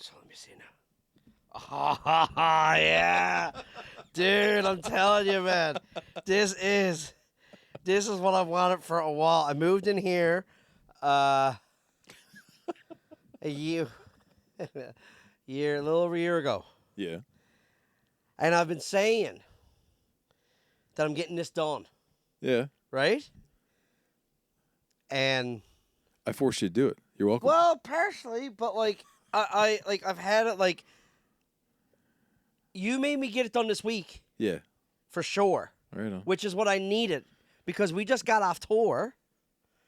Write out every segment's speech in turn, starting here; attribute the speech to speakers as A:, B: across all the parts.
A: So let me see now. Oh, yeah. Dude, I'm telling you, man. This is what I've wanted for a while. I moved in here a year, a little over a year ago.
B: Yeah.
A: And I've been saying that I'm getting this done.
B: Yeah.
A: Right? And
B: I forced you to do it. You're welcome.
A: well, partially, but like I've had it like you made me get it done this week.
B: Yeah.
A: For sure.
B: Right on.
A: Which is what I needed because we just got off tour.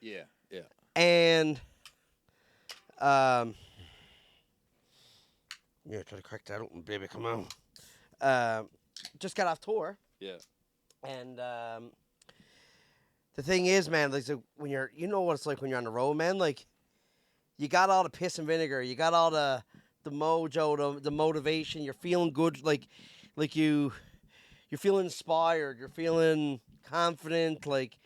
B: Yeah. Yeah.
A: And yeah, try to crack that open, baby. Come on. Just got off tour.
B: Yeah.
A: And the thing is, man, like so when you're, you know what it's like when you're on the road, man. Like you got all the piss and vinegar, you got all the mojo, the motivation. You're feeling good, like you're feeling inspired. You're feeling confident, like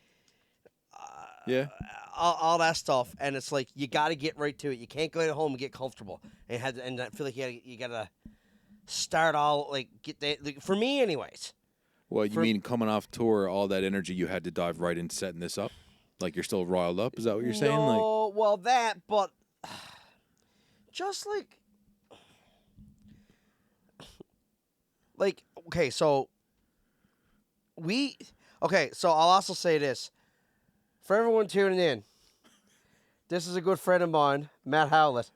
B: Yeah.
A: all that stuff. And it's like you got to get right to it. You can't go home and get comfortable. And I feel like you got to start all like get that. Like, for me, anyways.
B: Well, you mean coming off tour, all that energy you had to dive right into setting this up? Like you're still riled up? Is that what you're saying?
A: No, well, that, but just like, okay, so I'll also say this. For everyone tuning in, this is a good friend of mine, Matt Howlett,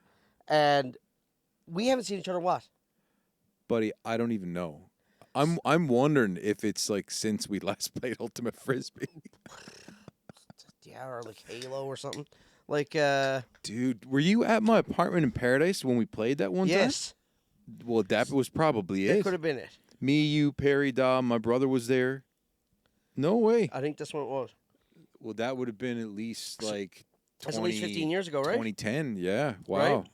A: and we haven't seen each other what?
B: Buddy, I don't even know. I'm wondering if it's like since we last played Ultimate Frisbee.
A: Yeah, or like Halo or something. Like,
B: dude, were you at my apartment in Paradise when we played that one time?
A: Yes.
B: Well, that was probably it.
A: That could have been it.
B: Me, you, Perry, Dom, my brother was there. No way.
A: I think this one it was.
B: Well, that would have been at least like 20,
A: that's at least 15 years ago, right?
B: 2010, yeah. Wow.
A: Right?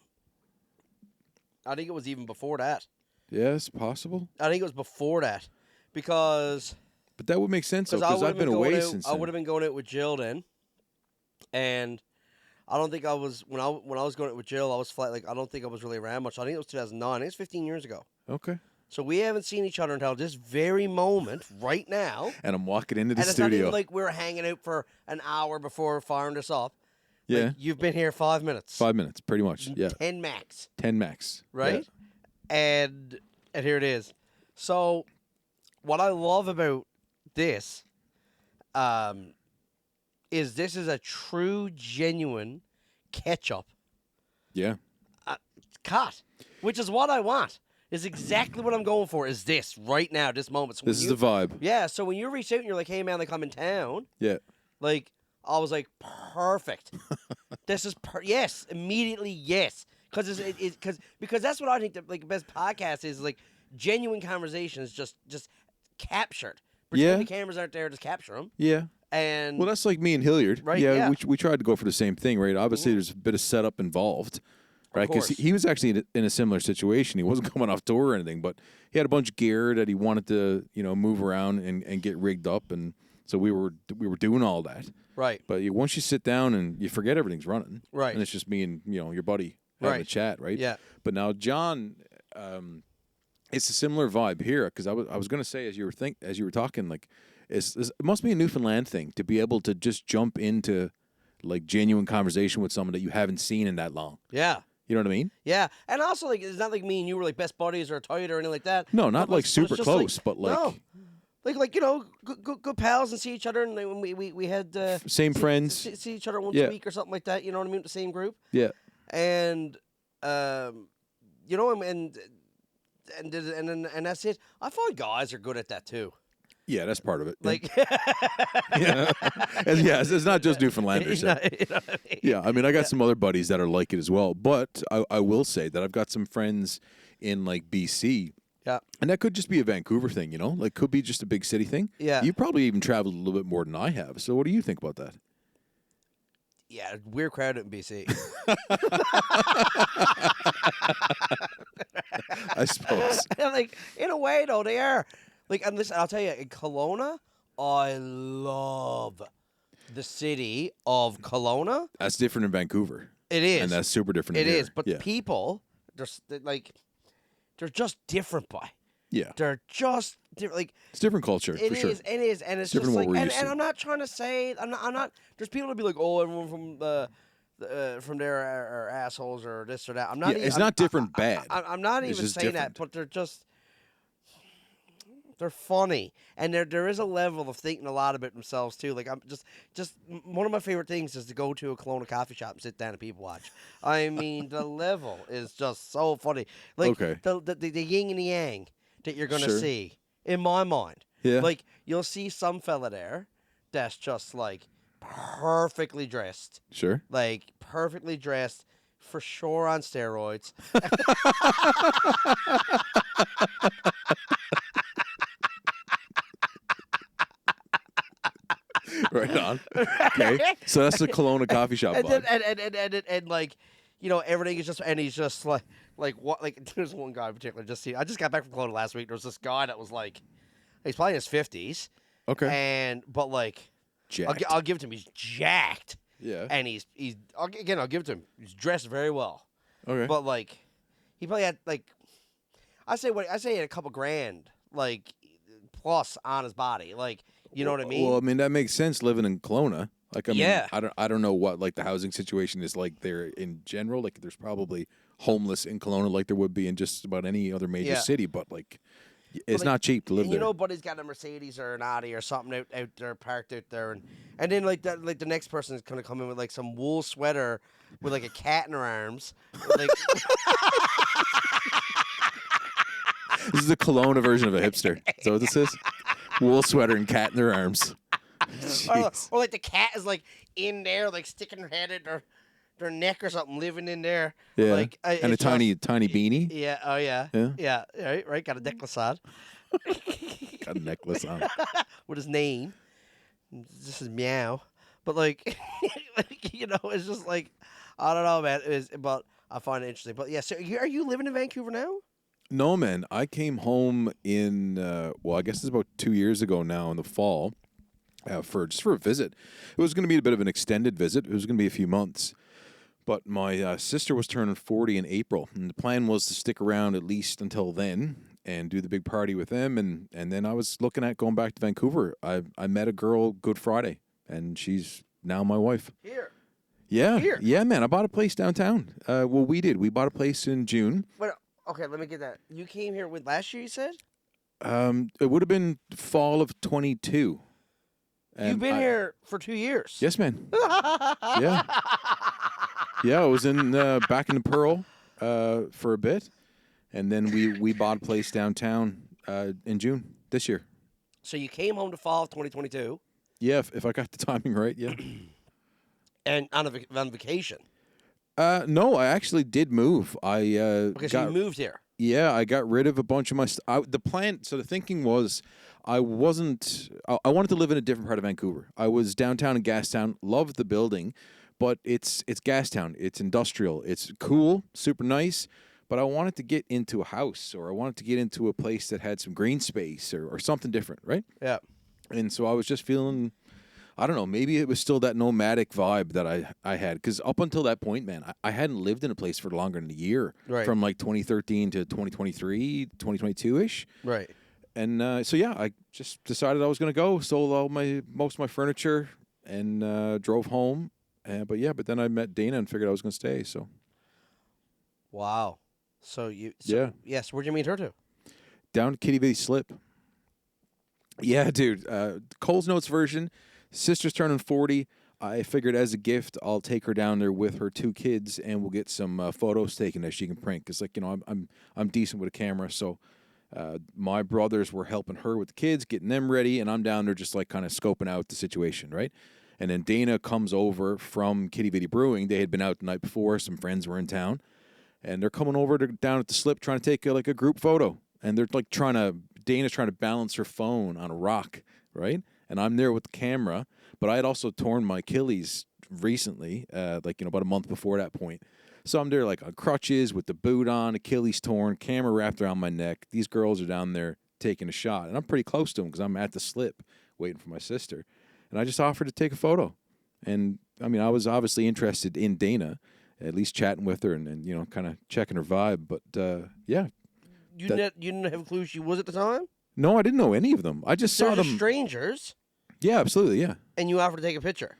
A: I think it was even before that.
B: Yes, possible.
A: I think it was before that, because.
B: But that would make sense though, because I've been away since then.
A: I would have been going out with Jill then, and I don't think I was when I was going out with Jill. I was flat. Like I don't think I was really around much. I think it was 2009. I think it's 15 years ago.
B: Okay.
A: So we haven't seen each other until this very moment, right now.
B: And I'm walking into the
A: and it's
B: studio.
A: not even like we were hanging out for an hour before firing this up.
B: Yeah.
A: Like, you've been here 5 minutes.
B: 5 minutes, pretty much. Yeah.
A: 10 max.
B: 10 max.
A: Right?
B: Yeah.
A: And here it is. So what I love about this is this is a true, genuine catch-up.
B: Yeah.
A: Cut, which is what I want. Is exactly what I'm going for. Is this right now, this moment? So
B: this is the vibe.
A: Yeah. So when you reach out and you're like, "Hey man, like I'm in town."
B: Yeah.
A: Like I was like, perfect. This is yes, immediately yes, because because that's what I think the best podcast is like genuine conversations just captured. Pretend the cameras aren't there, just capture them.
B: Yeah.
A: And
B: well, that's like me and Hilliard,
A: right?
B: Yeah. We tried to go for the same thing, right? Obviously, there's a bit of setup involved. Right, because he was actually in a similar situation. He wasn't coming off tour or anything, but he had a bunch of gear that he wanted to, move around and get rigged up, and so we were doing all that.
A: Right.
B: But once you sit down and you forget everything's running.
A: Right.
B: And it's just me and your buddy having a chat, right?
A: Yeah.
B: But now John, it's a similar vibe here because I was going to say as you were talking, like it must be a Newfoundland thing to be able to just jump into like genuine conversation with someone that you haven't seen in that long.
A: Yeah.
B: You know what I mean?
A: Yeah, and also like it's not like me and you were like best buddies or tight or anything like that.
B: No, not like super close, but like
A: no, like good pals and see each other, and we had
B: same friends,
A: see each other once a week or something like that. You know what I mean? The same group.
B: Yeah,
A: and and that's it. I find guys are good at that too.
B: Yeah, that's part of it.
A: Like,
B: yeah, it's not just Newfoundlanders. Yeah, I mean, I got some other buddies that are like it as well. But I will say that I've got some friends in like BC.
A: Yeah,
B: and that could just be a Vancouver thing, like could be just a big city thing.
A: Yeah,
B: you probably even traveled a little bit more than I have. So what do you think about that?
A: Yeah, we're crowded in BC.
B: I suppose.
A: Like in a way, though, they are. Like, and listen, I'll tell you, in Kelowna, I love the city of Kelowna.
B: That's different in Vancouver.
A: It is.
B: And that's super different in
A: here.
B: It
A: is, but the people, they're just different, boy.
B: Yeah.
A: They're just different. Like
B: It's different culture, for sure.
A: It is, and it's
B: different
A: just
B: what
A: like,
B: we're
A: and,
B: used
A: and
B: to.
A: I'm not trying to say, I'm not. There's people to be like, oh, everyone from there are assholes or this or that. I'm not.
B: Yeah, it's not different bad.
A: I'm not
B: It's
A: even
B: just
A: saying
B: different.
A: that, but they're funny, and there is a level of thinking a lot about themselves too. Like I'm just one of my favorite things is to go to a Kelowna coffee shop and sit down and people watch. I mean, the level is just so funny. Like
B: Okay.
A: the yin and the yang that you're gonna
B: Sure.
A: see in my mind.
B: Yeah.
A: Like you'll see some fella there that's just like perfectly dressed,
B: Sure.
A: like perfectly dressed, for sure on steroids.
B: Right on. Okay. So that's the Kelowna coffee shop
A: and
B: vibe.
A: then, and like, everything is just, and he's just like what, like there's one guy in particular. I just got back from Kelowna last week. There was this guy that was like, he's probably in his 50s,
B: Okay.
A: but like,
B: Jacked.
A: I'll give it to him. He's jacked,
B: Yeah.
A: and I'll give it to him. He's dressed very well,
B: Okay.
A: but like, he probably had like, I say he had a couple grand like plus on his body, like, you know what I mean?
B: Well, I mean that makes sense living in Kelowna. Like, I mean,
A: Yeah.
B: I don't know what like the housing situation is like there in general. Like, there's probably homeless in Kelowna like there would be in just about any other major
A: Yeah.
B: city. But like, it's
A: like,
B: not cheap to live
A: and
B: there.
A: you know, buddy's got a Mercedes or an Audi or something out there, parked out there, and then like that, like the next person is gonna come in with like some wool sweater with like a cat in her arms, like.
B: This is a Kelowna version of a hipster. Is that what this is? Wool sweater and cat in their arms.
A: or like the cat is like in there, like sticking her head in their neck or something, living in there.
B: Yeah.
A: Like,
B: And a
A: it's
B: tiny beanie.
A: Yeah. Oh yeah.
B: Yeah.
A: Yeah. Right. Got a necklace on
B: Got a necklace on.
A: with his name. This is meow. But like, it's just like, I don't know, man. But I find it interesting. But yeah. So are you living in Vancouver now?
B: No, man. I came home in I guess it's about 2 years ago now in the fall, for a visit. It was going to be a bit of an extended visit. It was going to be a few months, but my sister was turning 40 in April, and the plan was to stick around at least until then and do the big party with them. And then I was looking at going back to Vancouver. I met a girl Good Friday, and she's now my wife.
A: Here.
B: Yeah,
A: Here?
B: yeah, man. I bought a place downtown. We did. We bought a place in June.
A: But okay, let me get that. You came here with last year, you said?
B: It would have been fall of 22.
A: You've been here for 2 years.
B: Yes, man. Yeah. Yeah, I was in back in the Pearl for a bit, and then we bought a place downtown in June this year.
A: So you came home to fall of 2022.
B: Yeah, if I got the timing right, yeah.
A: And on vacation.
B: No, I actually did move.
A: So you moved here.
B: Yeah, I got rid of a bunch of my the thinking was I wanted to live in a different part of Vancouver. I was downtown in Gastown, loved the building, but it's Gastown. It's industrial. It's cool, super nice, but I wanted to get into a house, or I wanted to get into a place that had some green space or something different, right?
A: Yeah.
B: And so I was just feeling, I don't know, maybe it was still that nomadic vibe that I had. Because up until that point, man, I hadn't lived in a place for longer than a year.
A: Right.
B: From like 2013 to 2023, 2022-ish.
A: Right.
B: And so, yeah, I just decided I was going to go, sold most of my furniture, and drove home. But then I met Dana and figured I was going to stay, so.
A: Wow.
B: Yeah.
A: Yes, where'd you meet her to?
B: Down Kitty Valley Slip. Yeah, dude. Cole's Notes version. Sister's turning 40. I figured as a gift, I'll take her down there with her 2 kids, and we'll get some photos taken that she can print. Because, I'm decent with a camera, so my brothers were helping her with the kids, getting them ready, and I'm down there just kind of scoping out the situation, right? And then Dana comes over from Kitty Valley Brewing. They had been out the night before. Some friends were in town, and they're coming over down at the Slip trying to take a group photo. And they're Dana's trying to balance her phone on a rock, right? And I'm there with the camera, but I had also torn my Achilles recently, about a month before that point. So I'm there on crutches with the boot on, Achilles torn, camera wrapped around my neck. These girls are down there taking a shot, and I'm pretty close to them because I'm at the Slip waiting for my sister. And I just offered to take a photo. And, I mean, I was obviously interested in Dana. at least chatting with her and you know, kind of checking her vibe. But yeah.
A: You didn't have a clue she was at the time?
B: No, I didn't know any of them. I just saw
A: They're
B: them.
A: just strangers.
B: Yeah, absolutely, yeah.
A: And you offered to take a picture.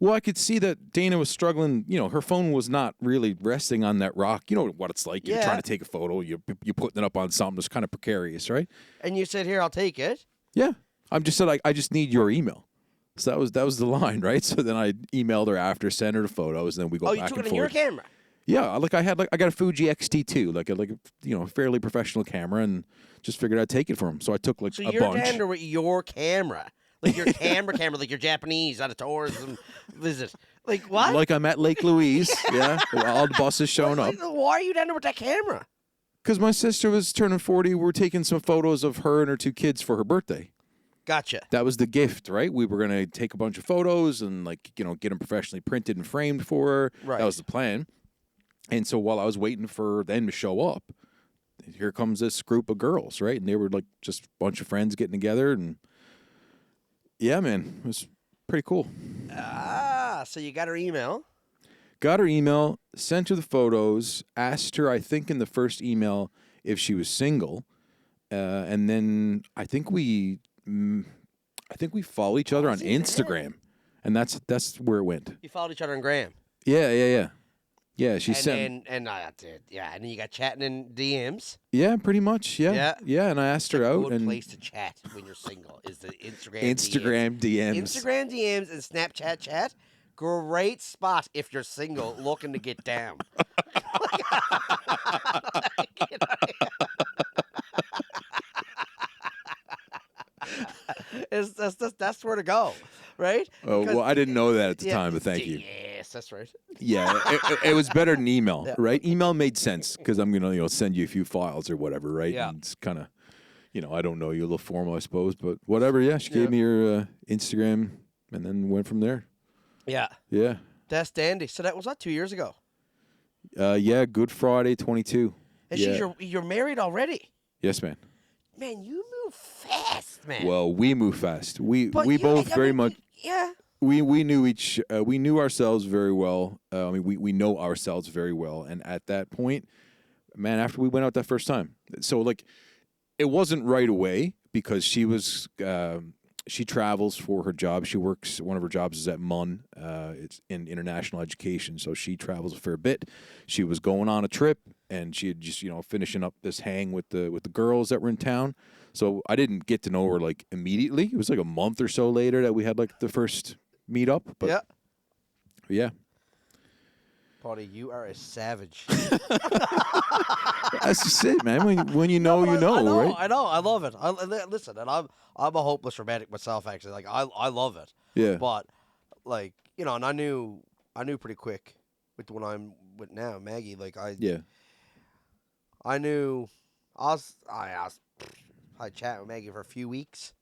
B: Well, I could see that Dana was struggling. You know, her phone was not really resting on that rock. You know what it's like. You're trying to take a photo. You're putting it up on something that's kind of precarious, right?
A: And you said, "Here, I'll take it."
B: Yeah. I'm just said, I just need your email. So that was the line, right? So then I emailed her after, sent her the photos, and then we go back and forth.
A: Oh, you took it in your camera?
B: Yeah, I got a Fuji X-T2, like a you know, fairly professional camera, and just figured I'd take it from him. So I took like a bunch.
A: So you're down there with your camera. Like your camera, like you're Japanese on a tourism visit. Like what?
B: Like I'm at Lake Louise, yeah. All the buses showing up.
A: Why are you down there with that camera?
B: Because my sister was turning 40. We were taking some photos of her and her 2 kids for her birthday.
A: Gotcha.
B: That was the gift, right? We were going to take a bunch of photos and, like, you know, get them professionally printed and framed for her.
A: Right.
B: That was the plan. And so while I was waiting for them to show up, here comes this group of girls, right? And they were like just a bunch of friends getting together. And yeah, man, it was pretty cool.
A: So you got her email.
B: Got her email, sent her the photos, asked her, I think in the first email, if she was single. And then I think we follow each other on Instagram. And that's where it went.
A: You followed each other on Graham.
B: Yeah. Yeah, she sent.
A: And that's it. Yeah, and then you got chatting in DMs.
B: Yeah, pretty much. Yeah. And I asked her out.
A: Good
B: and
A: place to chat when you're single is the Instagram
B: DMs.
A: Instagram DMs and Snapchat chat. Great spot if you're single looking to get down. That's where to go, right?
B: Oh, well, I didn't know that at the time, but thank you.
A: Yes, that's right.
B: Yeah, it was better than email, right? Email made sense because I'm gonna send you a few files or whatever, right?
A: Yeah.
B: And it's kind of, I don't know you, a little formal, I suppose, but whatever. Yeah, she gave me her Instagram and then went from there.
A: Yeah.
B: Yeah.
A: That's dandy. So that was 2 years ago.
B: Yeah, Good Friday 22.
A: And you're married already.
B: Yes, man.
A: Man, you move fast, man.
B: Well, we move fast. We both very much.
A: Yeah.
B: We knew ourselves very well. We know ourselves very well, and at that point, man, after we went out that first time, so like, it wasn't right away because she was she travels for her job. She works. One of her jobs is at MUN. It's in international education, so she travels a fair bit. She was going on a trip, and she had just finishing up this hang with the girls that were in town. So I didn't get to know her like immediately. It was like a month or so later that we had like the first meet up. But yeah.
A: Buddy, you are a savage.
B: That's just it, man. When you know, right?
A: I know. I love it. Listen, and I'm a hopeless romantic myself. Actually, like I love it.
B: Yeah.
A: But like and I knew pretty quick with the one I'm with now, Maggie. Like I knew I chatted with Maggie for a few weeks.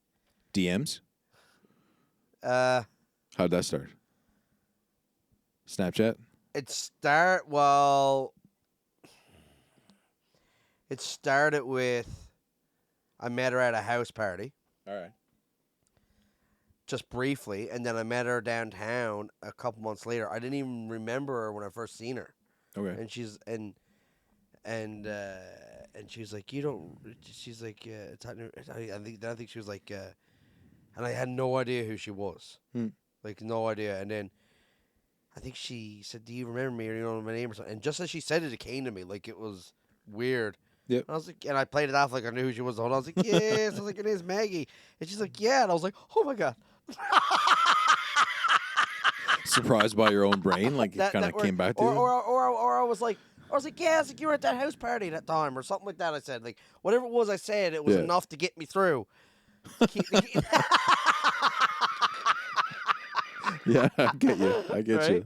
B: DMs. How'd that start? Snapchat.
A: It started with I met her at a house party.
B: All right.
A: Just briefly, and then I met her downtown a couple months later. I didn't even remember her when I first seen her.
B: Okay.
A: And she's like, you don't. She's like, I think she was like, and I had no idea who she was. Like no idea. And then I think she said, "Do you remember me or my name or something?" And just as she said it, it came to me like it was weird.
B: Yep.
A: And I was like, and I played it off like I knew who she was. And I was like, yes. I was like, your name's Maggie. And she's like, yeah. And I was like, oh my God.
B: Surprised by your own brain, like it kind of came back to you.
A: Or I was like, yeah, I was like, you were at that house party that time or something like that. I said, like, whatever it was I said, it was enough to get me through.
B: Yeah, I get you.
A: Right?
B: You.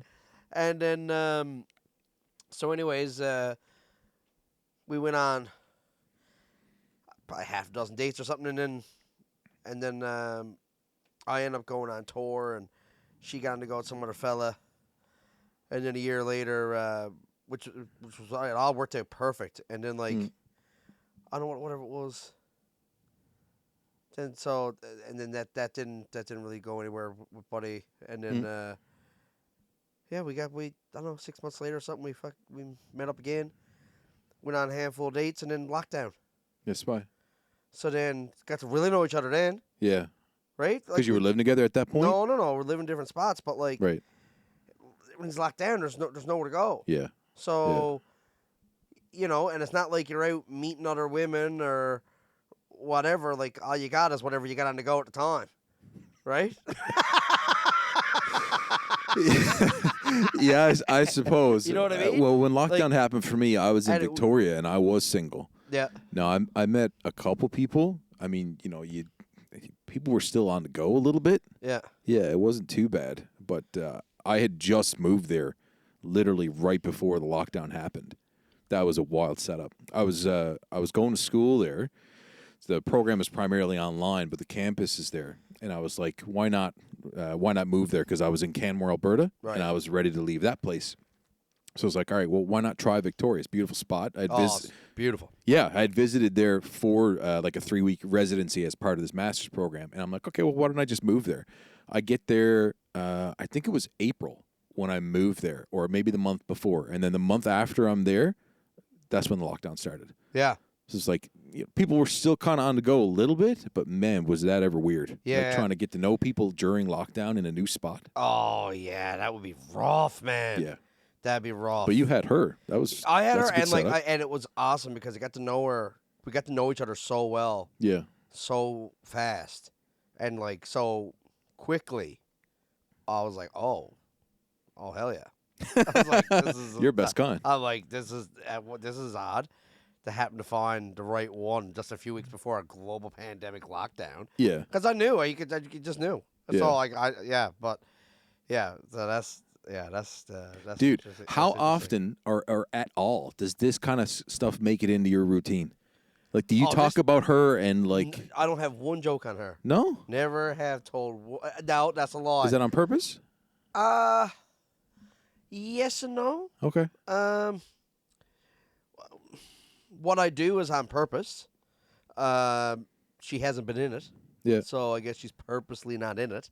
A: And then, so anyways, we went on probably half a dozen dates or something, and then I ended up going on tour, and she got to go with some other fella, and then a year later, which was it all worked out perfect, and then like I don't know whatever it was. And so, and then that didn't really go anywhere with Buddy, and then Yeah, we I don't know, 6 months later or something. We met up again, went on a handful of dates, and then lockdown.
B: Yes, why?
A: So then got to really know each other then,
B: Yeah.
A: right?
B: Because you were living together at that point?
A: No. We're living in different spots, but like
B: Right.
A: when he's locked down, there's nowhere to go.
B: Yeah.
A: So, and it's not like you're out meeting other women or whatever. Like all you got is whatever you got on the go at the time, right?
B: Yeah, I suppose.
A: You know what I mean?
B: Well, when lockdown
A: Like,
B: happened for me, I was in
A: and
B: Victoria and I was single.
A: Yeah.
B: Now, I met a couple people. I mean, people were still on the go a little bit.
A: Yeah.
B: Yeah, it wasn't too bad. But I had just moved there literally right before the lockdown happened. That was a wild setup. I was going to school there. The program is primarily online, but the campus is there. And I was like, why not move there? Because I was in Canmore, Alberta, and I was ready to leave that place. So I was like, all right, well, why not try Victoria? It's a beautiful spot.
A: It's beautiful.
B: Yeah, I had visited there for like a 3-week residency as part of this master's program. And I'm like, okay, well, why don't I just move there? I get there, I think it was April when I moved there, or maybe the month before. And then the month after I'm there, that's when the lockdown started.
A: Yeah.
B: So it's like people were still kind of on the go a little bit, but man, was that ever weird.
A: Yeah.
B: Like trying to get to know people during lockdown in a new spot.
A: Oh, yeah, that would be rough, man.
B: Yeah.
A: That'd be rough.
B: But you had her.
A: I had her,
B: a good
A: and
B: setup.
A: and it was awesome because I got to know her. We got to know each other so well,
B: Yeah.
A: so fast, and like so quickly. I was like, oh hell yeah! I was like, this is
B: Your best kind.
A: I'm like, this is odd to happen to find the right one just a few weeks before a global pandemic lockdown.
B: Yeah.
A: Because I knew you just knew. That's
B: Yeah.
A: all. So that's. Yeah, that's
B: Dude,
A: that's
B: how
A: interesting.
B: often or at all does this kind of stuff make it into your routine? Like, do you
A: Oh,
B: talk
A: just-
B: about her and like?
A: I don't have one joke on her.
B: No,
A: Never have told. No, that's a lie.
B: is that on purpose?
A: Yes and no.
B: Okay.
A: What I do is on purpose. She hasn't been in it.
B: Yeah.
A: So I guess she's purposely not in it,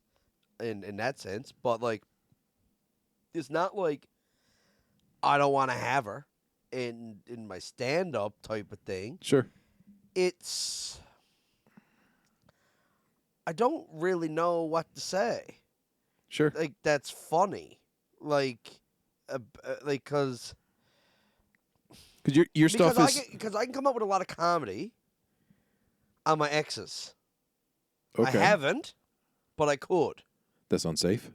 A: in that sense. But like, it's not like I don't want to have her in my stand up type of thing.
B: Sure.
A: It's I don't really know what to say.
B: Sure.
A: Like that's funny. Like because
B: Your stuff is
A: because I can come up with a lot of comedy on my exes.
B: okay.
A: I haven't, but I could.
B: That's unsafe.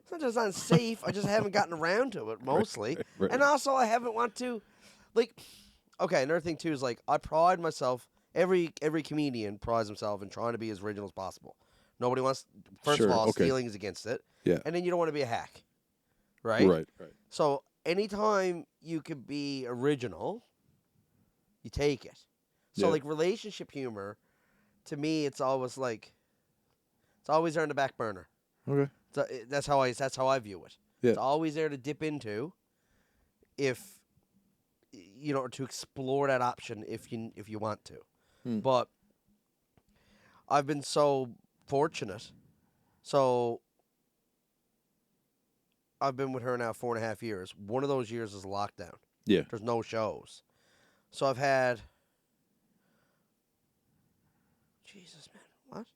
A: It's not just unsafe. I just haven't gotten around to it mostly,
B: Right.
A: and also I haven't want to, like. Okay, another thing too is like I pride myself. Every comedian prides himself in trying to be as original as possible. Nobody wants. First
B: Sure,
A: of all,
B: okay.
A: stealing is against it.
B: Yeah.
A: And then you don't want to be a hack, right?
B: Right.
A: So anytime you could be original, you take it. So
B: Yeah.
A: like relationship humor, to me, it's always there in the back burner.
B: Okay.
A: That's how I view it.
B: Yeah.
A: It's always there to dip into, if to explore that option if you want to. But I've been so fortunate. So I've been with her now 4.5 years. One of those years is lockdown.
B: Yeah.
A: There's no shows. So I've had Jesus, man, what?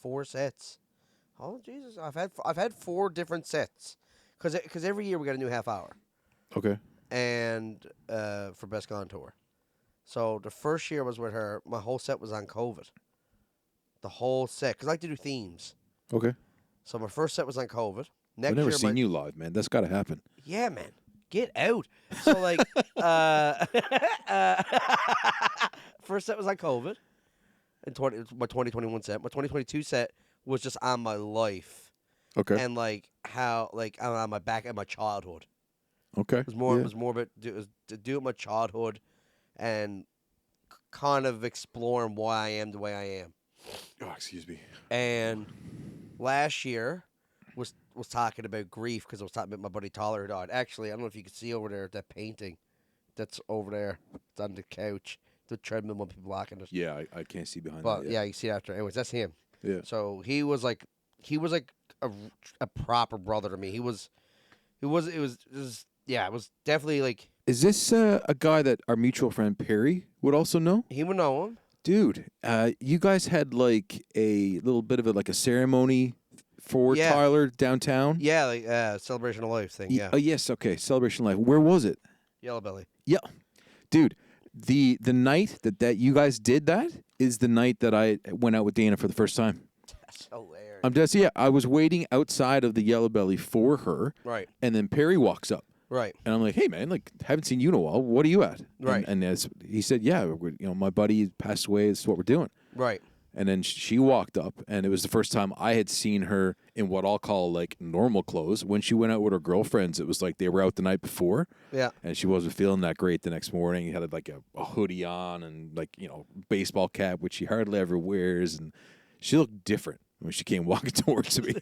A: 4 sets. Oh Jesus, I've had 4 different sets, because every year we got a new half hour,
B: Okay.
A: and for Best Gone tour. So the first year I was with her, my whole set was on COVID. The whole set, because I like to do themes.
B: Okay.
A: So my first set was on COVID. Next
B: I've never
A: year,
B: seen you live, man. That's got to happen.
A: Yeah, man. Get out. So, like, first set was on COVID. And my 2021 set. My 2022 set was just on my life.
B: Okay.
A: And, like, how, like, on my back and my childhood.
B: Okay.
A: It was more about to do with my childhood and kind of exploring why I am the way I am.
B: Oh, excuse me.
A: And last year was talking about grief, because I was talking about my buddy Tyler who died. Actually, I don't know if you can see over there that painting that's over there. It's on the couch. The treadmill might be blocking it.
B: Yeah, I can't see behind
A: But
B: that.
A: yeah, you see it after. Anyways, that's him.
B: Yeah.
A: So he was like a proper brother to me. It was definitely like.
B: Is this a guy that our mutual friend Perry would also know?
A: He would know him.
B: Dude, you guys had like a little bit of a ceremony for Tyler downtown?
A: Yeah, like Celebration of Life thing, yeah.
B: Oh, yes, okay, Celebration of Life. Where was it?
A: Yellow Belly.
B: Yeah. Dude, the night that you guys did that is the night that I went out with Dana for the first time.
A: That's hilarious.
B: I'm just, I was waiting outside of the Yellow Belly for her.
A: Right.
B: And then Perry walks up.
A: Right.
B: And I'm like, hey, man, like, haven't seen you in a while. What are you at?
A: Right.
B: And as he said, yeah, my buddy passed away. This is what we're doing.
A: Right.
B: And then she walked up, and it was the first time I had seen her in what I'll call, like, normal clothes. When she went out with her girlfriends, it was like they were out the night before.
A: Yeah.
B: And she wasn't feeling that great the next morning. He had, like, a hoodie on and, like, baseball cap, which she hardly ever wears. And she looked different when she came walking towards me.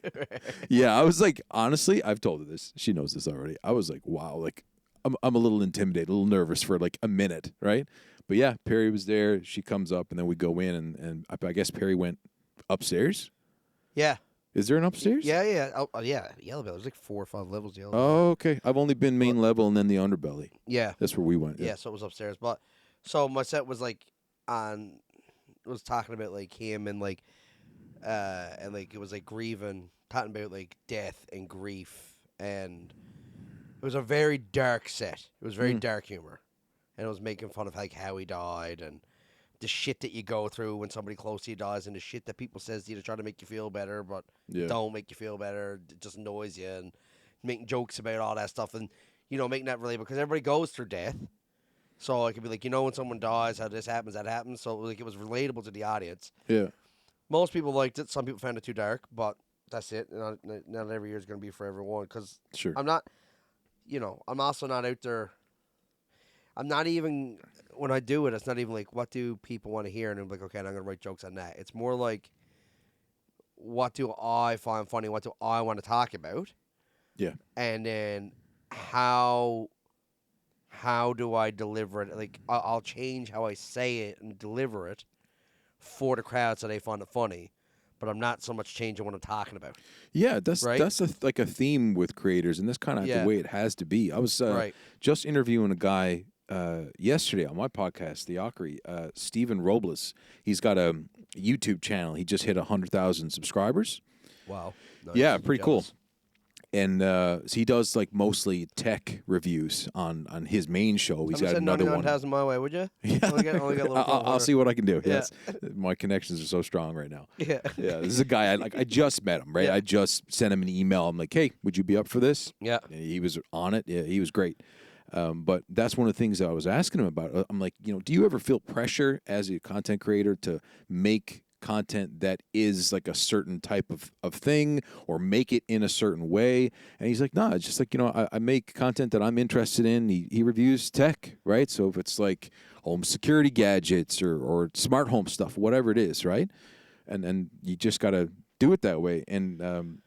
B: Yeah, I was like, honestly, I've told her this. She knows this already. I was like, wow, like, I'm a little intimidated, a little nervous for, like, a minute, right? But yeah, Perry was there. She comes up, and then we go in, and I guess Perry went upstairs.
A: Yeah.
B: Is there an upstairs?
A: Yeah. Oh, yeah. Yellow Belly. There's like 4 or 5 levels. Yellow Belly.
B: Oh, okay. I've only been main level and then the underbelly.
A: Yeah.
B: That's where we went.
A: Yeah. So it was upstairs, but so my set was like was talking about like him and like it was like grieving, talking about like death and grief, and it was a very dark set. It was very dark humor. And it was making fun of like how he died and the shit that you go through when somebody close to you dies, and the shit that people says to you to try to make you feel better, but don't make you feel better. It just annoys you, and making jokes about all that stuff, and making that relatable because everybody goes through death. So it could be like when someone dies, how this happens, that happens. So like it was relatable to the audience.
B: Yeah.
A: Most people liked it. Some people found it too dark, but that's it. Not every year is going to be for everyone because I'm not. I'm also not out there. I'm not even, when I do it, it's not even like, what do people want to hear? And I'm like, okay, I'm going to write jokes on that. It's more like, what do I find funny? What do I want to talk about?
B: Yeah.
A: And then how do I deliver it? Like, I'll change how I say it and deliver it for the crowd so they find it funny. But I'm not so much changing what I'm talking about.
B: Yeah, that's like a theme with creators, and that's kind of the way it has to be. I was just interviewing a guy yesterday on my podcast, The Ockery, Steven Robles. He's got a YouTube channel. He just hit 100,000 subscribers.
A: Wow. Nice.
B: Yeah, pretty cool. And so he does like mostly tech reviews on his main show. He's got another one.
A: 99,000 my way, would you?
B: Yeah.
A: Only got a little
B: I'll see what I can do.
A: Yeah.
B: Yes, my connections are so strong right now.
A: Yeah.
B: Yeah. This is a guy I just met him. Right.
A: Yeah.
B: I just sent him an email. I'm like, hey, would you be up for this?
A: Yeah.
B: And he was on it. Yeah, he was great. But that's one of the things that I was asking him about. I'm like, do you ever feel pressure as a content creator to make content that is like a certain type of thing or make it in a certain way? And he's like, no, it's just like, I make content that I'm interested in. He reviews tech, right? So if it's like home security gadgets or smart home stuff, whatever it is, right? And you just got to do it that way. And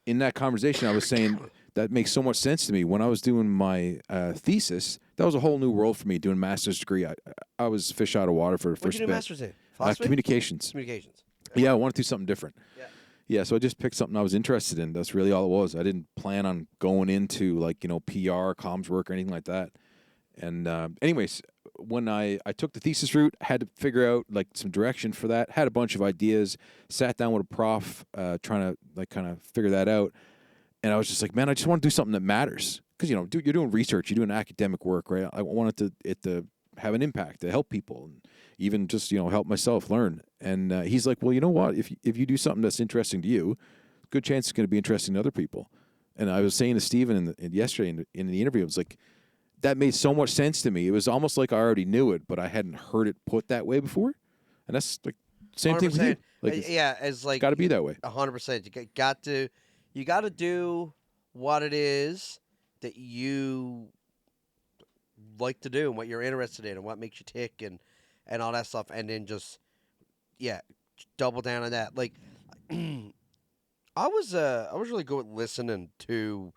B: in that conversation, I was saying that makes so much sense to me. When I was doing my thesis, that was a whole new world for me, doing a master's degree. I was fish out of water for the first bit.
A: What did you do master's in?
B: Communications. Yeah, I wanted to do something different. Yeah, so I just picked something I was interested in. That's really all it was. I didn't plan on going into like, PR, comms work or anything like that. And anyways, when I took the thesis route, I had to figure out like some direction for that. Had a bunch of ideas, sat down with a prof, trying to like kind of figure that out. And I was just like, man, I just want to do something that matters. Because, you're doing research, you're doing academic work, right? I wanted it to have an impact, to help people, and even just, help myself learn. And he's like, well, you know what? If you do something that's interesting to you, good chance it's going to be interesting to other people. And I was saying to Steven yesterday in the interview, I was like, that made so much sense to me. It was almost like I already knew it, but I hadn't heard it put that way before. And that's like same thing with you. Like,
A: it's like
B: got to be that way.
A: 100%. You got to do what it is that you like to do and what you're interested in and what makes you tick and all that stuff, and then just double down on that. Like I was really good at listening to.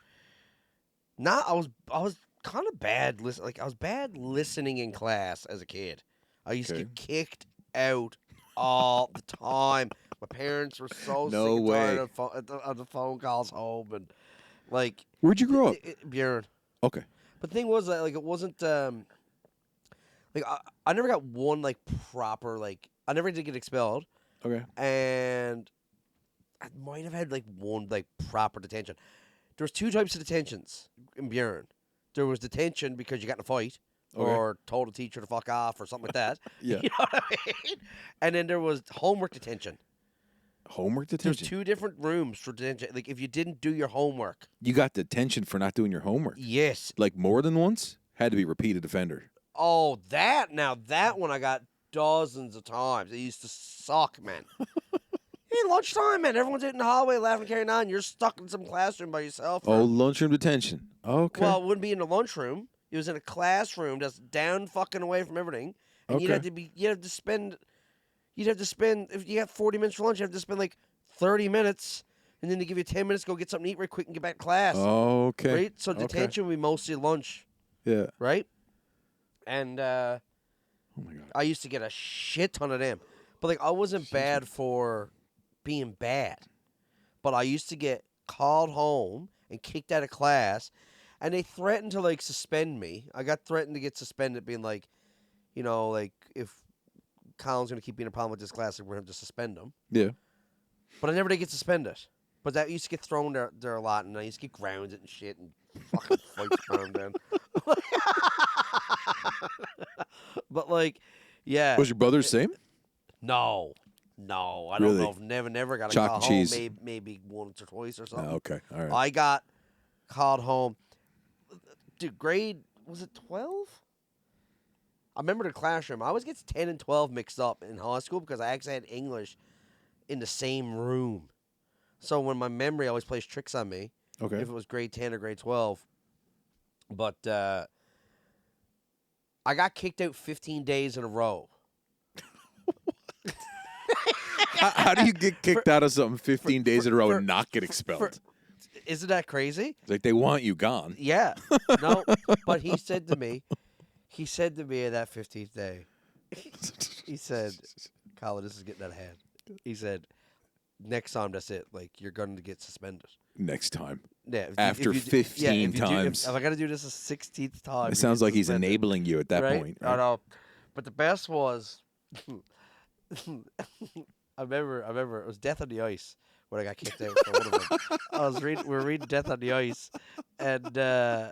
A: I was kind of bad listening. Like I was bad listening in class as a kid. I used to get kicked out all the time My parents were so
B: No
A: sick and
B: way.
A: tired of the phone calls home and like.
B: Where'd you grow up?
A: Buren.
B: Okay.
A: But the thing was that like it wasn't like I never got one like proper like I never did get expelled.
B: Okay.
A: And I might have had like one like proper detention. There was 2 types of detentions in Buren. There was detention because you got in a fight or told a teacher to fuck off or something like that.
B: Yeah.
A: You know what I mean? And then there was homework detention.
B: Homework
A: There's
B: detention?
A: 2 different rooms for detention. Like if you didn't do your homework.
B: You got detention for not doing your homework?
A: Yes.
B: Like more than once? Had to be repeated offender.
A: Oh, that one I got dozens of times. It used to suck, man. Hey, lunchtime, man. Everyone's out in the hallway laughing, carrying on. You're stuck in some classroom by yourself.
B: Oh, lunchroom detention. Okay.
A: Well, it wouldn't be in the lunchroom. It was in a classroom that's down fucking away from everything. And you'd have to spend, if you have 40 minutes for lunch, you have to spend like 30 minutes. And then they give you 10 minutes to go get something to eat right quick and get back to class.
B: Okay.
A: Right? So detention would be mostly lunch.
B: Yeah.
A: Right? And
B: oh my God.
A: I used to get a shit ton of them. But like I wasn't bad for being bad. But I used to get called home and kicked out of class. And they threatened to like suspend me. I got threatened to get suspended, being like, you know, like if Colin's gonna keep being a problem with this class, we're gonna have to suspend him.
B: Yeah.
A: But I never did get suspended. But that used to get thrown there a lot, and I used to get grounded and shit, and fucking fights thrown down. But like, yeah.
B: Was your brother the same?
A: No, I don't
B: Really?
A: know. I've never got a
B: Chalk
A: call
B: and
A: home.
B: cheese.
A: Maybe once or twice or something.
B: Oh, okay. All right.
A: I got called home. Dude, grade, was it 12? I remember the classroom. I always get 10 and 12 mixed up in high school because I actually had English in the same room. So when my memory always plays tricks on me,
B: Okay.
A: if it was grade 10 or grade 12. But I got kicked out 15 days in a row.
B: How do you get kicked out of something 15 days in a row and not get expelled?
A: Isn't that crazy?
B: Like they want you gone.
A: Yeah. No, but he said to me in that 15th day, he said, Colin, this is getting out of hand. He said, next time, that's it. Like, you're going to get suspended.
B: Next time.
A: Yeah.
B: After 15 times.
A: If I got to do this a 16th time.
B: It sounds like he's enabling you at that
A: right?
B: point.
A: I know. But the best was, I remember it was Death on the Ice when I got kicked out for one of them. We were reading Death on the Ice, and and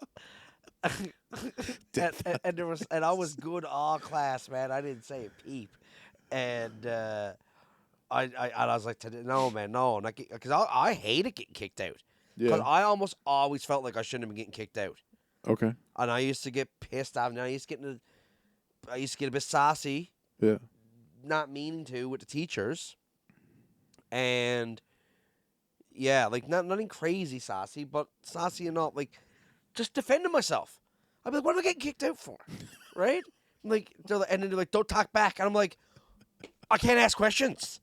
A: I was good all class, man. I didn't say a peep, and I was like, no, man, no, because I hated getting kicked out. Because I almost always felt like I shouldn't have been getting kicked out.
B: Okay.
A: And I used to get pissed off. And I used to get a bit saucy.
B: Yeah.
A: Not meaning to with the teachers. And yeah, like nothing crazy saucy, but saucy enough, like just defending myself. I'd be like, what am I getting kicked out for? Right? Like, and then they're like, don't talk back. And I'm like, I can't ask questions.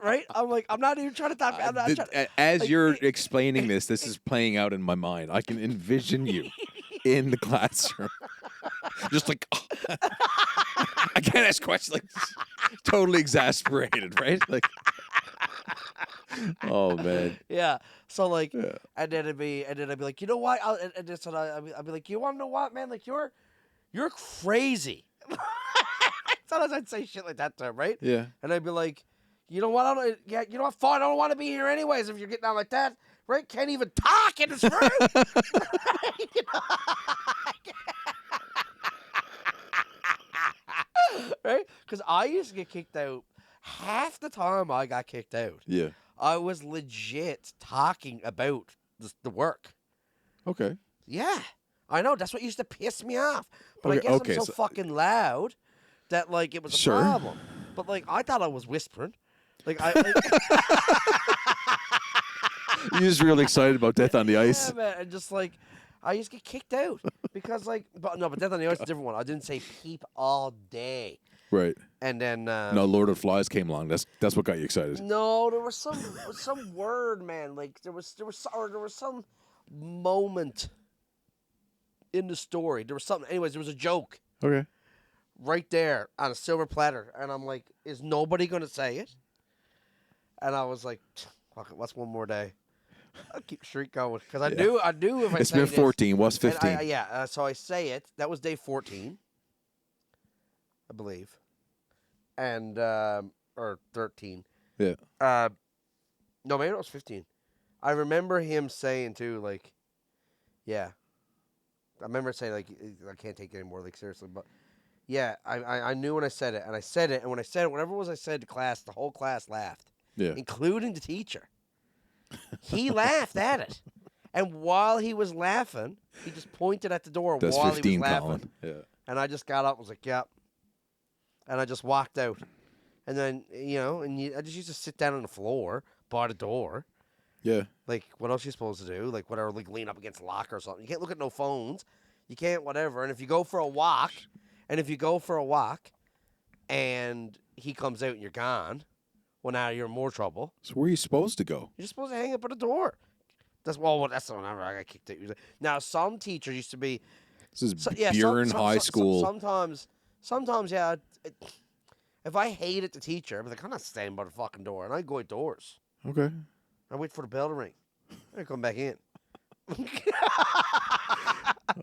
A: Right? I'm like, I'm not even trying to talk back.
B: As you're explaining this is playing out in my mind. I can envision you in the classroom. Just like, I can't ask questions. Like, totally exasperated, right? Like, oh man.
A: Yeah. So like, and then I'd be like, you know what? I'd be like, you want to know what, man? Like, you're crazy. Sometimes I'd say shit like that to him, right?
B: Yeah.
A: And I'd be like, you know what? You know what? Fine. I don't want to be here anyways. If you're getting on like that, right? Can't even talk in this room. Right? Because I used to get kicked out. Half the time I got kicked out,
B: Yeah.
A: I was legit talking about the work.
B: Okay.
A: Yeah, I know. That's what used to piss me off. But I guess I'm so fucking loud that like it was a problem. But like I thought I was whispering. Like
B: You're just really excited about Death on the Ice.
A: Yeah, man. And just like I used to get kicked out because like, but Death on the Ice is a different one. I didn't say peep all day.
B: Right.
A: And then
B: no, Lord of the Flies came along. That's what got you excited.
A: No, there was some word, man. Like there was some moment in the story. There was something. Anyways, there was a joke.
B: Okay.
A: Right there on a silver platter, and I'm like, is nobody gonna say it? And I was like, fuck it, what's one more day? I'll keep the streak going. Because I knew if I
B: It's
A: say
B: been 14. What's 15?
A: So I say it. That was day 14, I believe. And, or 13.
B: Yeah.
A: No, maybe it was 15. I remember him saying, too, like, yeah. I remember saying, like, I can't take it anymore, like, seriously. But, yeah, I knew when I said it. And I said it. And when I said it, whatever it was I said to class, the whole class laughed.
B: Yeah.
A: Including the teacher. He laughed at it. And while he was laughing, he just pointed at the door
B: That's
A: while
B: 15,
A: he was laughing.
B: Colin. Yeah.
A: And I just got up and was like, yep. And I just walked out. And then, I just used to sit down on the floor by the door.
B: Yeah.
A: Like, what else are you supposed to do? Like, whatever, like, lean up against a locker or something. You can't look at no phones. You can't whatever. And if you go for a walk, and he comes out and you're gone, well, now you're in more trouble.
B: So where are you supposed to go?
A: You're supposed to hang up at the door. That's the one I got kicked out. Now, some teachers used to be...
B: This is Buren High School.
A: Sometimes, yeah, if I hated the teacher, I'd be like, I'm not staying by the fucking door. And I'd go outdoors.
B: Okay.
A: I wait for the bell to ring. I come back in.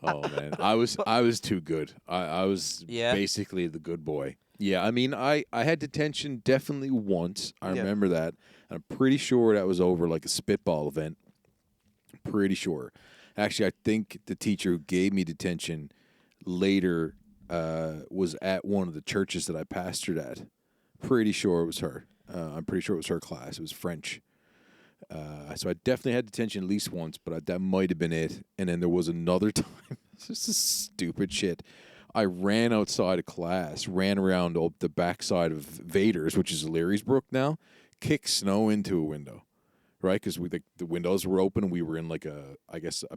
B: Oh man, I was too good. I was basically the good boy. Yeah, I mean, I had detention definitely once. I remember that. And I'm pretty sure that was over like a spitball event. Pretty sure. Actually, I think the teacher who gave me detention later was at one of the churches that I pastored at. Pretty sure it was her. I'm pretty sure it was her class. It was French. So I definitely had detention at least once, but that might have been it. And then there was another time. This is stupid shit. I ran outside of class, ran around the backside of Vader's, which is Larry's Brook now, kicked snow into a window, right? Because the windows were open and we were in like a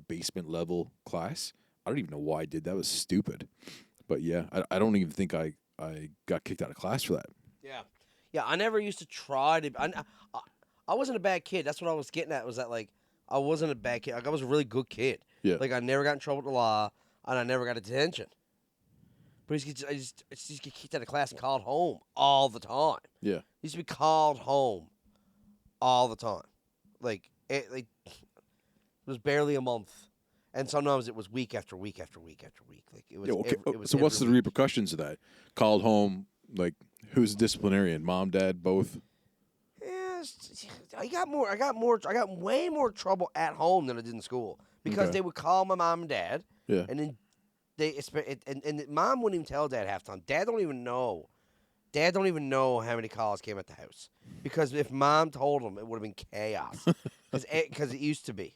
B: basement level class. I don't even know why I did that. It was stupid. But yeah, I don't even think I got kicked out of class for that.
A: Yeah. Yeah, I never used to try to... I wasn't a bad kid. That's what I was getting at, was that, like, I wasn't a bad kid. Like, I was a really good kid.
B: Yeah.
A: Like, I never got in trouble with the law, and I never got a detention. But I just get kicked out of class and called home all the time.
B: Yeah.
A: Used to be called home all the time. It was barely a month. And sometimes it was week after week after week after week. Like, it was, it was
B: so what's the
A: week.
B: repercussions of that? Called home, like, who's the disciplinarian? Mom, dad, both?
A: I got way more trouble at home than I did in school because they would call my mom and dad, and then and mom wouldn't even tell dad half the time. Dad don't even know how many calls came at the house because if mom told him, it would have been chaos because it used to be.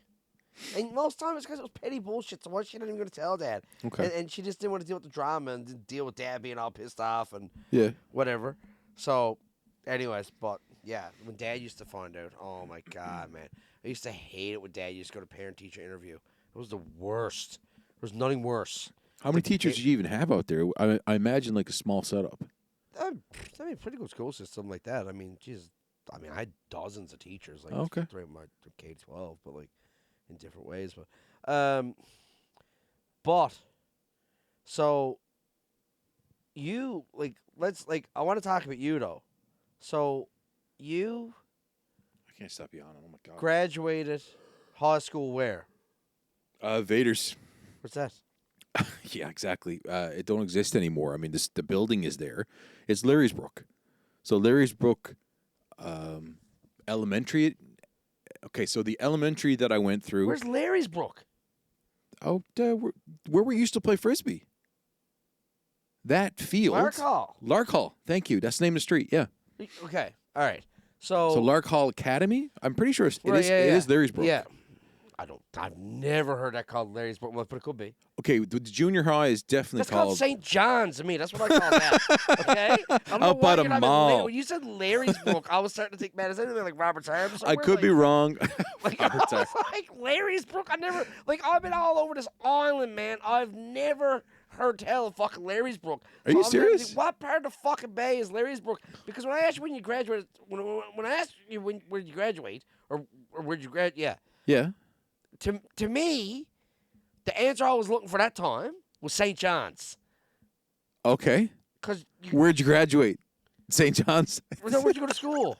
A: And most times it's because it was petty bullshit. So why she not even going to tell dad?
B: Okay.
A: And she just didn't want to deal with the drama and didn't deal with dad being all pissed off and whatever. So, anyways, but. Yeah, when Dad used to find out, oh my God, man. I used to hate it when Dad used to go to parent-teacher interview. It was the worst. There was nothing worse.
B: How many teachers did you even have out there? I imagine like a small setup.
A: I mean, pretty good school system like that. I mean, Jesus. I mean, I had dozens of teachers. Like,
B: okay.
A: Throughout my K-12, but like in different ways. But so you I want to talk about you though. So. You
B: I can't stop yawning. Oh, my God.
A: Graduated high school where?
B: Vader's.
A: What's that?
B: Yeah, exactly. It don't exist anymore. I mean, the building is there. It's Larry's Brook. So Larry's Brook Elementary. Okay, so the elementary that I went through.
A: Where's Larry's Brook?
B: Oh, where we used to play Frisbee. That field. Lark Hall. Thank you. That's the name of the street, yeah.
A: Okay, all right. So
B: Lark Hall Academy? I'm pretty sure it is Larry's Brook.
A: Yeah. I've never heard that called Larry's Brook, but it could be.
B: Okay, the junior high is definitely
A: called St. John's to me. That's what I call that. Okay? I don't know
B: about a mall.
A: When you said Larry's Brook, I was starting to think, man, is anything like Robert's Arms?
B: I could be wrong.
A: I was like, Larry's Brook? I've been all over this island, man. I've never heard tell of fucking Larry's Brook.
B: Are you serious?
A: Like, what part of the fucking bay is Larry's Brook? Because when I asked you when you graduated, when I asked you where did you graduate, or where did you graduate, yeah. To me, the answer I was looking for that time was St. John's.
B: Okay.
A: Because
B: where'd you graduate? St. John's.
A: Where'd you go to school?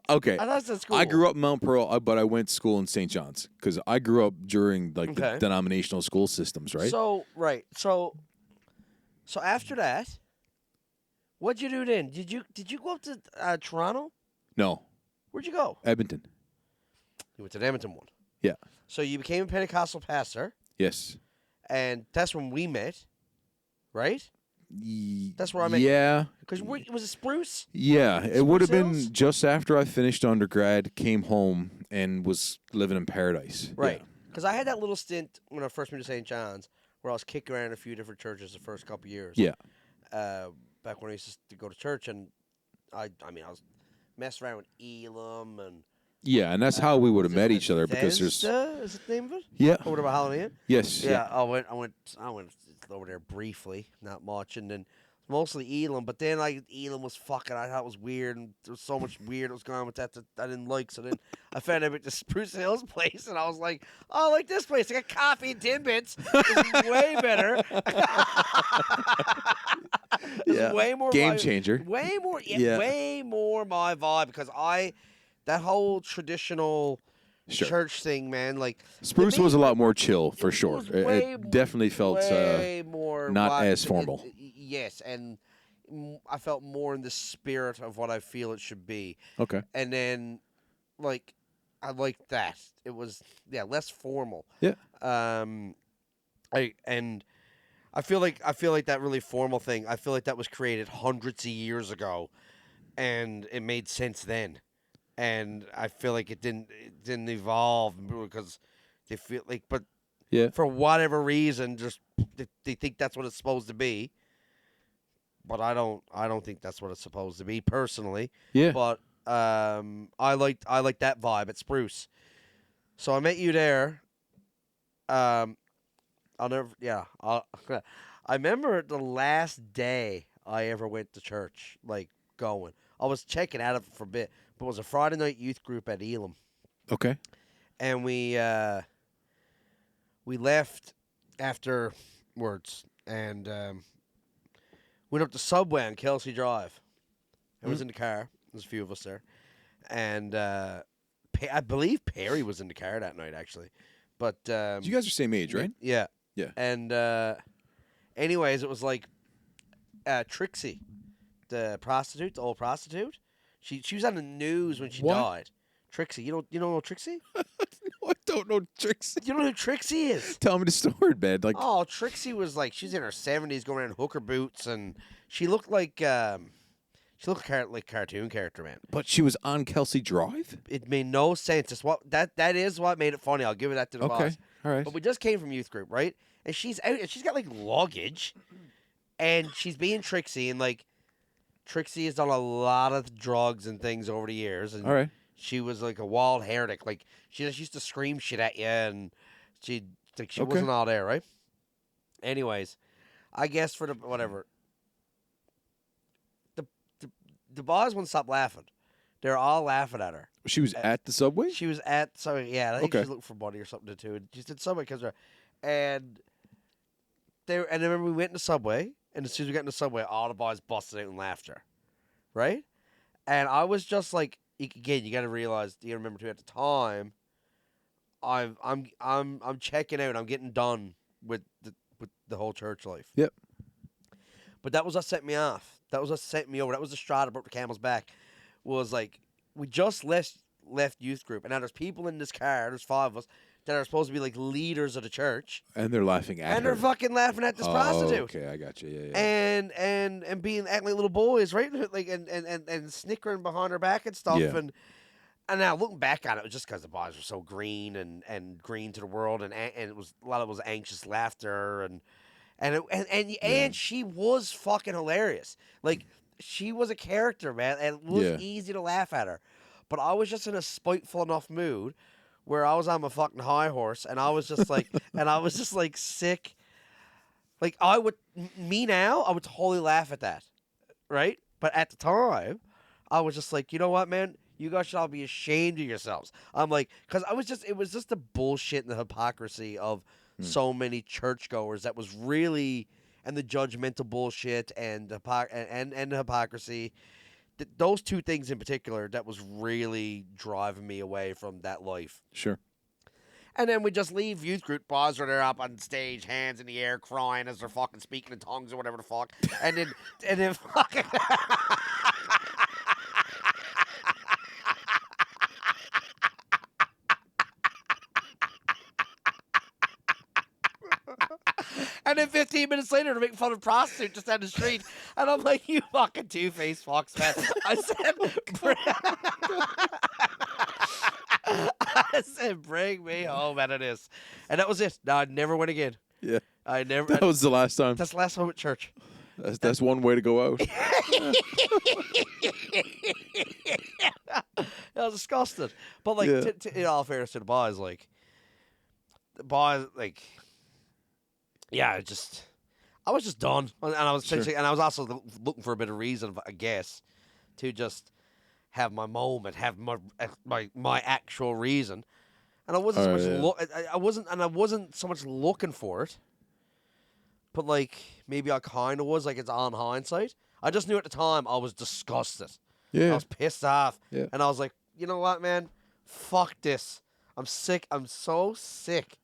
B: Okay.
A: I thought it said school.
B: I grew up in Mount Pearl, but I went to school in St. John's because I grew up during like the denominational school systems, right?
A: So after that, what'd you do then? Did you go up to Toronto?
B: No.
A: Where'd you go?
B: Edmonton.
A: You went to the Edmonton one.
B: Yeah.
A: So you became a Pentecostal pastor.
B: Yes.
A: And that's when we met, right? That's where I met.
B: Yeah.
A: Because was it Spruce?
B: Yeah.
A: Spruce
B: It would have
A: Hills?
B: been just after I finished undergrad, came home, and was living in paradise.
A: Right.
B: Yeah.
A: Because I had that little stint when I first moved to St. John's where I was kicking around a few different churches the first couple of years.
B: Yeah.
A: Back when I used to go to church, and I was messing around with Elam and.
B: Yeah, and that's how we would have met each other because there's.
A: Is it the name of it?
B: Yeah.
A: Or whatever, Halloween.
B: Yes.
A: Yeah. I went over there briefly, not much, and then mostly Elam. But then Elam was fucking. I thought it was weird, and there was so much weird that was going on with that I didn't like. So then I found out about the Spruce Hills place, and I was like, oh, I like this place. I got coffee and Timbits. It's way better. It's way more
B: game changer.
A: Way more. Yeah, way more my vibe because that whole traditional.
B: Sure.
A: Church thing, man. Like
B: Spruce was a lot more chill for sure.
A: It
B: definitely felt
A: way more
B: not as formal.
A: Yes, and I felt more in the spirit of what I feel it should be.
B: Okay.
A: And then, I liked that. It was less formal.
B: Yeah.
A: I feel like that really formal thing. I feel like that was created hundreds of years ago, and it made sense then. And I feel like it didn't evolve because they feel like, but for whatever reason, just they think that's what it's supposed to be. But I don't think that's what it's supposed to be personally.
B: Yeah.
A: But I like that vibe at Spruce. So I met you there. I remember the last day I ever went to church, going. I was checking out of it for a bit. But it was a Friday night youth group at Elam.
B: Okay.
A: And we left afterwards and went up to Subway on Kelsey Drive. I was in the car. There's a few of us there. And I believe Perry was in the car that night, actually. But
B: you guys are the same age, right?
A: Yeah.
B: Yeah.
A: And anyways, it was Trixie, the old prostitute. She was on the news when she died. Trixie, you don't know Trixie?
B: No, I don't know Trixie.
A: You don't know who Trixie is?
B: Tell me the story, man.
A: Trixie was she's in her 70s, going around in hooker boots, and she looked like cartoon character, man.
B: But she was on Kelsey Drive.
A: It made no sense. It's that is what made it funny. I'll give it that to the boss.
B: Okay, all right.
A: But we just came from youth group, right? And she's out. And she's got luggage, and she's being Trixie, and Trixie has done a lot of drugs and things over the years, and
B: all right.
A: She was a wild heretic. She just used to scream shit at you, and she wasn't all there, right? Anyways, I guess for the whatever, the boys wouldn't stop laughing. They're all laughing at her.
B: She was at the Subway?
A: She was at Subway. Yeah, I think she was looking for money or something to do. She did Subway because and I remember we went in the Subway. And as soon as we got in the Subway, all the boys busted out in laughter, right? And I was just again, you got to realize, you got to remember too. At the time, I'm checking out. I'm getting done with the whole church life.
B: Yep.
A: But that was what set me off. That was what set me over. That was the straw that broke the camel's back. Was we just left youth group, and now there's people in this car. There's 5 of us. That are supposed to be leaders of the church,
B: and they're laughing at her.
A: And they're fucking laughing at this prostitute.
B: Okay, I got you. Yeah.
A: And acting like little boys, right? And snickering behind her back and stuff.
B: Yeah.
A: And now looking back on it, it was just because the boys were so green and green to the world, and it was a lot of it was anxious laughter and she was fucking hilarious. She was a character, man, and it was easy to laugh at her. But I was just in a spiteful enough mood where I was on my fucking high horse, and I was just sick. I would totally laugh at that, right? But at the time, I was just you know what, man? You guys should all be ashamed of yourselves. I'm because it was just the bullshit and the hypocrisy of so many churchgoers that was really, and the judgmental bullshit and and the hypocrisy. Those two things in particular that was really driving me away from that life.
B: Sure.
A: And then we just leave youth group bars where they're up on stage, hands in the air, crying as they're fucking speaking in tongues or whatever the fuck. And then fucking. And then 15 minutes later, they're making fun of a prostitute just down the street. And I'm like, you fucking two-faced fucks, man. I said, bring me home out of this. And that was it. No, I never went again.
B: Yeah.
A: I never.
B: That was the last time.
A: That's the last time at church.
B: That's one way to go out.
A: I was disgusted. But, like,
B: Yeah.
A: in all fairness to the boys, like, yeah, I was just done. And I was essentially, and I was also looking for a bit of reason, I guess, to just have my moment, have my actual reason. And I wasn't so much I wasn't so much looking for it. But, like, maybe I kind of was, like, it's on hindsight. I just knew at the time I was disgusted.
B: Yeah.
A: I was pissed off.
B: Yeah.
A: And I was like, you know what, man? Fuck this. I'm sick. I'm so sick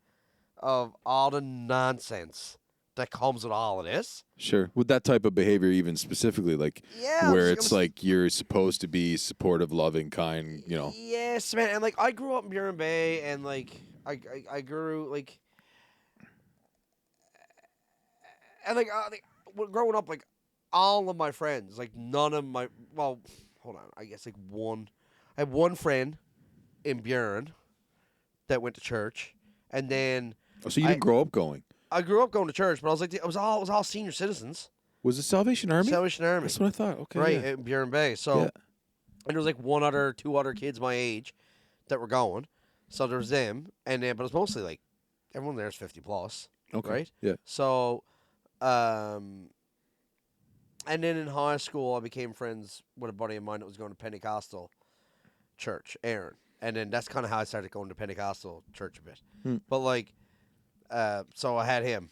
A: of all the nonsense that comes with all of this.
B: Sure. With that type of behavior, even specifically, like, where it's like you're supposed to be supportive, loving, kind, you know.
A: Yes, man. And, like, I grew up in Burin Bay, and, like, I grew, like... And, like, growing up, like, all of my friends, like, none of my... Well, hold on. I guess, like, I had one friend in Burin that went to church, and then...
B: Oh, so you didn't grow up going? I
A: grew up going to church, but I was like, it was all senior citizens.
B: Was it Salvation Army?
A: Salvation Army.
B: That's what I thought. Okay.
A: Right,
B: Yeah.
A: in Burin Bay. So, and there was, like, two other kids my age that were going. So there was them, and then, but it was mostly, like, everyone there is 50 plus.
B: Okay.
A: Right?
B: Yeah.
A: So... and then in high school, I became friends with a buddy of mine that was going to Pentecostal church, Aaron. And then that's kind of how I started going to Pentecostal church a bit. But, like, so I had him.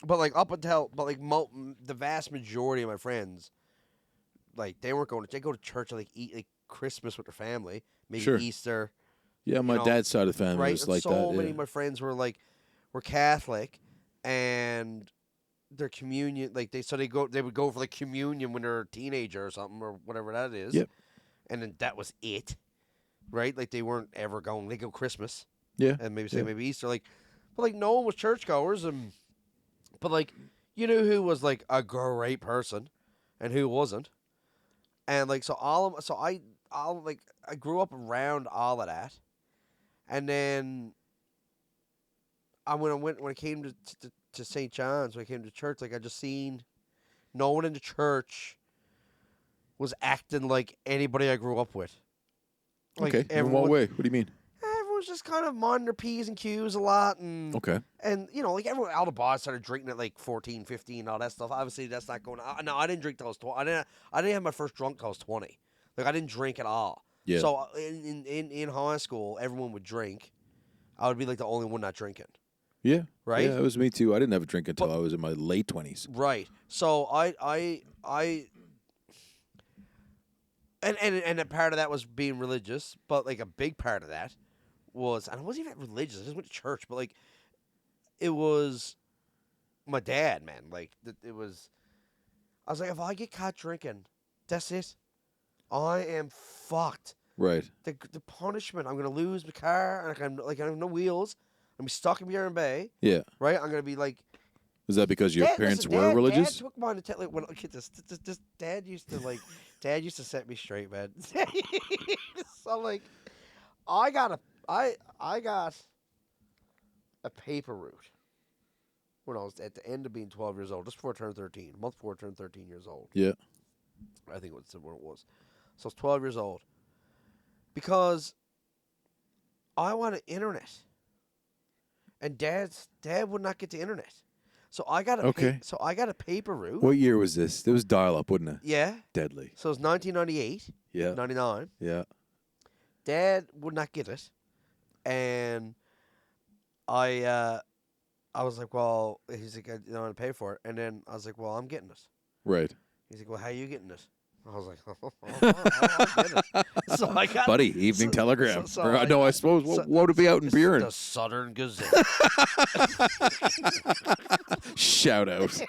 A: But, like, the vast majority of my friends, like, they weren't going to, they go to church, like, eat, like, Christmas with their family, maybe Easter.
B: Yeah, my dad's side of the family was like that.
A: So many of my friends were Catholic, and their communion, like, they would go for, like, communion when they're a teenager or something, or whatever that is.
B: Yep.
A: And then that was it, right? Like, they weren't ever going. They go Christmas.
B: Yeah.
A: And maybe Easter. Like, but, like, no one was churchgoers. But, like, you knew who was, like, a great person and who wasn't. And, like, I grew up around all of that. And then when I came to St. John's, when I came to church, like, I just seen no one in the church was acting like anybody I grew up with. Like,
B: okay. In what way? What do you mean?
A: Everyone's just kind of minding their P's and Q's a lot. And,
B: okay.
A: And, you know, like, everyone out of bars started drinking at, like, 14, 15, all that stuff. Obviously, that's not going on. No, I didn't drink till I was 20. I didn't have my first drunk till I was 20. Like, I didn't drink at all.
B: Yeah.
A: So, in high school, everyone would drink. I would be, like, the only one not drinking.
B: Yeah.
A: Right?
B: Yeah, it was me too. I didn't have a drink until I was in my late 20s.
A: Right. So and a part of that was being religious, but, like, a big part of that was, and I wasn't even religious, I just went to church, but, like, it was my dad, man. Like, I was like, if I get caught drinking, that's it. I am fucked.
B: Right.
A: The punishment, I'm gonna lose my car, and I have no wheels. I'm gonna be stuck in Burin Bay.
B: Yeah.
A: Right. I'm gonna be like.
B: Was that because your parents were religious?
A: Dad took mine to tell, like, when this Dad used to set me straight, man. So, like, I got a paper route when I was at the end of being 12 years old, just before I turned 13, a month before I turned 13 years old.
B: Yeah.
A: I think that's what it was. So I was 12 years old because I wanted internet, and Dad would not get the internet. So I got a paper route.
B: What year was this? It was dial-up, wouldn't it?
A: Yeah.
B: Deadly.
A: So it was 1998.
B: Yeah.
A: 99.
B: Yeah.
A: Dad would not get it, and I I was like, well, he's like, I don't want to pay for it. And then I was like, well, I'm getting this.
B: Right.
A: He's like, well, how are you getting this? I was like, I'm getting it. So I got
B: Buddy, Evening Telegram. I suppose.
A: So,
B: what would it be out in Buren?
A: The Southern Gazette.
B: Shout out.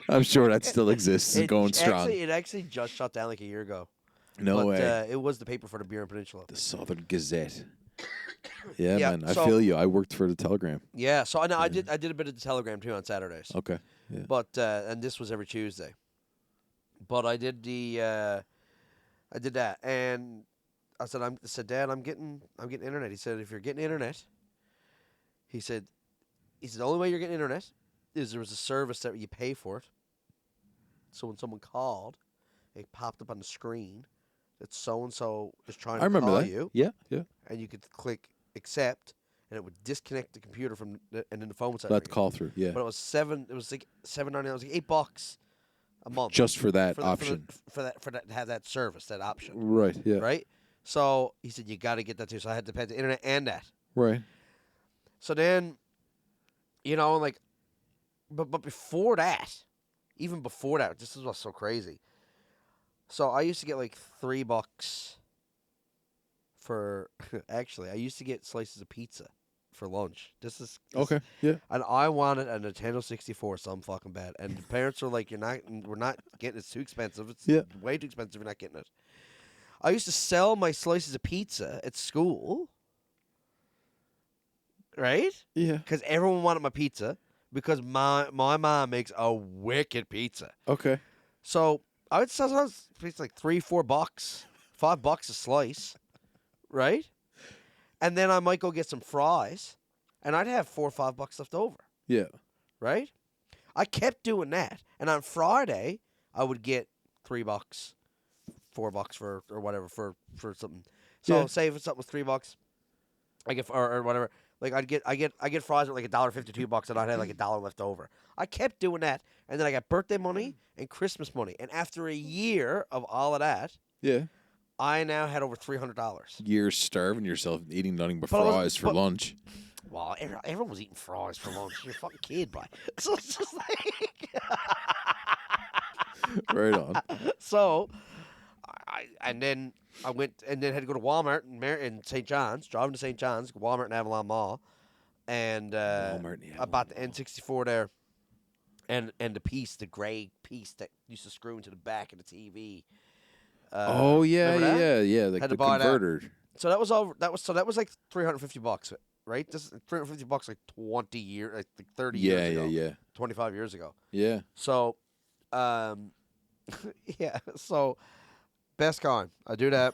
B: I'm sure that still exists and going strong.
A: It actually just shut down like a year ago.
B: No way.
A: It was the paper for the Buren Peninsula.
B: The Southern Gazette. Yeah,
A: Yeah,
B: man. I feel you. I worked for the Telegram.
A: Yeah, so I know I did a bit of the Telegram too on Saturdays.
B: Okay. Yeah.
A: But and this was every Tuesday. But I did I did that, and I said, Dad, I'm getting internet. He said, if you're getting internet, he said the only way you're getting internet is there was a service that you pay for it. So when someone called, it popped up on the screen that so and so is trying to call you.
B: Yeah, yeah.
A: And you could click accept, and it would disconnect the computer from, and then the phone would start
B: Let
A: ringing.
B: the call through. Yeah.
A: But it was like $7.99. It was like $8 a month
B: just for that option.
A: For that to have that service, that option.
B: Right. Yeah.
A: Right. So he said you got to get that too. So I had to pay the internet and that.
B: Right.
A: So then, like, but before that, even before that, this is what's so crazy. So I used to get like $3 for. Actually, I used to get slices of pizza for lunch. This
B: okay. Yeah.
A: And I wanted a Nintendo 64 some fucking bad. And the parents were like, we're not getting it. It's too expensive. It's way too expensive. You're not getting it. I used to sell my slices of pizza at school. Right?
B: Yeah.
A: Because everyone wanted my pizza because my mom makes a wicked pizza.
B: Okay.
A: So I would sell pizza like $3-4, $5 a slice. Right? And then I might go get some fries, and I'd have $4 or $5 left over.
B: Yeah.
A: Right? I kept doing that, and on Friday I would get $3, $4 for or whatever for something. So say if something was $3, I get or whatever. Like I get fries at like $1.50, $2, and I'd have like $1 left over. I kept doing that, and then I got birthday money and Christmas money, and after a year of all of that, I now had over $300.
B: You're starving yourself, eating nothing but fries for lunch.
A: Well, everyone was eating fries for lunch. You're a fucking kid, boy. So it's just like...
B: Right on.
A: So, and then I went and then had to go to Walmart in St. John's, driving to St. John's, Walmart in Avalon Mall, and I bought the N64 there, and the gray piece that used to screw into the back of the TV.
B: Yeah. Like the converter.
A: So that was over. That was like $350, right? This is $350 like 20 years, like 30 years ago.
B: Yeah.
A: 25 years ago.
B: Yeah.
A: So, So, best con. I do that,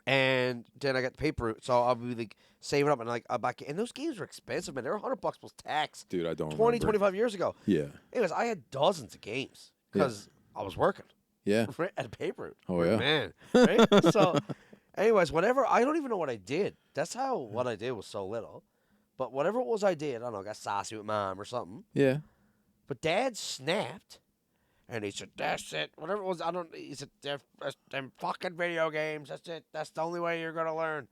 A: and then I got the paper route. So I'll be like saving up and like I back. And those games were expensive, man. They were $100 plus tax.
B: Dude, I don't
A: 25 years ago.
B: Yeah.
A: Anyways, I had dozens of games because I was working.
B: Yeah.
A: Right, at a paper route.
B: Oh, yeah.
A: Man. Right? So, anyways, I don't even know what I did. That's how what I did was so little. But whatever it was I did, I don't know, got saucy with Mom or something.
B: Yeah.
A: But Dad snapped, and he said, that's it. Whatever it was, he said, them fucking video games, that's it. That's the only way you're going to learn.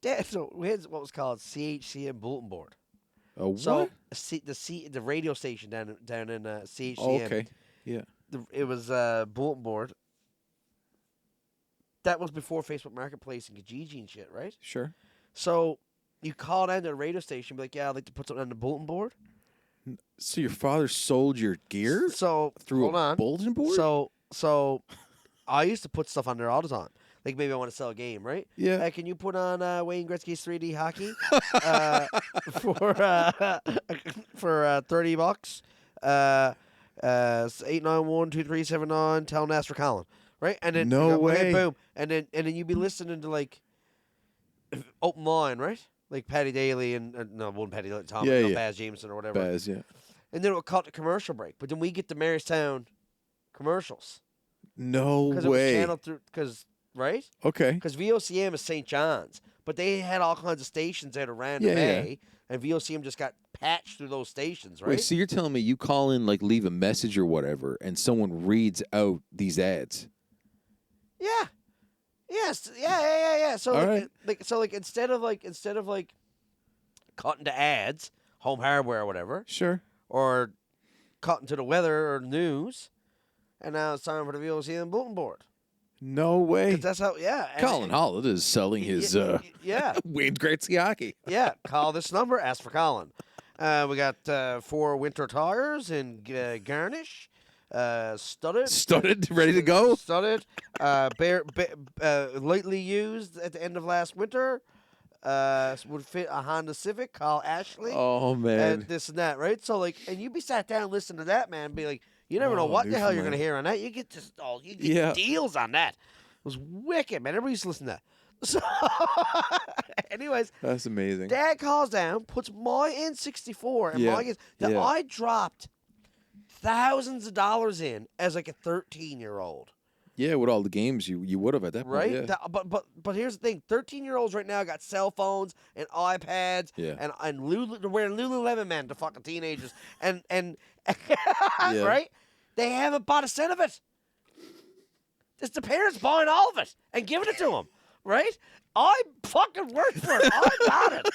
A: Dad, so we had what was called CHCM bulletin board.
B: Oh, what?
A: So, the radio station down in CHCM.
B: Oh, okay. Yeah.
A: It was a bulletin board. That was before Facebook Marketplace and Kijiji and shit, right?
B: Sure.
A: So you call down to the radio station, be like, "Yeah, I'd like to put something on the bulletin board."
B: So your father sold your gear through a bulletin board?
A: So I used to put stuff on there all the time. Like maybe I want to sell a game, right?
B: Yeah.
A: Hey, can you put on Wayne Gretzky's 3D hockey for $30? 891-2379. Tell Nas for Colin, right? And then
B: no way,
A: okay, boom, and then you'd be listening to like open line, right? Like Patty Daly and no, it wasn't Patty Daly, Tom, Baz Jameson or whatever.
B: Baz, yeah.
A: And then it would cut the commercial break, but then we get the Marystown commercials.
B: No way.
A: Because it was channeled through, right?
B: Okay.
A: Because VOCM is St. John's, but they had all kinds of stations that around the bay, and VOCM just got patched through those stations, right?
B: Wait, so you're telling me you call in, like, leave a message or whatever, and someone reads out these ads?
A: Yeah. Yes. Yeah. So
B: all
A: like,
B: right.
A: instead of cutting to ads, home hardware or whatever,
B: Sure.
A: or cutting to the weather or news, and now it's time for the VOC and bulletin board.
B: No way.
A: Because that's how,
B: Colin Hollett is selling his Wayne Gretzky hockey.
A: Yeah, call this number, ask for Colin. We got 4 winter tires in garnish, studded,
B: ready to go.
A: Studded, lightly used at the end of last winter. Would fit a Honda Civic. Call Ashley.
B: Oh man,
A: and this and that, right? So like, and you be sat down and listen to that, man. Be like, you never know what the hell you're gonna hear on that. You get just you get deals on that. It was wicked, man. Everybody used to listen to that. So, anyways,
B: that's amazing.
A: Dad calls down, puts my N64 and my games that I dropped thousands of dollars in as like a 13-year-old.
B: Yeah, with all the games you would have at that point.
A: Right?
B: Yeah.
A: But here's the thing: 13-year-olds right now got cell phones and iPads, and they're wearing Lululemon, man, to fucking teenagers, and right? They haven't bought a cent of it. It's the parents buying all of it and giving it to them, right? I fucking worked for it. I got it.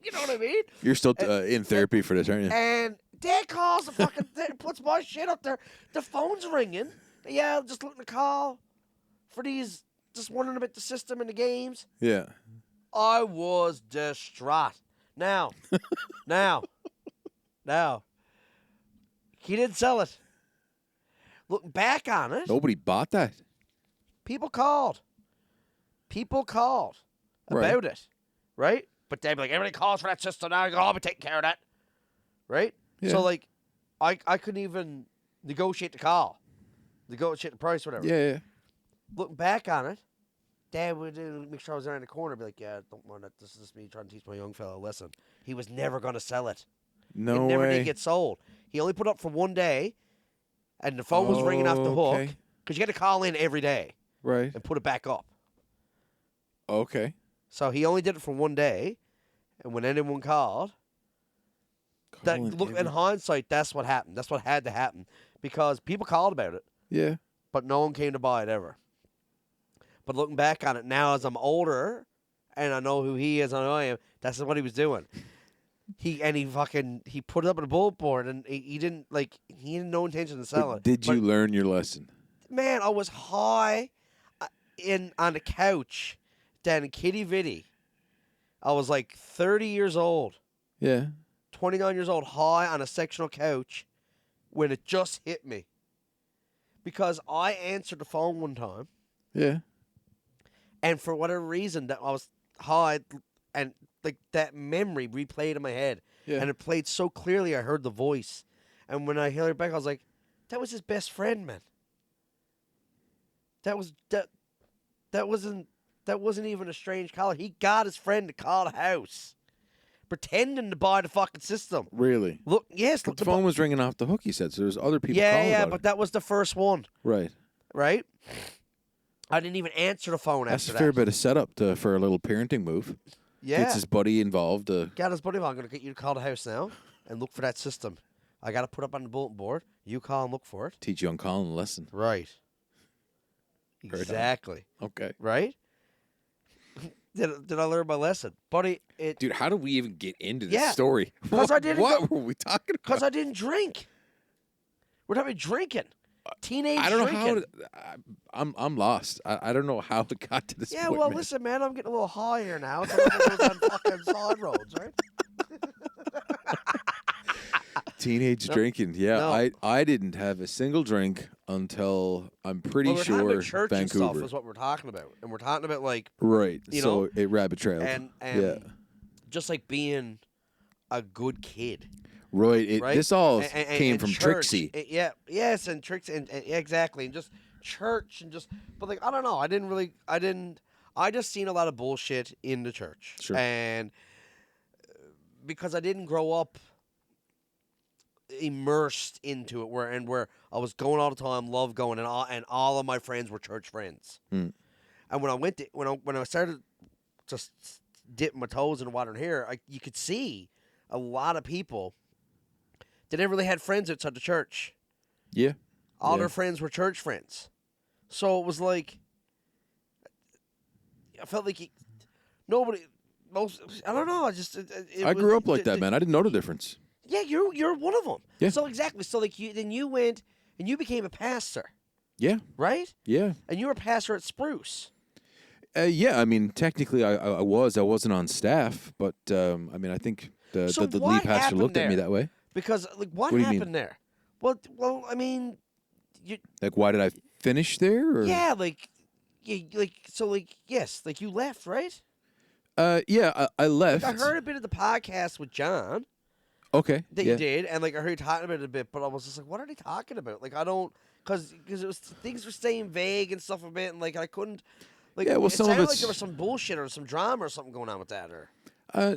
A: You know what I mean?
B: You're still in therapy for this, aren't you?
A: And Dad calls the fucking puts my shit up there. The phone's ringing. Yeah, just looking to call for these, just wondering about the system and the games.
B: Yeah.
A: I was distraught. Now, he didn't sell it. Looking back on it,
B: Nobody bought that.
A: people called about it, right? But they'd be like, everybody calls for that system now. I go, I'll be taking care of that, right?
B: Yeah.
A: So like, I couldn't even negotiate the call, negotiate the price, whatever.
B: Yeah.
A: Looking back on it, Dad would make sure I was there in the corner, be like, yeah, don't mind that. This is me trying to teach my young fella a lesson. He was never going to sell it.
B: No
A: it
B: way.
A: never did get sold. He only put up for one day, and the phone was ringing off the hook, because you got to call in every day.
B: Right.
A: And put it back up.
B: Okay.
A: So he only did it for one day, and when anyone called, in hindsight, that's what happened. That's what had to happen, because people called about it.
B: Yeah.
A: But no one came to buy it ever. But looking back on it now, as I'm older, and I know who he is and who I am, that's what he was doing. He put it up on a bulletin board, and he didn't no intention to sell it.
B: Did you learn your lesson?
A: Man, I was high on the couch down in Kitty Vitty. I was like 30 years old.
B: Yeah.
A: 29 years old, high on a sectional couch when it just hit me. Because I answered the phone one time.
B: Yeah.
A: And for whatever reason, that I was high, and like that memory replayed in my head.
B: Yeah.
A: And it played so clearly, I heard the voice. And when I heard it back, I was like, that was his best friend, man. That wasn't even a strange caller. He got his friend to call the house, pretending to buy the fucking system.
B: Really?
A: Look, yes.
B: The phone was ringing off the hook, he said, so there's other people calling about
A: but
B: it.
A: that was the first one.
B: Right.
A: Right? I didn't even answer the phone
B: That's
A: after
B: a
A: that.
B: fair bit of setup for a little parenting move.
A: Yeah.
B: Gets his buddy involved.
A: Got his buddy involved. I'm going to get you to call the house now and look for that system. I got to put up on the bulletin board. You call and look for it.
B: Teach young Colin a lesson.
A: Right. Exactly.
B: Okay.
A: Right? Did I learn my lesson? Buddy,
B: Dude, how did we even get into this story?
A: Because I didn't.
B: What were we talking about?
A: Because I didn't drink. We're talking about drinking. Teenage
B: I don't
A: drinking.
B: know how I'm lost. I don't know how it got to this point.
A: Yeah, well, listen, man, I'm getting a little high here now. So I'm going on fucking side roads, right?
B: Teenage drinking. Yeah,
A: No.
B: I didn't have a single drink until I'm pretty
A: we're
B: sure
A: talking about church
B: Vancouver.
A: and stuff is what we're talking about. And we're talking about, like,
B: Right.
A: you
B: so
A: know,
B: it rabbit trailed.
A: and
B: yeah.
A: just like being a good kid.
B: Right.
A: Right?
B: This all
A: And
B: came from
A: church.
B: Trixie.
A: Yes, and Trixie, and exactly, and just church, and just, but like, I don't know, I just seen a lot of bullshit in the church.
B: Sure.
A: And because I didn't grow up immersed into it, where I was going all the time, loved going, and all of my friends were church friends.
B: Mm.
A: And when I started to dip my toes in the water in here, you could see a lot of people that never really had friends outside the church.
B: Yeah.
A: All their friends were church friends. So it was like, I felt like I don't know.
B: I grew up like that, man. I didn't know the difference.
A: Yeah, you're one of them.
B: Yeah.
A: So exactly. So like you went and you became a pastor.
B: Yeah.
A: Right.
B: Yeah.
A: And you were a pastor at Spruce.
B: Yeah. I mean, technically, I wasn't on staff, but I mean, I think the lead pastor looked at me that way.
A: Because like what happened there? Well, I mean,
B: like why did I finish there? Or?
A: Yeah, yes, like you left, right?
B: Yeah, I left.
A: Like, I heard a bit of the podcast with John.
B: Okay.
A: That you did, and like I heard you talking about it a bit, but I was just like, what are they talking about? Like I don't, because it was things were staying vague and stuff a bit, and like I couldn't. Like,
B: yeah, well,
A: it
B: some
A: sounded
B: of
A: like there was some bullshit or some drama or something going on with that, or.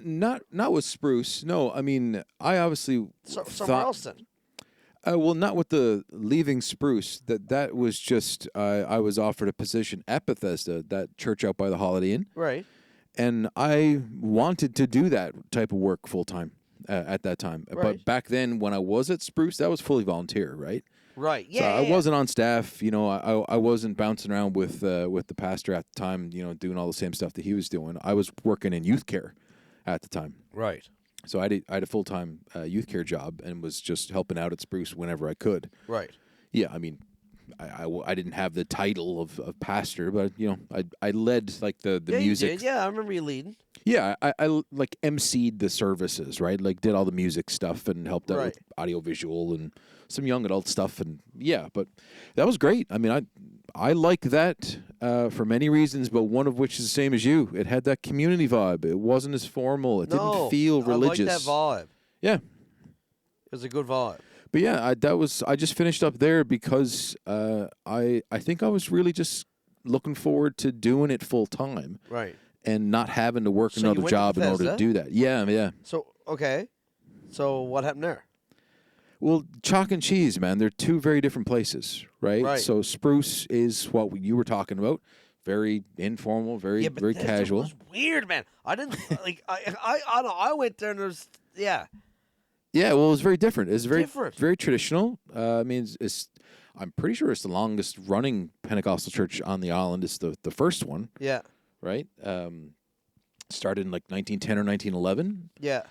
B: Not with Spruce. No, I mean I obviously
A: somewhere else then.
B: Well, not with the leaving Spruce. That was just I was offered a position at Bethesda, that church out by the Holiday Inn.
A: Right.
B: And I wanted to do that type of work full time at that time.
A: Right.
B: But back then, when I was at Spruce, that was fully volunteer, right?
A: Right. Yeah.
B: So
A: I
B: wasn't on staff. You know, I wasn't bouncing around with the pastor at the time. You know, doing all the same stuff that he was doing. I was working in youth care at the time.
A: Right.
B: So I had a full time youth care job and was just helping out at Spruce whenever I could.
A: Right.
B: Yeah. I mean, I didn't have the title of pastor, but you know, I led like the music.
A: You did. Yeah, I remember you leading.
B: Yeah, I like emceed the services, right? Like did all the music stuff and helped out with audiovisual and some young adult stuff, and yeah, but that was great. I mean, I like that for many reasons, but one of which is the same as you. It had that community vibe. It wasn't as formal. It didn't feel religious.
A: I like that vibe.
B: Yeah,
A: it was a good vibe.
B: But yeah, I just finished up there because I think I was really just looking forward to doing it full time,
A: right,
B: and not having to work another job in order to do that. Yeah.
A: So okay, so what happened there?
B: Well, Chalk and Cheese, man, they're two very different places, right?
A: Right.
B: So Spruce is what you were talking about, very informal, very casual.
A: It was weird, man. I didn't like. I went there and there's
B: Yeah, well, it was very different. It's very traditional. I mean, I'm pretty sure it's the longest running Pentecostal church on the island. It's the first one.
A: Yeah.
B: Right? Started in like 1910 or 1911.
A: Yeah.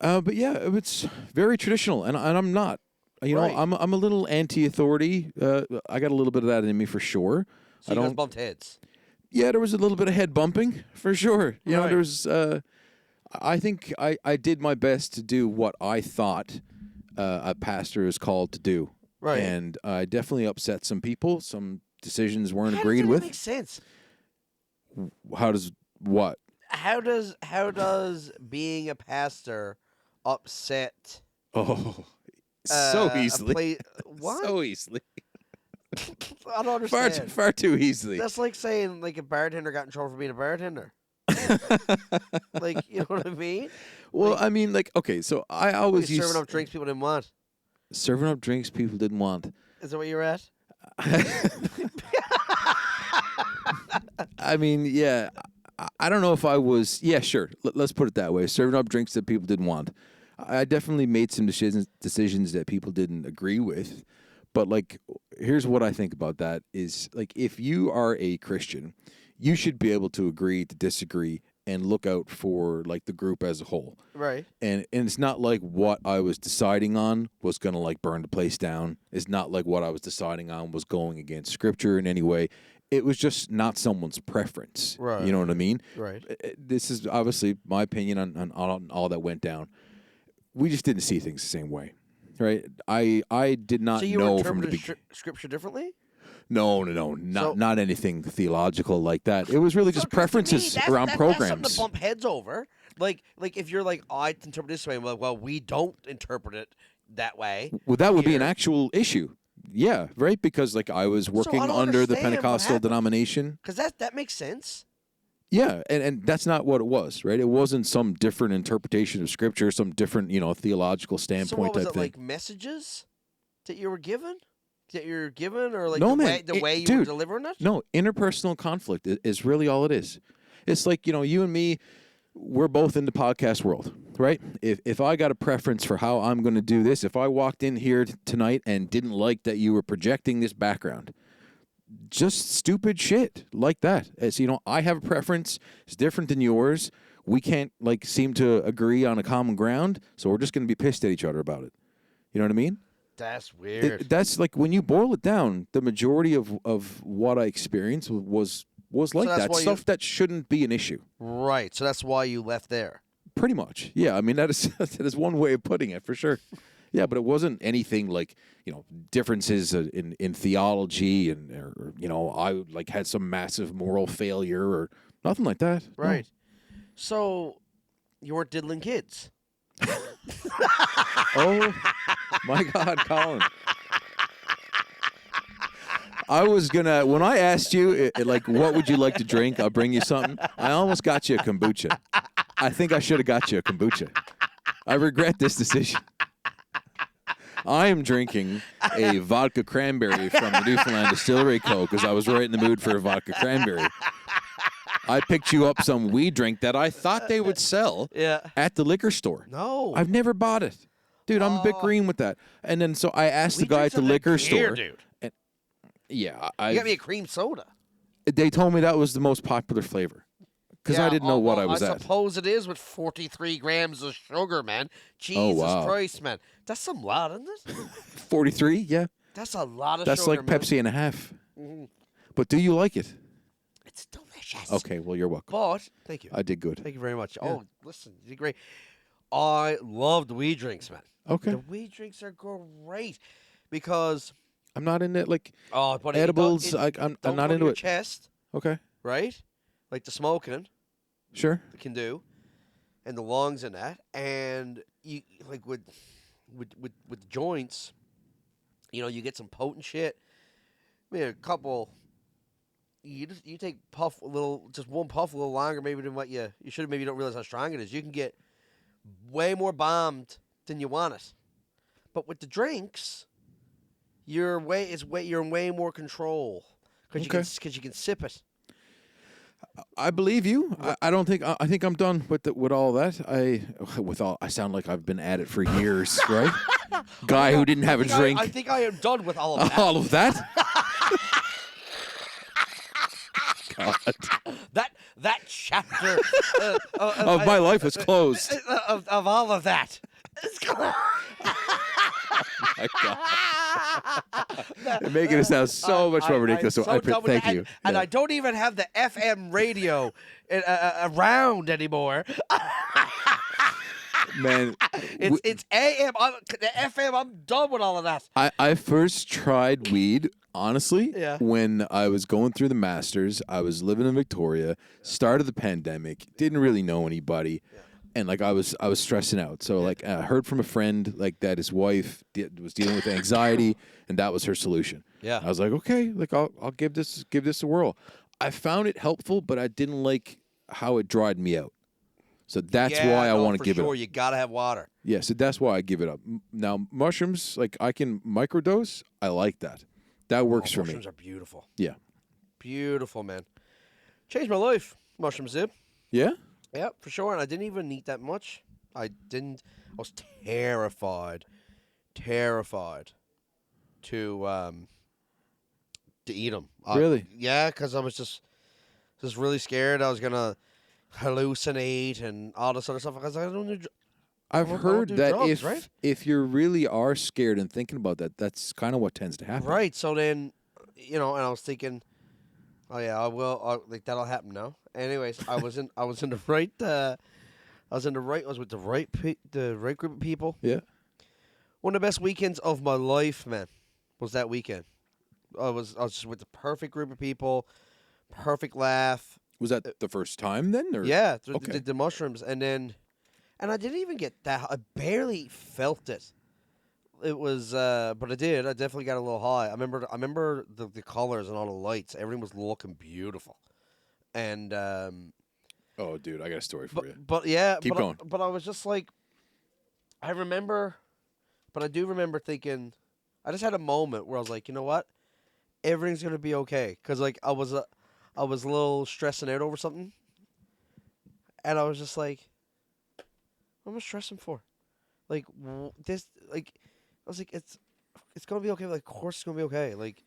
B: But yeah, it's very traditional, and I'm not. You know, I'm a little anti-authority. I got a little bit of that in me for sure.
A: So you guys bumped heads.
B: Yeah, there was a little bit of head bumping for sure. You know, there's. I think I did my best to do what I thought a pastor is called to do.
A: Right.
B: And I definitely upset some people. Some decisions weren't agreed with.
A: That makes sense.
B: How does what?
A: How does being a pastor upset?
B: Oh, so easily.
A: What?
B: So easily.
A: I don't understand.
B: Far too easily.
A: That's like saying like a bartender got in trouble for being a bartender. Like, you know what I mean?
B: Well, like, I mean, like, okay, so I always
A: serving up drinks people didn't want.
B: Serving up drinks people didn't want.
A: Is that what you're at?
B: I mean, yeah. I don't know if I was. Yeah, sure. Let's put it that way. Serving up drinks that people didn't want. I definitely made some decisions that people didn't agree with. But, like, here's what I think about that is, like, if you are a Christian, you should be able to agree to disagree and look out for, like, the group as a whole.
A: Right.
B: And it's not like what I was deciding on was going to, like, burn the place down. It's not like what I was deciding on was going against Scripture in any way. It was just not someone's preference.
A: Right.
B: You know what I mean?
A: Right.
B: This is obviously my opinion on all that went down. We just didn't see things the same way. Right? I did not know from the beginning.
A: Scripture differently?
B: No, not anything theological like that. It was really just preferences around programs. That's
A: something to bump heads over. Like if you're like, I interpret this way, well, we don't interpret it that way.
B: Well, that would be an actual issue. Yeah, right? Because like I was working under the Pentecostal denomination.
A: Because that makes sense.
B: Yeah, and that's not what it was, right? It wasn't some different interpretation of Scripture, some different, theological standpoint. So
A: what was
B: type
A: it,
B: thing.
A: like messages that you were given? That you're given, or like
B: no,
A: the way you were delivering it?
B: No, interpersonal conflict is really all it is. It's like, you and me, we're both in the podcast world, right? If I got a preference for how I'm going to do this, if I walked in here tonight and didn't like that you were projecting this background, just stupid shit like that. As I have a preference, it's different than yours. we can't like seem to agree on a common ground, so we're just going to be pissed at each other about it. You know what I mean?
A: That's weird.
B: That's like when you boil it down, the majority of what I experienced was like that stuff that shouldn't be an issue.
A: Right. So that's why you left there.
B: Pretty much. Yeah. I mean, that is one way of putting it for sure. Yeah, but it wasn't anything like, differences in theology or I like had some massive moral failure or nothing like that.
A: Right.
B: No.
A: So you weren't diddling kids.
B: Oh my God, Colin. I was gonna, when I asked you, like, what would you like to drink? I'll bring you something. I almost got you a kombucha. I think I should have got you a kombucha. I regret this decision. I am drinking a vodka cranberry from the Newfoundland Distillery Co. because I was right in the mood for a vodka cranberry. I picked you up some weed drink that I thought they would sell at the liquor store.
A: No.
B: I've never bought it. Dude, I'm a bit green with that. And then so I asked the guy at the liquor store.
A: Dude.
B: And, yeah.
A: You got me a cream soda.
B: They told me that was the most popular flavor. Because I didn't know what I was at.
A: I suppose it is with 43 grams of sugar, man. Jesus Christ, man. That's some lot, isn't it?
B: 43? Yeah.
A: That's a lot of
B: That's
A: sugar,
B: like Pepsi and a half.
A: Mm-hmm.
B: But do you like it?
A: It's delicious.
B: Okay, well, you're welcome.
A: But, thank you.
B: I did good.
A: Thank you very much.
B: Yeah.
A: Oh, listen, you did great. I loved weed drinks, man.
B: Okay.
A: The weed drinks are great because...
B: I'm not into like
A: but
B: edibles. I'm not into
A: your
B: it.
A: Chest,
B: okay.
A: Right? Like the smoking.
B: Sure.
A: It can do. And the lungs and that. And you like with joints, you get some potent shit. I mean, a couple... You take puff a little, just one puff a little longer maybe than what you should have. Maybe you don't realize how strong it is. You can get way more bombed than you want it. But with the drinks, you're in way more control because you can sip it.
B: I believe you. I don't think. I think I'm done with all that. I sound like I've been at it for years, right? Guy who didn't have a drink.
A: I think I am done with all of that.
B: All of that. God.
A: That chapter
B: of my life is closed.
A: Of all of that.
B: Oh my God. You're making it sound so much more ridiculous. Thank you.
A: And I don't even have the FM radio around anymore.
B: Man,
A: it's AM. The FM. I'm done with all of that.
B: I first tried weed, honestly,
A: Yeah.
B: when I was going through the Masters. I was living in Victoria, started the pandemic, didn't really know anybody, and like I was stressing out. So like I heard from a friend like that his wife was dealing with anxiety, and that was her solution.
A: Yeah.
B: I was like, okay, like I'll give this a whirl. I found it helpful, but I didn't like how it dried me out. So that's why I want to give it up.
A: You got to have water.
B: Yeah, so that's why I give it up. Now, mushrooms, like I can microdose. I like that. That works for me.
A: Mushrooms are beautiful.
B: Yeah.
A: Beautiful, man. Changed my life. Mushroom zip.
B: Yeah?
A: Yeah, for sure. And I didn't even eat that much. I was terrified to eat them.
B: Really?
A: Yeah, because I was just really scared I was going to hallucinate and all this other stuff because
B: I've heard that
A: drugs,
B: if you really are scared and thinking about that, that's kind of what tends to happen.
A: Right. So then, and I was thinking, oh yeah, I will. Like that'll happen now. Anyways, I was in the right. I was with the right group of people.
B: Yeah.
A: One of the best weekends of my life, man, was that weekend. I was just with the perfect group of people, perfect laugh.
B: Was that the first time then? Or?
A: Yeah,
B: okay.
A: the mushrooms, and I didn't even get that. I barely felt it. It was, but I did. I definitely got a little high. I remember the colors and all the lights. Everything was looking beautiful, and
B: oh, dude, I got a story for you.
A: But yeah,
B: keep going.
A: But I was just like, I do remember thinking, I just had a moment where I was like, you know what, everything's gonna be okay, because like I was a little stressing out over something, and I was just like, what am I stressing for? Like this, like I was like, it's gonna be okay. Like, of course it's gonna be okay. Like,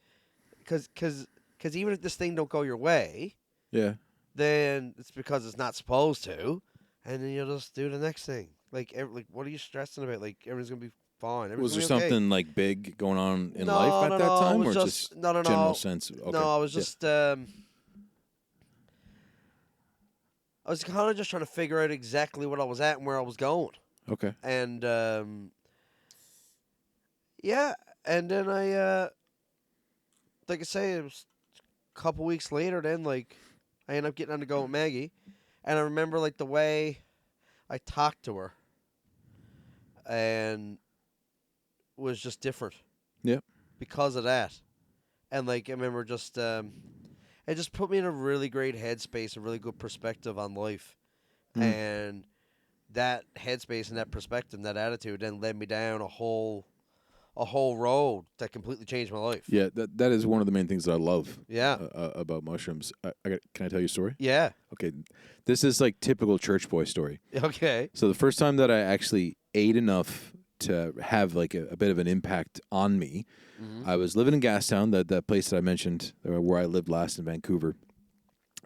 A: cause even if this thing don't go your way,
B: yeah,
A: then it's because it's not supposed to, and then you'll just do the next thing. Like, what are you stressing about? Like, everything's gonna be fine.
B: Was there
A: Everything's gonna be okay.
B: something like big going on in life
A: No,
B: at
A: no,
B: that
A: no. It
B: time,
A: was
B: or
A: just
B: just
A: no, no,
B: general
A: no.
B: sense? Okay.
A: No, I was
B: Yeah.
A: just I was kind of just trying to figure out exactly what I was at and where I was going.
B: Okay.
A: And yeah, and then like I say, it was a couple weeks later. Then like I ended up getting on to go with Maggie, and I remember like the way I talked to her, and was just different.
B: Yep.
A: Because of that, and like I remember just it just put me in a really great headspace, a really good perspective on life,
B: Mm.
A: and that headspace and that perspective, and that attitude, then led me down a whole road that completely changed my life.
B: Yeah, that is one of the main things that I love.
A: Yeah.
B: About mushrooms. Can I tell you a story?
A: Yeah.
B: Okay, this is like typical church boy story.
A: Okay.
B: So the first time that I actually ate enough to have like a bit of an impact on me, I was living in Gastown, that place that I mentioned where I lived last in Vancouver,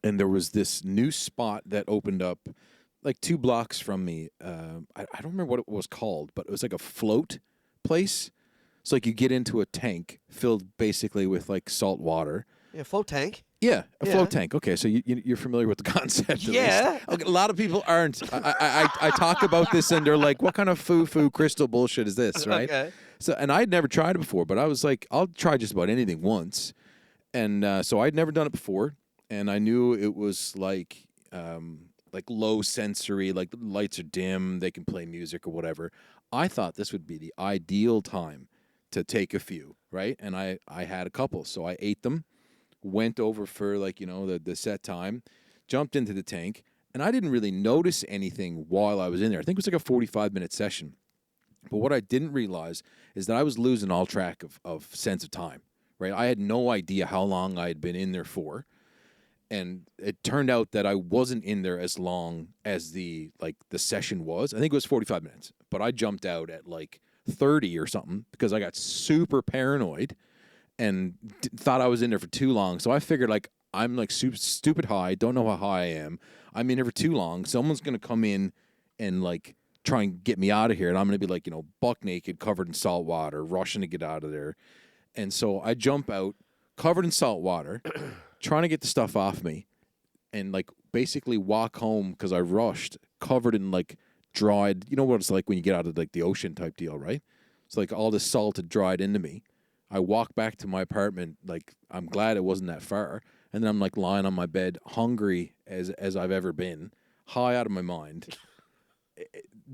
B: and there was this new spot that opened up like 2 blocks from me. I don't remember what it was called, but it was like a float place. It's like you get into a tank filled basically with like salt water.
A: Yeah, float tank.
B: Yeah, a
A: Yeah.
B: float tank. Okay, so you're familiar with the concept. At
A: Yeah.
B: least. Okay, a lot of people aren't. I talk about this and they're like, "What kind of foo crystal bullshit is this?" Right?
A: Okay.
B: So, and I'd never tried it before, but I was like, I'll try just about anything once, and so I'd never done it before, and I knew it was like low sensory, like the lights are dim, they can play music or whatever. I thought this would be the ideal time to take a few, right? And I had a couple, so I ate them. Went over for the set time, jumped into the tank, and I didn't really notice anything while I was in there. I think it was like a 45-minute session. But what I didn't realize is that I was losing all track of sense of time, right? I had no idea how long I had been in there for. And it turned out that I wasn't in there as long as the session was. I think it was 45 minutes, but I jumped out at like 30 or something because I got super paranoid and thought I was in there for too long. So I figured like I'm like stupid high, don't know how high I am. I'm in there for too long. Someone's gonna come in and like try and get me out of here, and I'm gonna be like buck naked, covered in salt water, rushing to get out of there. And so I jump out, covered in salt water, trying to get the stuff off me, and like basically walk home because I rushed, covered in like dried. You know what it's like when you get out of like the ocean type deal, right? It's like all this salt had dried into me. I walk back to my apartment, like I'm glad it wasn't that far, and then I'm like lying on my bed, hungry as I've ever been, high out of my mind.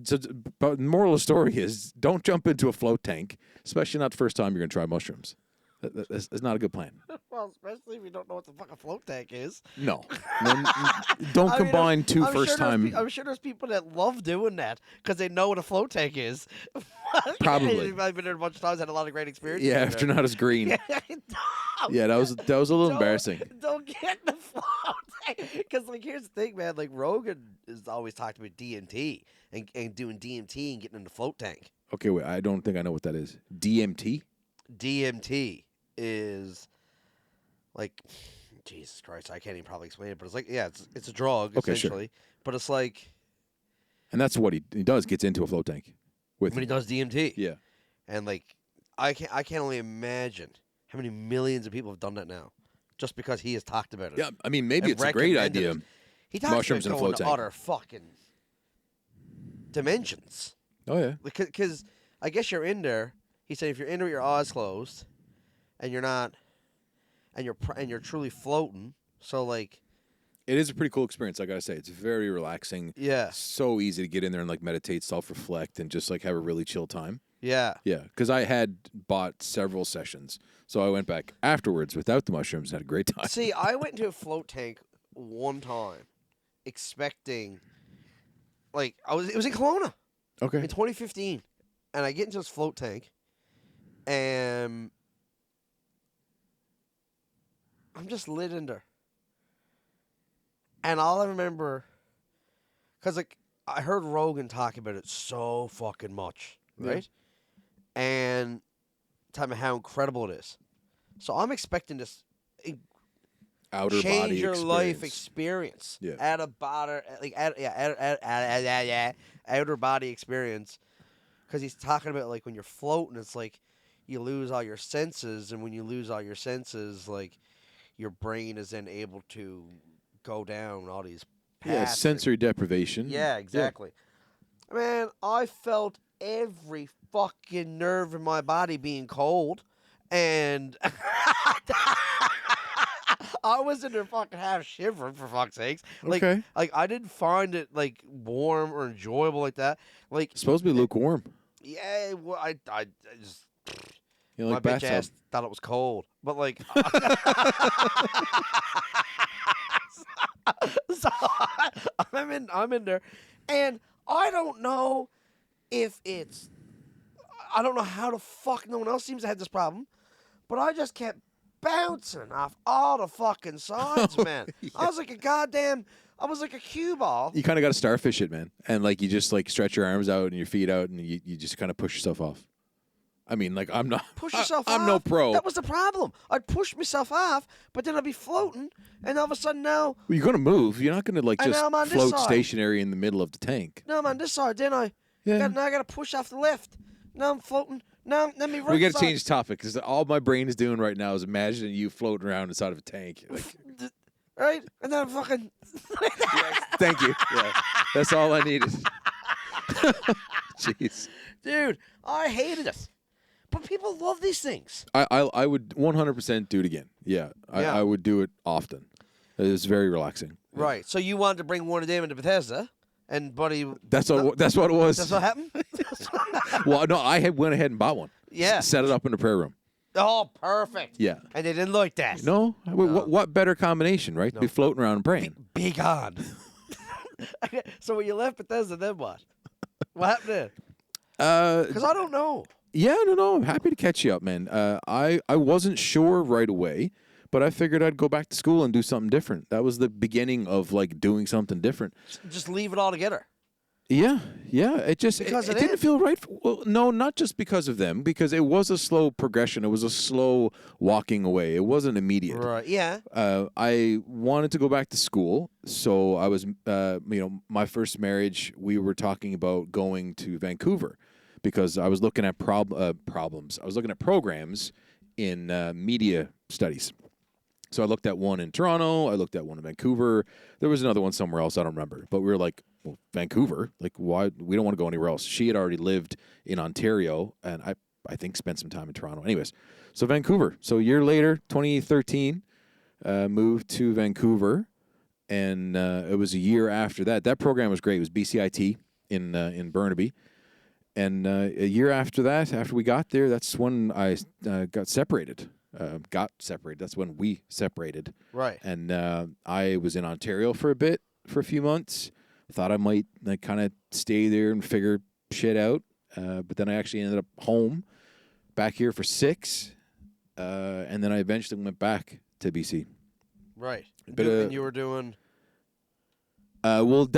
B: So, but the moral of the story is, don't jump into a float tank, especially not the first time you're going to try mushrooms. That's not a good plan.
A: Well, especially if you don't know what the fuck a float tank is.
B: No. Don't combine two first time.
A: I'm sure there's people that love doing that because they know what a float tank is.
B: Probably.
A: I've been there a bunch of times, had a lot of great experiences.
B: Yeah, if they're not as green. Yeah, that was a little embarrassing.
A: Don't get the float tank. Because, like, here's the thing, man. Like, Rogan has always talked about DMT and doing DMT and getting in the float tank.
B: Okay, wait. I don't think I know what that is. DMT?
A: DMT is like, Jesus Christ, I can't even probably explain it, but it's like, yeah, it's a drug,
B: Okay,
A: essentially. Sure. But it's like,
B: and that's what he does, gets into a float tank with
A: when he does DMT.
B: Yeah.
A: And like, I can't only imagine how many millions of people have done that now, just because he has talked about it.
B: Yeah, I mean, maybe it's a great idea.
A: He talks
B: mushrooms
A: about
B: in a
A: going
B: float
A: to
B: tank.
A: other fucking dimensions.
B: Oh yeah.
A: Because I guess you're in there. He said if you're in there with your eyes closed, and you're not, and you're truly floating. So like,
B: it is a pretty cool experience. I gotta say, it's very relaxing.
A: Yeah.
B: So easy to get in there and like meditate, self-reflect, and just like have a really chill time.
A: Yeah.
B: Yeah, because I had bought several sessions, so I went back afterwards without the mushrooms, and had a great time.
A: See, I went into a float tank one time, expecting, like, it was in Kelowna.
B: Okay.
A: In 2015, and I get into this float tank, and I'm just lit in there. And all I remember, because like I heard Rogan talk about it so fucking much, right? Yeah. And tell me how incredible it is. So I'm expecting this
B: outer
A: change
B: body
A: your life
B: experience.
A: experience.
B: Yeah.
A: Outer body experience. Because he's talking about like when you're floating, it's like you lose all your senses, and when you lose all your senses, like your brain is then able to go down all these paths.
B: Yeah, sensory deprivation.
A: Yeah, exactly. Man, I felt every fucking nerve in my body being cold, and I was in there fucking half shivering for fuck's sakes. Like,
B: Okay.
A: like I didn't find it like warm or enjoyable like that. Like,
B: It's supposed to be lukewarm.
A: yeah, well, I just
B: You know,
A: my
B: like
A: bitch
B: bathtub.
A: ass thought it was cold, but like, so I'm in there, and I don't know if it's, I don't know how the fuck no one else seems to have this problem, but I just kept bouncing off all the fucking sides, man.
B: Yeah.
A: I was like I was like a cue ball.
B: You kind of got to starfish it, man. And like you just like stretch your arms out and your feet out and you just kind of push yourself off. I mean, like I'm not
A: Push yourself off.
B: I'm no pro.
A: That was the problem. I'd push myself off, but then I'd be floating, and all of a sudden now,
B: Well, you're going to move. You're not going to like
A: And
B: just
A: now I'm on this
B: float
A: side.
B: stationary in the middle of the tank.
A: now I'm on this side, then I
B: Yeah.
A: now I got to push off the left. Now I'm floating. Now let me right
B: We got to
A: side.
B: change topic because all my brain is doing right now is imagining you floating around inside of a tank. Like,
A: Right? And then I'm fucking...
B: thank you. Yeah, that's all I needed. Jeez.
A: Dude, I hated it. But people love these things.
B: I would 100% do it again. Yeah,
A: Yeah.
B: I would do it often. It's very relaxing. Yeah.
A: Right. So you wanted to bring one of them into Bethesda, and Buddy...
B: That's what it was.
A: That's what happened?
B: Well, no, went ahead and bought one.
A: Yeah.
B: Set it up in the prayer room.
A: Oh, perfect.
B: Yeah.
A: And they didn't like that.
B: No, what better combination, right? To be floating around and praying.
A: Big on. So when you left Bethesda, then what? What happened then? Because I don't know.
B: Yeah, no, I'm happy to catch you up, man. I wasn't sure right away, but I figured I'd go back to school and do something different. That was the beginning of like doing something different.
A: Just leave it all together.
B: Yeah. It just
A: Because
B: it
A: of
B: didn't
A: them?
B: feel right. Well, no, not just because of them, because it was a slow progression. It was a slow walking away. It wasn't immediate.
A: Right. Yeah.
B: I wanted to go back to school, so I was, my first marriage. We were talking about going to Vancouver because I was looking at problems. I was looking at programs in media studies. So I looked at one in Toronto. I looked at one in Vancouver. There was another one somewhere else. I don't remember. But we were like, well, Vancouver? Like, why? We don't want to go anywhere else. She had already lived in Ontario, and I think spent some time in Toronto. Anyways, so Vancouver. So a year later, 2013, moved to Vancouver, and it was a year after that. That program was great. It was BCIT in Burnaby. And a year after that, after we got there, that's when I got separated. That's when we separated.
A: Right.
B: And I was in Ontario for a few months. Thought I might like kind of stay there and figure shit out. But then I actually ended up home, back here for 6. And then I eventually went back to BC.
A: Right.
B: But,
A: And you were doing...
B: Well,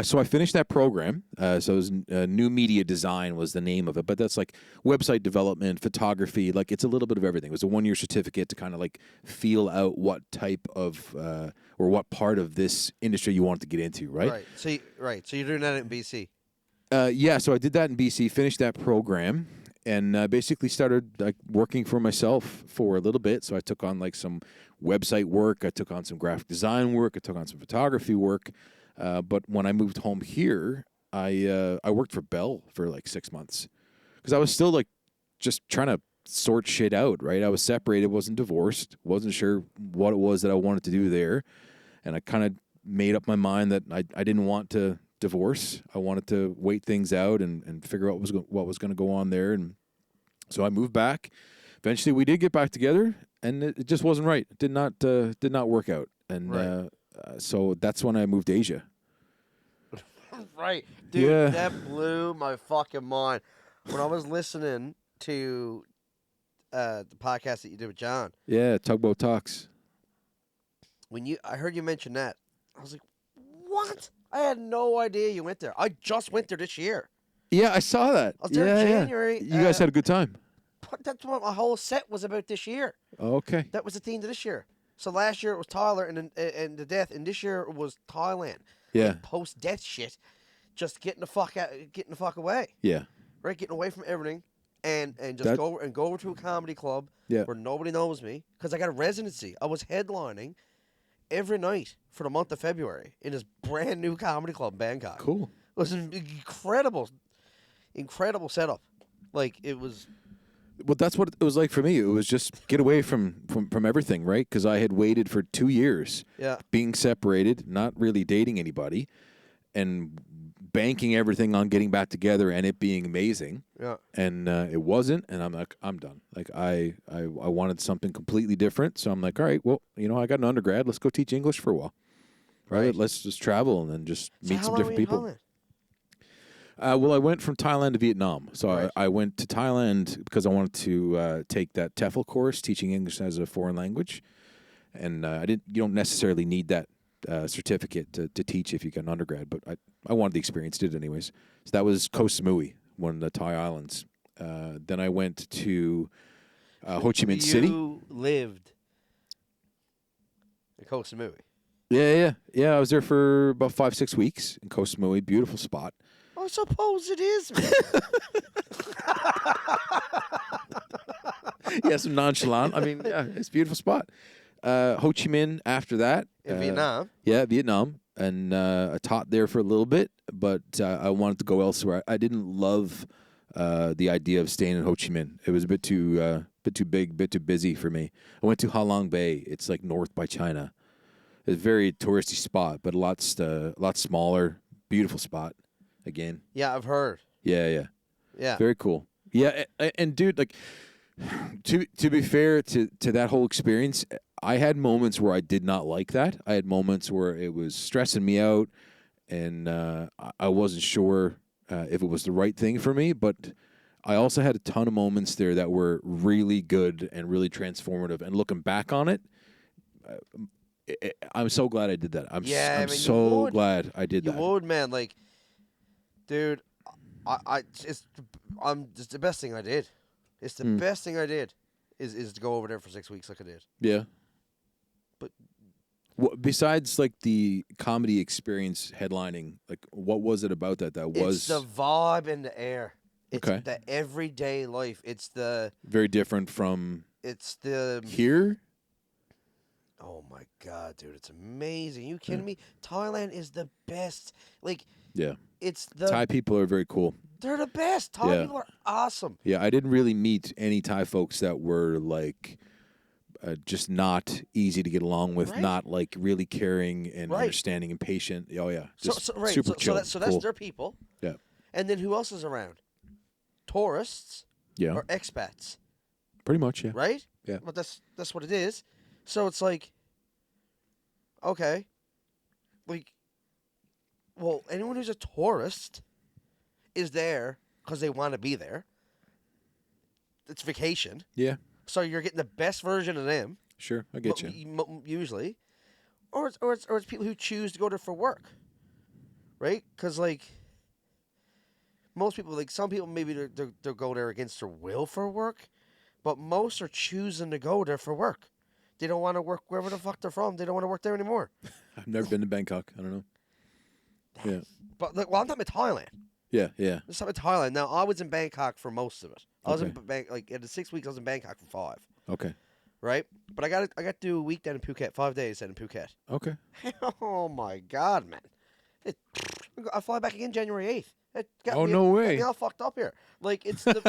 B: so I finished that program. So it was new media design was the name of it, but that's like website development, photography. Like it's a little bit of everything. It was a 1-year certificate to kind of like feel out what type of or what part of this industry you wanted to get into, right?
A: Right. So you're doing that in BC.
B: Yeah. So I did that in BC, finished that program, and basically started like working for myself for a little bit. So I took on like some website work. I took on some graphic design work. I took on some photography work. But when I moved home here, I worked for Bell for like 6 months because I was still like just trying to sort shit out, right? I was separated, wasn't divorced, wasn't sure what it was that I wanted to do there. And I kind of made up my mind that I didn't want to divorce. I wanted to wait things out and figure out what was going to go on there. And so I moved back. Eventually we did get back together, and it just wasn't right. It did not work out. And
A: Right.
B: So that's when I moved to Asia.
A: Right. Dude,
B: Yeah.
A: that blew my fucking mind. When I was listening to the podcast that you did with John,
B: Yeah, Tugboat Talks.
A: I heard you mention that, I was like, what? I had no idea you went there. I just went there this year.
B: Yeah, I saw that.
A: I was there in January.
B: You guys had a good time.
A: But that's what my whole set was about this year.
B: Okay.
A: That was the theme to this year. So last year it was Tyler and the death, and this year it was Thailand.
B: Yeah.
A: Like post-death shit, just getting the fuck away.
B: Yeah.
A: Right, getting away from everything, and just
B: That-
A: go over to a comedy club
B: Yeah.
A: where nobody knows me because I got a residency. I was headlining every night for the month of February in this brand new comedy club in Bangkok.
B: Cool.
A: It was an incredible setup. Like it was.
B: Well, that's what it was like for me. It was just get away from everything, right? Because I had waited for 2 years,
A: Yeah.
B: being separated, not really dating anybody, and banking everything on getting back together and it being amazing.
A: Yeah.
B: And it wasn't, and I'm like, I'm done. Like I wanted something completely different, so I'm like, all right, well, I got an undergrad. Let's go teach English for a while. Right? Let's just travel and then just meet some different people. Well, I went from Thailand to Vietnam. So I went to Thailand because I wanted to take that TEFL course, teaching English as a foreign language. And you don't necessarily need that certificate to teach if you got an undergrad, but I wanted the experience, did it anyways. So that was Koh Samui, one of the Thai islands. Then I went to Ho Chi Minh City.
A: You lived in Koh Samui.
B: Yeah. I was there for about 5-6 weeks in Koh Samui. Beautiful spot.
A: I suppose it is.
B: Yeah, some nonchalant. I mean, yeah, it's a beautiful spot. Ho Chi Minh after that.
A: In Vietnam?
B: Yeah, Vietnam. And I taught there for a little bit, but I wanted to go elsewhere. I didn't love the idea of staying in Ho Chi Minh. It was a bit too big, a bit too busy for me. I went to Ha Long Bay. It's like north by China. It's a very touristy spot, but a lot smaller. Beautiful spot. Again.
A: Yeah, I've heard.
B: Yeah.
A: Yeah.
B: Very cool. Yeah, and dude, like, to be fair to that whole experience, I had moments where I did not like that. I had moments where it was stressing me out, and I wasn't sure if it was the right thing for me. But I also had a ton of moments there that were really good and really transformative. And looking back on it, I'm so glad I did that. I'm so glad I did that.
A: You would, man. Like, dude, it's the best thing I did. It's the best thing I did is to go over there for 6 weeks like I did.
B: Yeah.
A: But
B: besides like the comedy experience headlining, like what was it about that was?
A: It's the vibe and the air. It's
B: Okay.
A: the everyday life. It's the
B: very different from.
A: It's the
B: here.
A: Oh my god, dude! It's amazing. You kidding me? Thailand is the best. Like,
B: yeah,
A: it's the
B: Thai people are very cool.
A: They're the best. Thai people are awesome.
B: Yeah, I didn't really meet any Thai folks that were like just not easy to get along with, not like really caring and understanding and patient. Oh yeah, just super chill.
A: So that's their people.
B: Yeah.
A: And then who else is around? Tourists.
B: Yeah.
A: Or expats.
B: Pretty much, yeah.
A: Right?
B: Yeah.
A: But that's what it is. So it's like, okay, like, well, anyone who's a tourist is there because they want to be there. It's vacation.
B: Yeah.
A: So you're getting the best version of them.
B: Sure, I get you.
A: Usually, or it's people who choose to go there for work, right? Because like most people, like some people, maybe they'll go there against their will for work, but most are choosing to go there for work. They don't want to work wherever the fuck they're from. They don't want to work there anymore.
B: I've never been to Bangkok. I don't know. Yeah.
A: But like, well, I'm talking about Thailand.
B: Yeah.
A: I'm talking about Thailand. Now, I was in Bangkok for most of it. I was in in the 6 weeks. I was in Bangkok for 5.
B: Okay.
A: Right, but I got to do a week down in Phuket, 5 days down in Phuket.
B: Okay.
A: Oh my God, man! I fly back again January 8th.
B: No way!
A: Got me all fucked up here. Like it's the.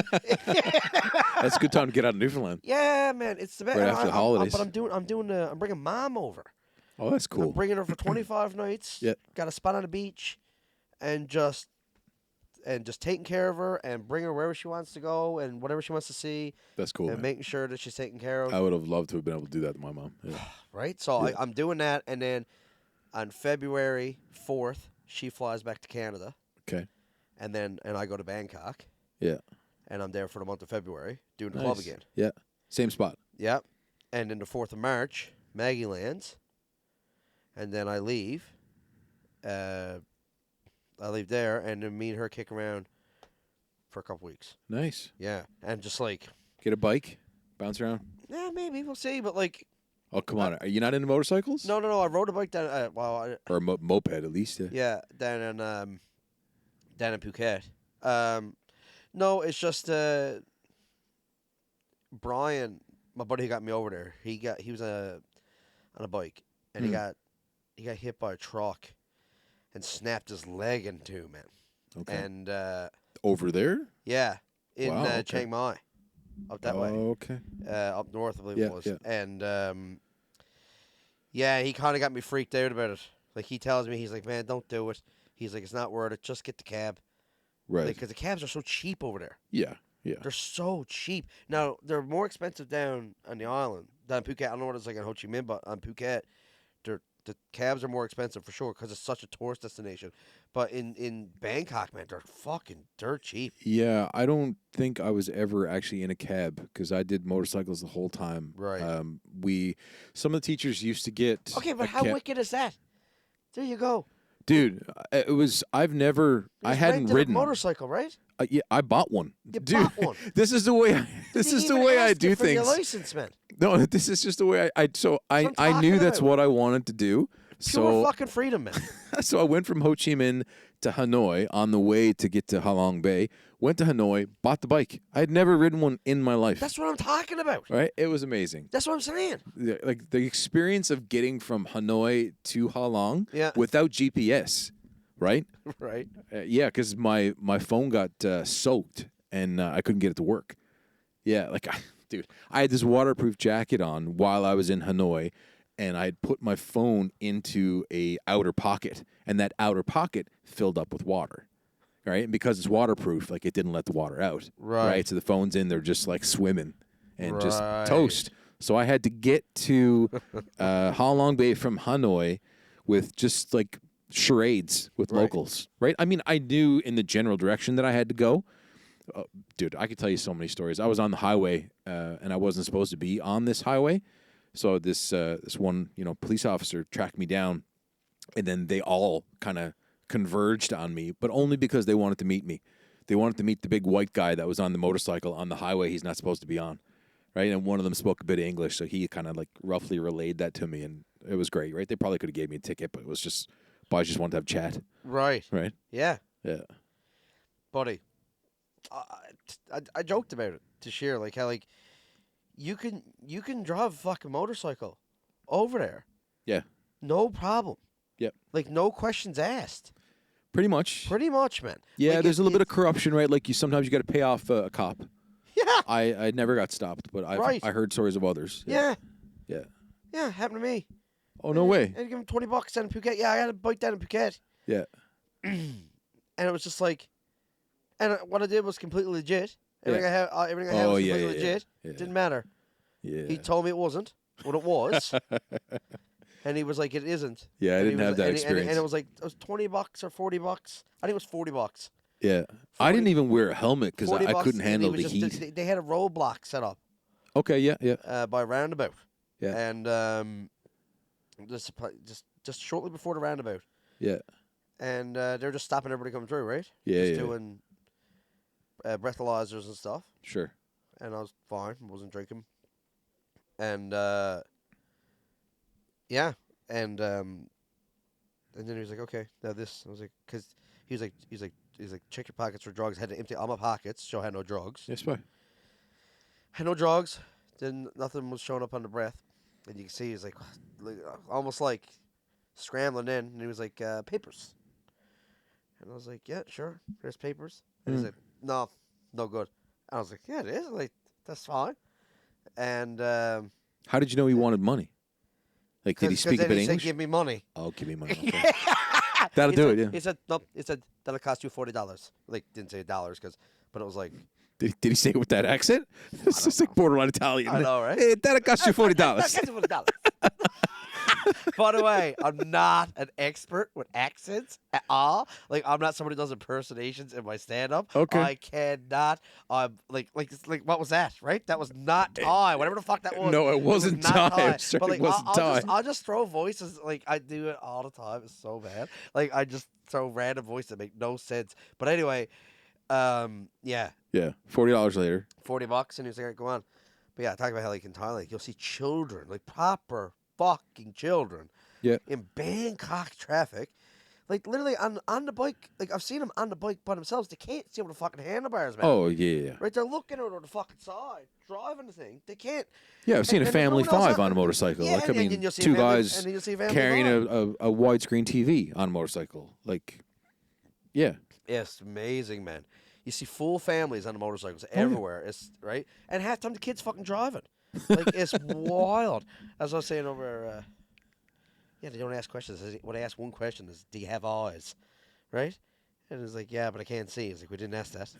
B: That's a good time to get out of Newfoundland.
A: Yeah, man, it's the best.
B: Right after the holidays.
A: But I'm bringing Mom over.
B: Oh, that's cool.
A: I'm bringing her for 25 nights.
B: Yeah.
A: Got a spot on the beach, and just taking care of her and bring her wherever she wants to go and whatever she wants to see.
B: That's cool.
A: And making sure that she's taken care of.
B: I would have loved to have been able to do that to my mom. Yeah.
A: Right? So I'm doing that, and then on February 4th, she flies back to Canada.
B: Okay.
A: And I go to Bangkok.
B: Yeah.
A: And I'm there for the month of February doing the club again.
B: Yeah. Same spot.
A: Yep. And then the 4th of March, Maggie lands. And then I leave. I leave there, and then me and her kick around for a couple weeks.
B: Nice.
A: Yeah. And just like...
B: Get a bike, bounce around.
A: Yeah, maybe. We'll see. But like,
B: Oh, come on. Are you not into motorcycles?
A: No. I rode a bike down.
B: Or a moped, at least. Yeah.
A: Yeah, down in Phuket. No, it's just Brian, my buddy who got me over there. He was on a bike, and he got hit by a truck, and snapped his leg in two, man.
B: Okay.
A: And
B: over there?
A: Yeah, in
B: okay.
A: Chiang Mai, up that way.
B: Okay.
A: Up north, I believe it was.
B: Yeah.
A: And yeah, he kind of got me freaked out about it. Like, he tells me, he's like, man, don't do it. He's like, it's not worth it. Just get the cab.
B: Right.
A: Because the cabs are so cheap over there.
B: Yeah.
A: They're so cheap. Now, they're more expensive down on the island, down Phuket. I don't know what it's like in Ho Chi Minh, but on Phuket, the cabs are more expensive for sure because it's such a tourist destination. But in Bangkok, man, they're fucking dirt cheap.
B: Yeah, I don't think I was ever actually in a cab because I did motorcycles the whole time.
A: Right.
B: Some of the teachers used to get.
A: Okay, but how wicked is that? There you go.
B: Dude, it was. I hadn't ridden
A: a motorcycle, right?
B: Yeah, I bought one.
A: Dude,
B: bought one. This is the way. I do things.
A: Your license, man.
B: No, this is just the way I knew that's what I wanted to do.
A: Pure fucking freedom, man.
B: So I went from Ho Chi Minh to Hanoi on the way to get to Halong Bay. Went to Hanoi, bought the bike. I had never ridden one in my life.
A: That's what I'm talking about.
B: Right? It was amazing.
A: That's what I'm saying.
B: Like the experience of getting from Hanoi to Halong without GPS, right?
A: Right.
B: Yeah, because my phone got soaked and I couldn't get it to work. Yeah, dude, I had this waterproof jacket on while I was in Hanoi, and I had put my phone into a outer pocket, and that outer pocket filled up with water. Right, and because it's waterproof, like it didn't let the water out. Right. So the phone's in there just like swimming and just toast. So I had to get to Halong Bay from Hanoi with just like charades with locals. Right. I mean, I knew in the general direction that I had to go. Dude, I could tell you so many stories. I was on the highway, and I wasn't supposed to be on this highway. So this one, police officer tracked me down, and then they all kind of converged on me, but only because they wanted to meet me. They wanted to meet the big white guy that was on the motorcycle on the highway he's not supposed to be on, right? And one of them spoke a bit of English, so he kind of like roughly relayed that to me, and it was great, right? They probably could have gave me a ticket, but it was just, I just wanted to have chat.
A: Right. Yeah. Buddy, I joked about it to share, like how like you can drive a fucking motorcycle over there.
B: Yeah.
A: No problem.
B: Yep.
A: Like, no questions asked.
B: Pretty much, man. Yeah,
A: like
B: there's a little bit of corruption, right? Like sometimes you got to pay off a cop.
A: Yeah.
B: I never got stopped, but I heard stories of others.
A: Yeah.
B: Yeah,
A: happened to me.
B: Oh, no way.
A: And give him $20 down in Phuket. Yeah, I had a bike down in Phuket.
B: Yeah.
A: And it was just like, and what I did was completely legit. Everything I had was completely legit.
B: Yeah.
A: Didn't matter.
B: Yeah.
A: He told me it wasn't, but it was. And he was like, it isn't.
B: Yeah, I didn't have that experience.
A: And it was like, it was $20 or $40. I think it was $40.
B: Yeah. I didn't even wear a helmet because I couldn't handle the heat.
A: They had a roadblock set up.
B: Okay, yeah.
A: By roundabout.
B: Yeah.
A: And just shortly before the roundabout.
B: Yeah.
A: And they're just stopping everybody coming through, right?
B: Yeah,
A: just doing breathalyzers and stuff.
B: Sure.
A: And I was fine. Wasn't drinking. And yeah, and then he was like, okay, now this. I was like, because he's like, check your pockets for drugs. Had to empty all my pockets, so I had no drugs.
B: Yes, boy.
A: Had no drugs. Then nothing was showing up on the breath, and you can see he's like almost like scrambling in, and he was like, papers. And I was like, yeah, sure, there's papers. And he's like, no good. And I was like, yeah, it is. Like, that's fine. And
B: how did you know he wanted money? Like, did he speak a bit English?
A: He said, give me money.
B: Oh, give me money. Okay. That'll do it, yeah.
A: He said, nope. He said, that'll cost you $40. Like, didn't say dollars, but it was like.
B: Did he say it with that accent? It's just like borderline Italian.
A: I know, right?
B: Hey, that'll cost you $40.
A: That'll cost you $40. By the way, I'm not an expert with accents at all. Like, I'm not somebody who does impersonations in my stand-up.
B: Okay.
A: I cannot. Like what was that, right? That was not Thai. Whatever the fuck that was.
B: No, it wasn't Thai.
A: But like,
B: wasn't Thai.
A: I'll just throw voices. Like, I do it all the time. It's so bad. Like, I just throw random voices that make no sense. But anyway, yeah.
B: Yeah, $40 later.
A: $40, and he was like, all right, go on. But yeah, talking about how like in Thailand, you'll see children, like proper fucking children,
B: Yeah.
A: in Bangkok traffic, like literally on the bike. Like I've seen them on the bike by themselves. They can't see over the fucking handlebars, man.
B: Oh yeah.
A: Right, they're looking over the fucking side, driving the thing. They can't.
B: Yeah, I've seen a
A: and there's no
B: family
A: one else
B: five on a
A: and-
B: motorcycle.
A: Yeah,
B: Like I
A: and
B: mean,
A: then you'll see
B: two
A: a family,
B: guys
A: and then you'll see a family
B: carrying
A: five.
B: a widescreen TV on a motorcycle. Like, yeah.
A: Yeah, it's amazing, man. You see full families on the motorcycles everywhere. It's right, and half the time the kids fucking driving. Like it's wild. As I was saying over, yeah, they don't ask questions. When they ask one question is, "Do you have eyes?" Right? And it's like, "Yeah, but I can't see." It's like, "We didn't ask that."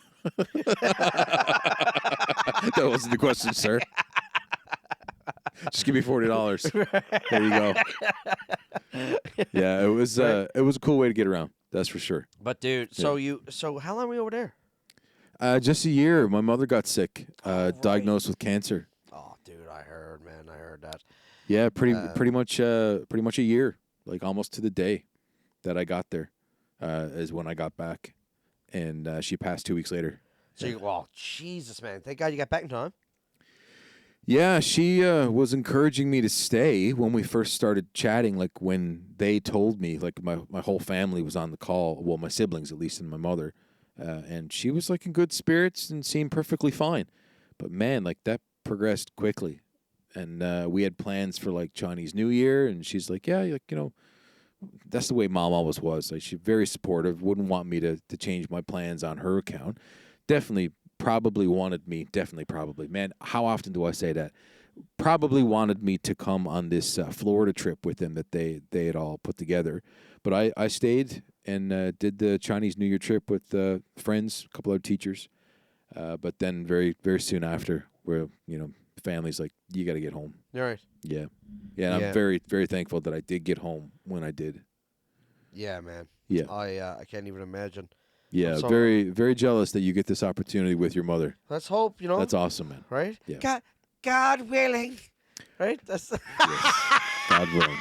B: That wasn't the question, sir. Just give me $40. There you go. Yeah, it was a cool way to get around. That's for sure.
A: But dude, so how long were you over there?
B: Just a year. My mother got sick,
A: right.
B: diagnosed with cancer.
A: Oh, dude, I heard, man. I heard that.
B: Yeah, pretty much a year, like almost to the day that I got there, is when I got back, and she passed 2 weeks later.
A: So, well, Jesus, man. Thank God you got back in time.
B: Yeah, she was encouraging me to stay when we first started chatting. Like when they told me, like my whole family was on the call. Well, my siblings at least, and my mother, and she was like in good spirits and seemed perfectly fine. But man, like that progressed quickly, and we had plans for like Chinese New Year, and she's like, yeah, like that's the way Mom always was. Like she's very supportive. Wouldn't want me to change my plans on her account. Definitely. Probably wanted me, probably. Man, how often do I say that? Probably wanted me to come on this Florida trip with them that they had all put together. But I stayed and did the Chinese New Year trip with friends, a couple other teachers. But then very, very soon after, where, family's like, you got to get home.
A: You're right.
B: Yeah. Yeah, and I'm very, very thankful that I did get home when I did.
A: Yeah, man.
B: Yeah.
A: I can't even imagine.
B: Yeah, very, very jealous that you get this opportunity with your mother.
A: Let's hope,
B: That's awesome, man.
A: Right?
B: Yeah.
A: God willing. Right? That's
B: Yes. God willing.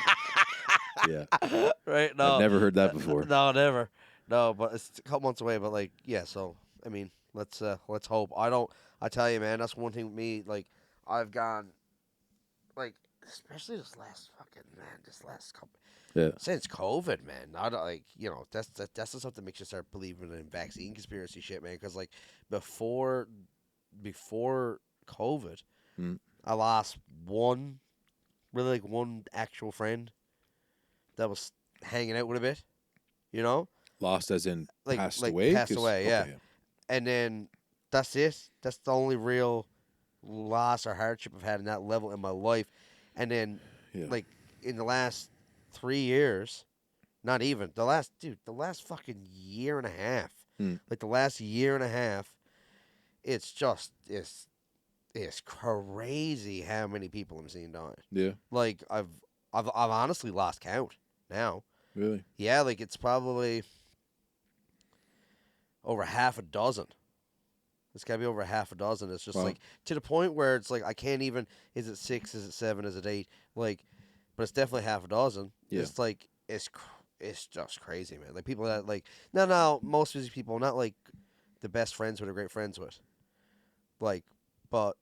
B: Yeah.
A: Right? No.
B: I've never heard that before.
A: No, never. No, but it's a couple months away. But like, yeah. So I mean, let's hope. I tell you, man, that's one thing with me. Like, I've gone, like, especially this last couple.
B: Yeah.
A: Since COVID, man, I don't, like, that's the stuff that makes you start believing in vaccine conspiracy shit, man. Because like before COVID, I lost one actual friend that was hanging out with a bit,
B: Lost as in
A: like
B: passed
A: like
B: away?
A: passed away, yeah.
B: Okay.
A: And then that's it. That's the only real loss or hardship I've had in that level in my life. And then like in the last 3 years, not even the last fucking year and a half. Like the last year and a half, it's crazy how many people I'm seeing dying.
B: Yeah.
A: Like I've honestly lost count now.
B: Really?
A: Yeah, like it's probably over half a dozen. It's got to be over half a dozen. It's just like to the point where it's like I can't even. Is it 6? Is it 7? Is it 8? Like, but it's definitely half a dozen.
B: Yeah.
A: It's like it's just crazy, man. Like people that like no, most of these people not like the best friends with or great friends with. Like, but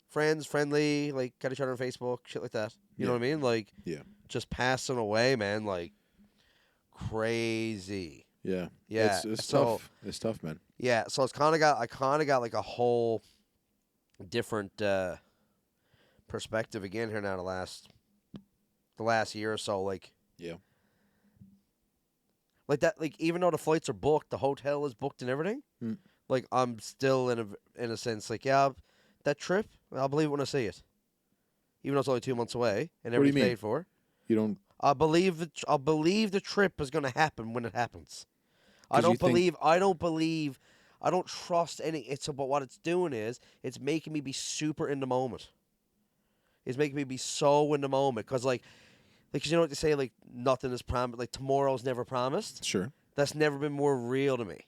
A: friendly, like got each other on Facebook, shit like that. You know what I mean? Like, just passing away, man. Like, crazy.
B: Yeah.
A: Yeah.
B: It's tough. It's tough, man.
A: Yeah. So I kind of got like a whole different perspective again here now. The last year or so, like.
B: Yeah.
A: Like that, like even though the flights are booked, the hotel is booked and everything. Like I'm still in a sense like that trip, I'll believe it when I see it. Even though it's only 2 months away and everything's paid for.
B: You don't.
A: I'll believe the trip is going to happen when it happens. I don't trust any. But what it's doing is it's making me be super in the moment. It's making me be so in the moment because like you know what they say, like nothing is promised, like tomorrow's never promised.
B: Sure.
A: That's never been more real to me.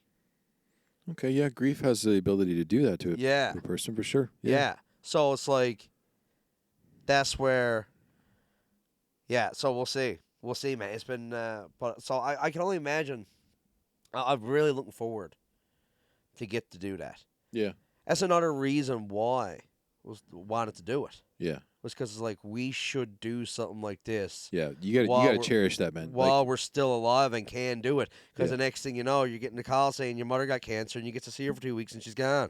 B: Okay, yeah, grief has the ability to do that to a person for sure.
A: Yeah. So it's like, that's where, so we'll see. We'll see, man. It's been, but so I can only imagine. I'm really looking forward to get to do that.
B: Yeah.
A: That's another reason why wanted to do it.
B: Yeah.
A: Was because it's like we should do something like this.
B: Yeah, you gotta cherish that, man.
A: While we're still alive and can do it, because
B: Yeah.
A: the next thing you know, you're getting a call saying your mother got cancer and you get to see her for 2 weeks and she's gone,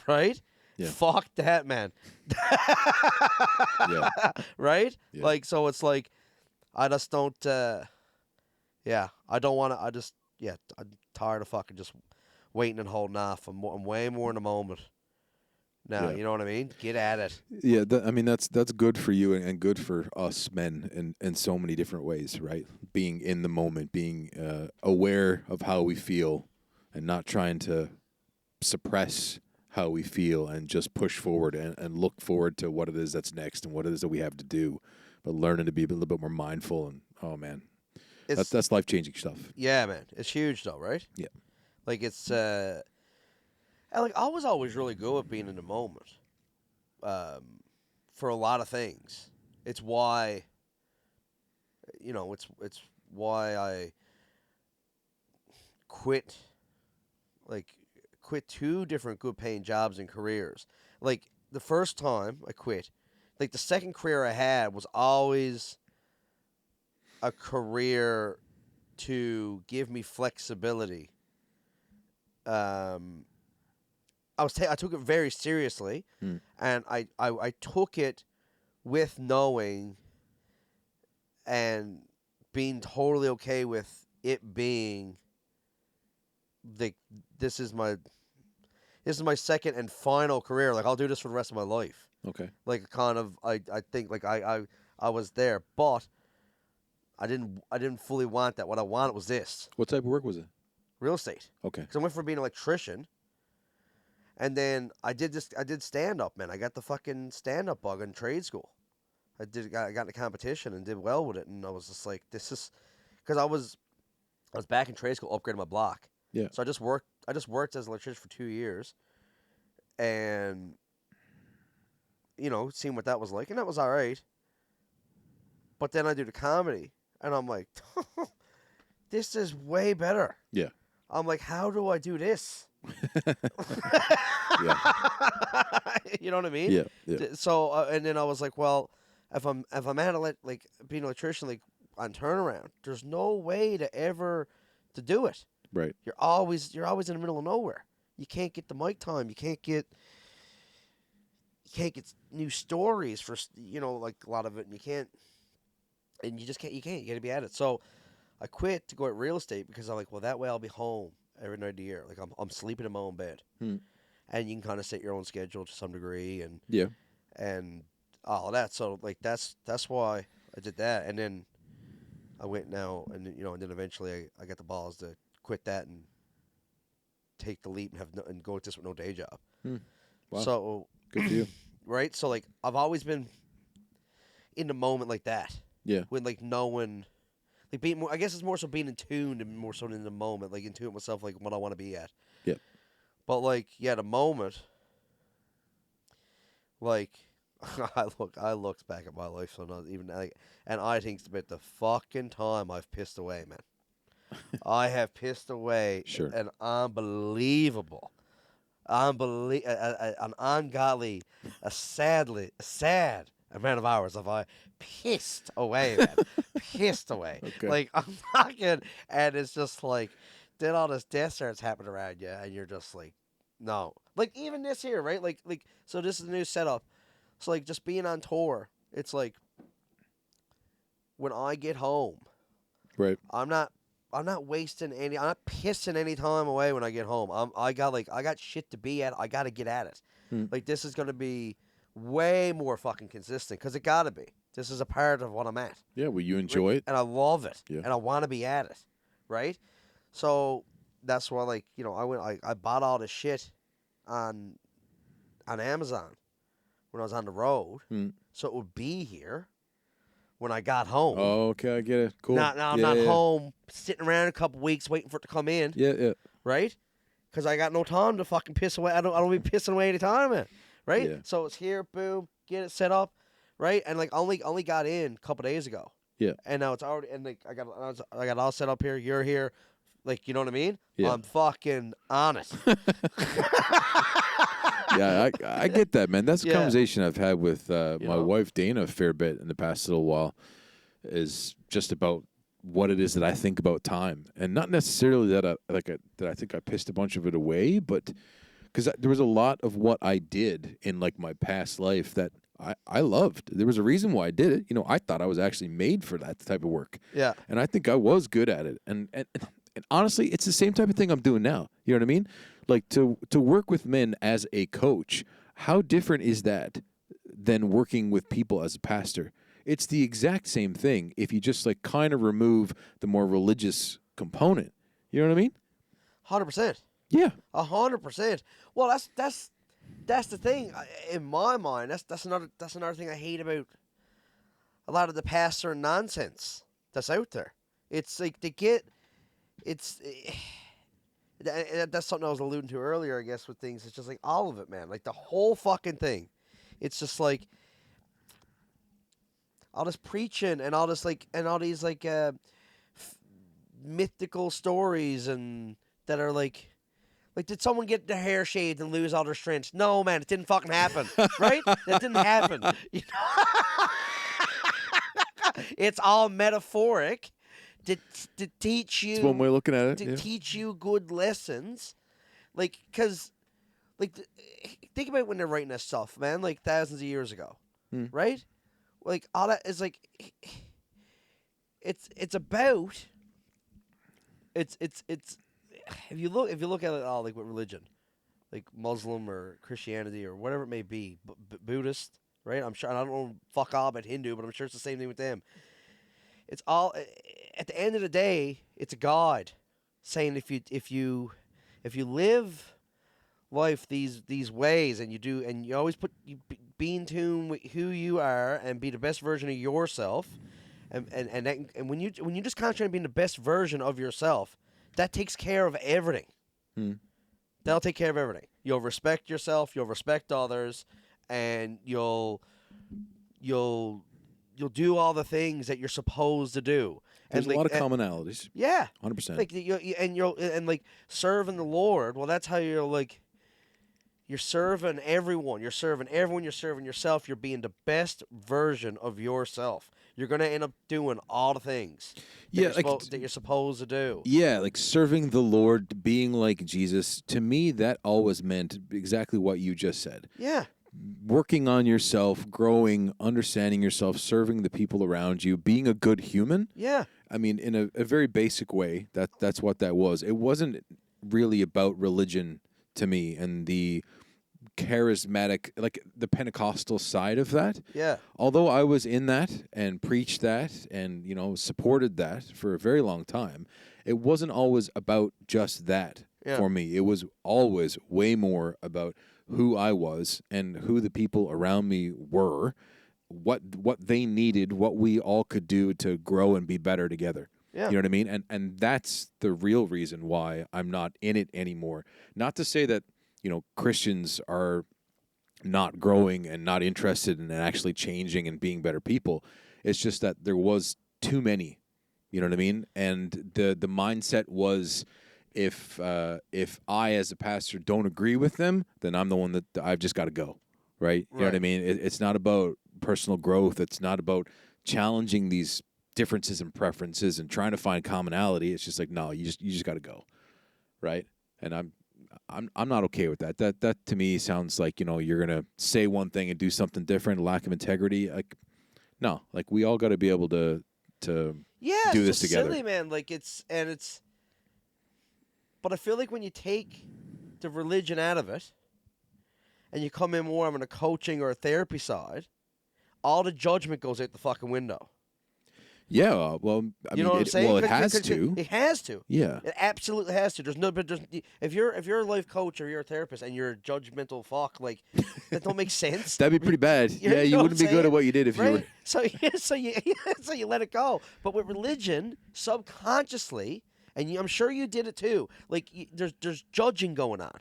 A: right?
B: Yeah.
A: Fuck that, man.
B: Yeah.
A: Right?
B: Yeah.
A: Like, so it's like, I just don't. Yeah, I don't want to. I'm tired of fucking just waiting and holding off. I'm way more in the moment. Now,
B: Yeah.
A: you know what I mean? Get at it.
B: Yeah, I mean that's good for you and good for us men in so many different ways, right? Being in the moment, being aware of how we feel, and not trying to suppress how we feel and just push forward and look forward to what it is that's next and what it is that we have to do, but learning to be a little bit more mindful and that's life-changing stuff.
A: Yeah, man, it's huge though, right?
B: Yeah,
A: like it's I was always really good at being in the moment. For a lot of things, it's why. It's why I quit 2 different good paying jobs and careers. Like the first time I quit, like the second career I had was always a career to give me flexibility. I took it very seriously, and I took it with knowing and being totally okay with it being this is my second and final career. Like I'll do this for the rest of my life.
B: okay.
A: Like kind of I think like I was there, but I didn't fully want that. What I wanted was this.
B: What type of work was it?
A: Real estate.
B: Okay.
A: Because I went from being an electrician, and then I did stand up, man. I got the fucking stand up bug in trade school. I got in a competition and did well with it, and I was just like, this is because I was back in trade school upgrading my block.
B: Yeah.
A: So I just worked as an electrician for 2 years, and seeing what that was like, and that was all right. But then I do the comedy, and I'm like, this is way better.
B: Yeah.
A: I'm like, how do I do this?
B: Yeah.
A: You know what I mean?
B: Yeah. Yeah.
A: So and then I was like, well, if I'm at being an electrician like on turnaround, there's no way to do it.
B: Right.
A: You're always in the middle of nowhere. You can't get the mic time. You can't get new stories for like a lot of it, and you can't. And you just can't. You got to be at it. So I quit to go at real estate because I'm like, well, that way I'll be home every night of the year. Like I'm sleeping in my own bed, and you can kind of set your own schedule to some degree, and all of that. So like that's why I did that, and then I went now, and then eventually I got the balls to quit that and take the leap and go with this with no day job.
B: Wow.
A: So
B: good for you.
A: Right. So like I've always been in the moment like that.
B: Yeah.
A: When like knowing. Like being more, I guess it's more so being in tune and more so in the moment, like in tune with myself, like what I want to be at.
B: Yeah.
A: But like, yeah, the moment. Like, I looked back at my life, so not even like, and I think it's about the fucking time I've pissed away, man. I have pissed away an unbelievable, an ungodly, a sad amount of hours have I pissed away, man. Pissed away.
B: Okay.
A: Like, I'm fucking, and it's just like, then all this death starts happening around you, and you're just like, no. Like, even this here, right? Like, so this is the new setup. So, like, just being on tour, it's like, when I get home,
B: right?
A: I'm not wasting I'm not pissing any time away when I get home. I got shit to be at. I got to get at it. Like, this is going to be way more fucking consistent because it got to be. This is a part of what I'm at.
B: Yeah, well, you enjoy it.
A: And I love it.
B: Yeah.
A: And I want to be at it, right? So that's why, like, I bought all this shit on Amazon when I was on the road, so it would be here when I got home.
B: Oh, okay, I get it. Cool.
A: Now I'm not home sitting around a couple weeks waiting for it to come in.
B: Yeah.
A: Right? Because I got no time to fucking piss away. I don't be pissing away any time, man. Right?
B: Yeah.
A: So it's here, boom, get it set up, right? And like only got in a couple days ago.
B: Yeah.
A: And now it's already, and like I got all set up here. You're here, like, you know what I mean?
B: Yeah.
A: I'm fucking on it.
B: Yeah, I get that, man. That's a
A: Yeah.
B: conversation I've had with my
A: know?
B: wife Dana a fair bit in the past little while. Is just about what it is that I think about time, and not necessarily that I think I pissed a bunch of it away, but because there was a lot of what I did in like my past life that I loved. There was a reason why I did it. I thought I was actually made for that type of work.
A: Yeah.
B: And I think I was good at it. And honestly, it's the same type of thing I'm doing now. You know what I mean? Like to work with men as a coach, how different is that than working with people as a pastor? It's the exact same thing if you just like kind of remove the more religious component. You know what I mean?
A: 100%.
B: Yeah.
A: 100%. Well, that's the thing in my mind. That's another thing I hate about a lot of the pastor nonsense that's out there. It's like that's something I was alluding to earlier, I guess, with things. It's just like all of it, man. Like the whole fucking thing. It's just like all this preaching and all this and all these mythical stories and that are like, did someone get their hair shaved and lose all their strength? No, man, it didn't fucking happen, right? That didn't happen. It's all metaphoric to teach you.
B: It's one way of looking at it.
A: To teach you good lessons, because think about when they're writing this stuff, man, like thousands of years ago, right? Like all that is like, it's about. It's if you look at it all, like with religion, like Muslim or Christianity or whatever it may be, Buddhist, right? I'm sure, and I don't know fuck all about Hindu, but I'm sure it's the same thing with them. It's all, at the end of the day, it's a God saying if you live life these ways and you always be in tune with who you are and be the best version of yourself, and when you just concentrate on being the best version of yourself, that takes care of everything. That'll take care of everything. You'll respect yourself, you'll respect others, and you'll do all the things that you're supposed to do.
B: There's a lot of commonalities.
A: Yeah,
B: 100%.
A: Like serving the Lord. Well, that's how you're serving everyone. You're serving everyone. You're serving yourself. You're being the best version of yourself. You're gonna end up doing all the things that you're supposed to do.
B: Yeah, like serving the Lord, being like Jesus. To me, that always meant exactly what you just said.
A: Yeah.
B: Working on yourself, growing, understanding yourself, serving the people around you, being a good human.
A: Yeah.
B: I mean, in a very basic way, that's what that was. It wasn't really about religion to me and the charismatic, like the Pentecostal side of that.
A: Yeah.
B: Although I was in that and preached that and, supported that for a very long time, it wasn't always about just that for me. It was always way more about who I was and who the people around me were, what they needed, what we all could do to grow and be better together.
A: Yeah.
B: You know what I mean? And that's the real reason why I'm not in it anymore. Not to say that, Christians are not growing and not interested in actually changing and being better people. It's just that there was too many, you know what I mean? And the mindset was, if I as a pastor don't agree with them, then I'm the one that I've just got to go, right? You know what I mean? It's not about personal growth. It's not about challenging these differences and preferences and trying to find commonality. It's just like, no, you just got to go, right? And I'm not okay with that. That to me sounds like, you're gonna say one thing and do something different. Lack of integrity. Like, no, like we all got to be able to do this together.
A: Silly, man. But I feel like when you take the religion out of it, and you come in more on a coaching or a therapy side, all the judgment goes out the fucking window.
B: Yeah, well, I mean,
A: know what I'm saying?
B: Well, it has to.
A: It has to.
B: Yeah,
A: it absolutely has to. If you're a life coach or you're a therapist and you're a judgmental fuck, like that don't make sense.
B: That'd be pretty bad.
A: You
B: wouldn't be good at what you did if you were.
A: So you let it go. But with religion, subconsciously, and you, I'm sure you did it too. Like there's judging going on.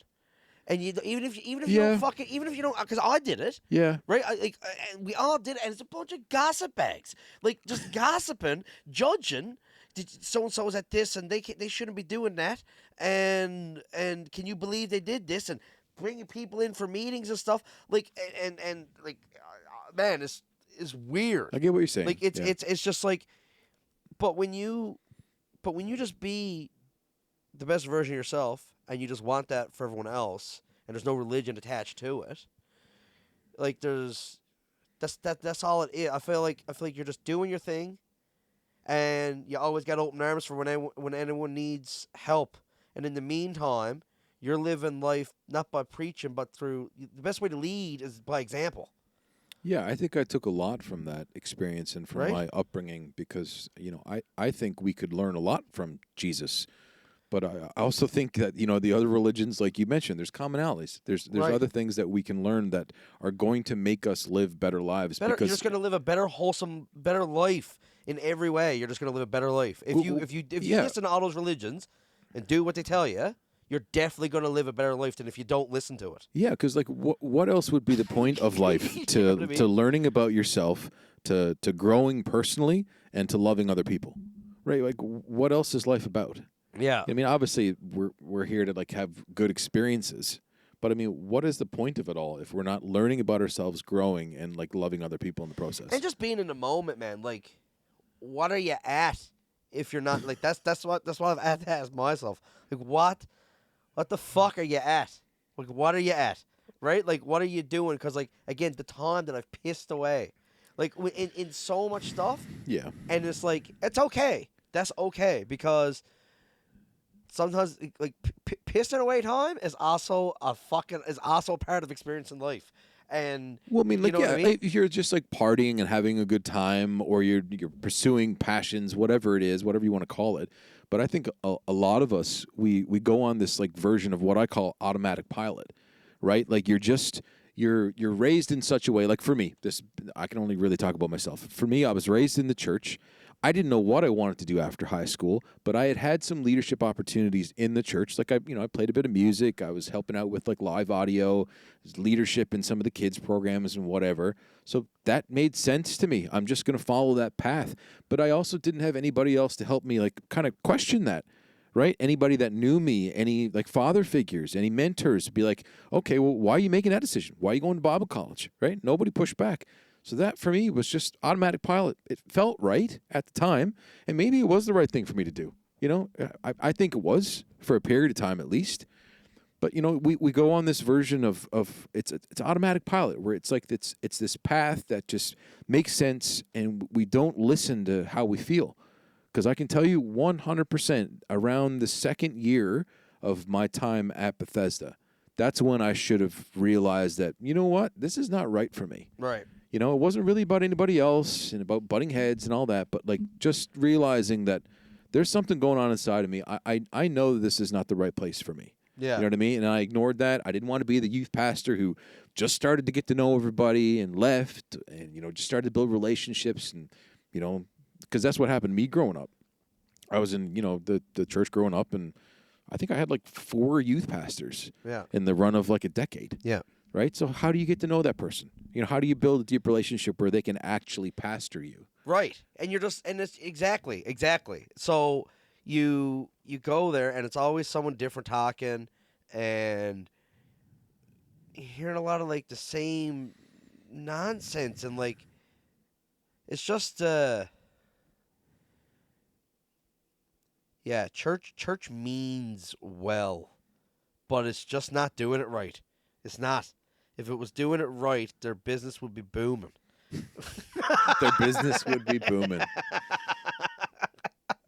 A: And even if you don't fucking, even if you don't, because I did it.
B: Yeah.
A: Right. We all did it, and it's a bunch of gossip bags, like just gossiping, judging. So and so is at this, and they shouldn't be doing that. And can you believe they did this? And bringing people in for meetings and stuff. Like, and like, man, it's weird.
B: I get what you're saying.
A: Like, it's just like, but when you just be the best version of yourself, and you just want that for everyone else, and there's no religion attached to it. Like, that's all it is. I feel like you're just doing your thing, and you always got open arms for when anyone needs help. And in the meantime, you're living life not by preaching, but through the best way to lead is by example.
B: Yeah, I think I took a lot from that experience and from my upbringing because, I think we could learn a lot from Jesus. But I also think that, the other religions, like you mentioned, there's commonalities. There's other things that we can learn that are going to make us live better lives.
A: You're just going to live a better, wholesome, better life in every way. You're just going to live a better life. If you listen to all those religions and do what they tell you, you're definitely going to live a better life than if you don't listen to it.
B: Yeah, because what else would be the point of life to learning about yourself, to growing personally, and to loving other people, right? Like, what else is life about?
A: Yeah.
B: I mean, obviously, we're here to have good experiences, but I mean, what is the point of it all if we're not learning about ourselves, growing, and loving other people in the process?
A: And just being in the moment, man. Like, what are you at? If you're not that's what I've had to ask myself. Like, what the fuck are you at? Like, what are you at? Right? Like, what are you doing? Because, like, again, the time that I've pissed away, like, in so much stuff.
B: Yeah.
A: And it's like, it's okay. That's okay, because sometimes, like, pissing away time is also part of experiencing life. And
B: well, I mean, like,
A: you know what I mean?
B: If you're just partying and having a good time, or you're pursuing passions, whatever it is, whatever you want to call it. But I think a lot of us we go on this version of what I call automatic pilot, right? Like, you're raised in such a way. Like, for me, I can only really talk about myself. For me, I was raised in the church. I didn't know what I wanted to do after high school, but I had some leadership opportunities in the church. Like, I played a bit of music. I was helping out with live audio, leadership in some of the kids programs and whatever. So that made sense to me. I'm just going to follow that path. But I also didn't have anybody else to help me kind of question that, right? Anybody that knew me, any father figures, any mentors, be like, okay, well, why are you making that decision? Why are you going to Bible college, right? Nobody pushed back. So that, for me, was just automatic pilot. It felt right at the time, and maybe it was the right thing for me to do. I think it was, for a period of time at least. But, we go on this version of it's automatic pilot, where it's this path that just makes sense, and we don't listen to how we feel. Because I can tell you 100%, around the second year of my time at Bethesda, that's when I should have realized that, you know what, this is not right for me.
A: Right.
B: It wasn't really about anybody else and about butting heads and all that, but just realizing that there's something going on inside of me. I know that this is not the right place for me.
A: Yeah.
B: You know what I mean? And I ignored that. I didn't want to be the youth pastor who just started to get to know everybody and left and, just started to build relationships and, because that's what happened to me growing up. I was in, the church growing up, and I think I had 4 youth pastors in the run of a decade.
A: Yeah.
B: Right? So how do you get to know that person? How do you build a deep relationship where they can actually pastor you?
A: Right. And it's exactly. So you go there, and it's always someone different talking, and you're hearing a lot of the same nonsense, and it's just church means well, but it's just not doing it right. It's not. If it was doing it right, their business would be booming.
B: Their business would be booming.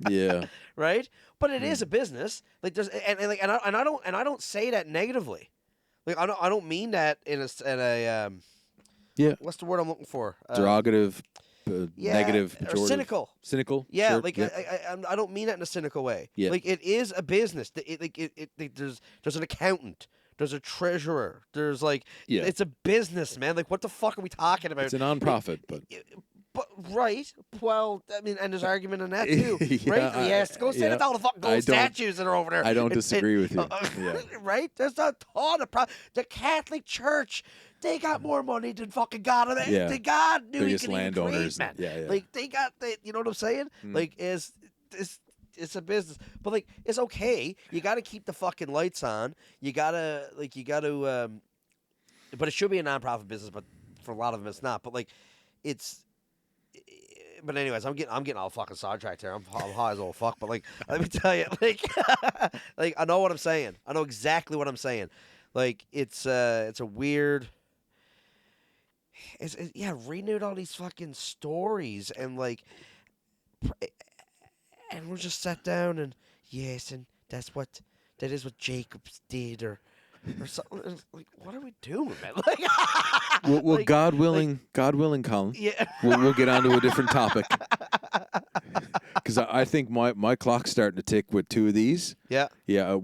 B: Yeah.
A: Right? But it is a business. There's and I don't say that negatively. I don't mean that in a
B: yeah.
A: What's the word I'm looking for?
B: Derogative, negative, pejorative.
A: Or cynical.
B: Cynical.
A: Yeah,
B: sure.
A: I don't mean that in a cynical way.
B: Yeah.
A: It is a business. There's an accountant. There's a treasurer. There's it's a business, man. What the fuck are we talking about?
B: It's a nonprofit, but
A: right. Well, I mean, and there's argument in that too, right? Yes, go sit at all the fucking gold statues that are over there.
B: I don't disagree with you.
A: Right? There's a ton of the Catholic Church. They got more money than fucking God.
B: Yeah.
A: God knew
B: They're
A: he
B: just
A: could
B: landowners.
A: create, man.
B: Yeah.
A: They got you know what I'm saying?
B: Mm.
A: Is it's a business, but like it's okay. You got to keep the fucking lights on. You gotta but it should be a nonprofit business. But for a lot of them, it's not. But like, it's. But anyways, I'm getting all fucking sidetracked here. I'm high as old fuck. But like, let me tell you, like, like I know what I'm saying. I know exactly what I'm saying. Like it's a weird. Yeah, renewed all these fucking stories and like, and we'll just sat down and yes, and that is what Jacobs did or something. Like, what are we doing, man? Like,
B: Well,
A: like,
B: God willing, Colin.
A: yeah.
B: We'll get on to a different topic. Because I think my clock's starting to tick with 2 of these.
A: Yeah.
B: Yeah,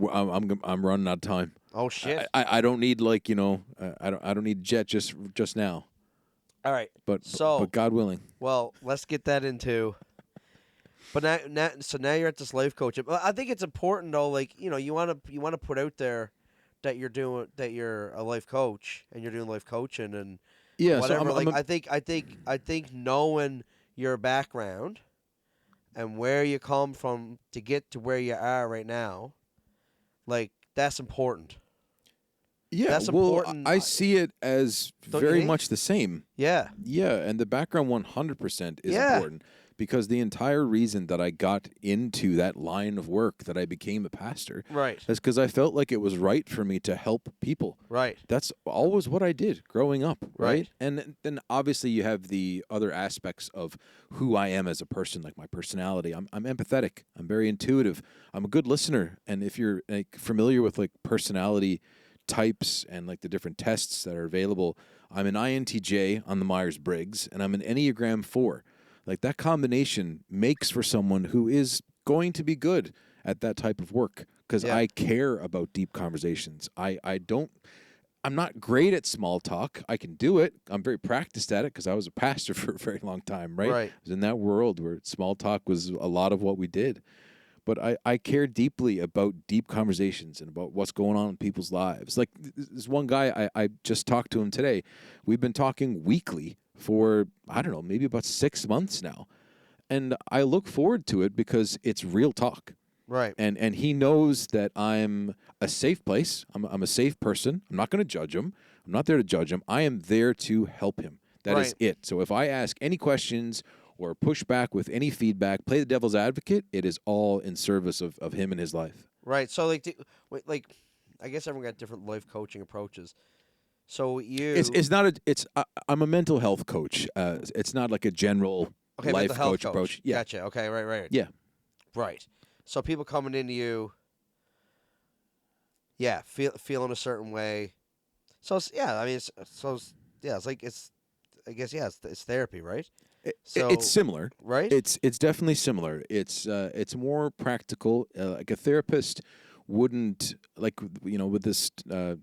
B: I'm running out of time.
A: Oh shit.
B: I don't need I don't need jet just now.
A: All right.
B: But
A: So,
B: but God willing.
A: well, let's get that into. But now you're at this life coach. I think it's important though. Like you want to put out there that you're a life coach and you're doing life coaching and
B: Yeah.
A: whatever.
B: So
A: I think knowing your background and where you come from to get to where you are right now, like that's important.
B: yeah.
A: That's
B: well,
A: important.
B: I see it as
A: Don't you
B: very
A: think?
B: much the same.
A: Yeah.
B: Yeah, and the background 100% is
A: Yeah.
B: important because the entire reason that I got into that line of work, that I became a pastor,
A: Right.
B: is because I felt like it was right for me to help people.
A: Right.
B: That's always what I did growing up, right?
A: Right.
B: And then obviously you have the other aspects of who I am as a person, like my personality. I'm empathetic. I'm very intuitive. I'm a good listener. And if you're like familiar with like personality types and like the different tests that are available, I'm an INTJ on the Myers-Briggs, and I'm an Enneagram 4. Like that combination makes for someone who is going to be good at that type of work because
A: Yeah.
B: I care about deep conversations. I'm not great at small talk. I can do it. I'm very practiced at it because I was a pastor for a very long time, right?
A: Right.
B: I was in that world where small talk was a lot of what we did. But I care deeply about deep conversations and about what's going on in people's lives. Like this one guy, I just talked to him today. We've been talking weekly for, I don't know, maybe about 6 months now. And I look forward to it because it's real talk.
A: Right.
B: And he knows that I'm a safe place. I'm a safe person. I'm not going to judge him. I'm not there to judge him. I am there to help him. That is
A: Right.
B: it. So if I ask any questions or push back with any feedback, play the devil's advocate, it is all in service of him and his life.
A: Right. So like I guess everyone got different life coaching approaches. So
B: I'm a mental health coach. It's not like a general
A: okay,
B: life
A: mental health
B: coach approach. Yeah.
A: Gotcha. Okay. Right.
B: Yeah.
A: Right. So people coming into you, yeah, feeling a certain way. So I mean, I guess it's therapy, right?
B: It's similar,
A: right?
B: It's definitely similar. It's more practical. Like a therapist wouldn't with this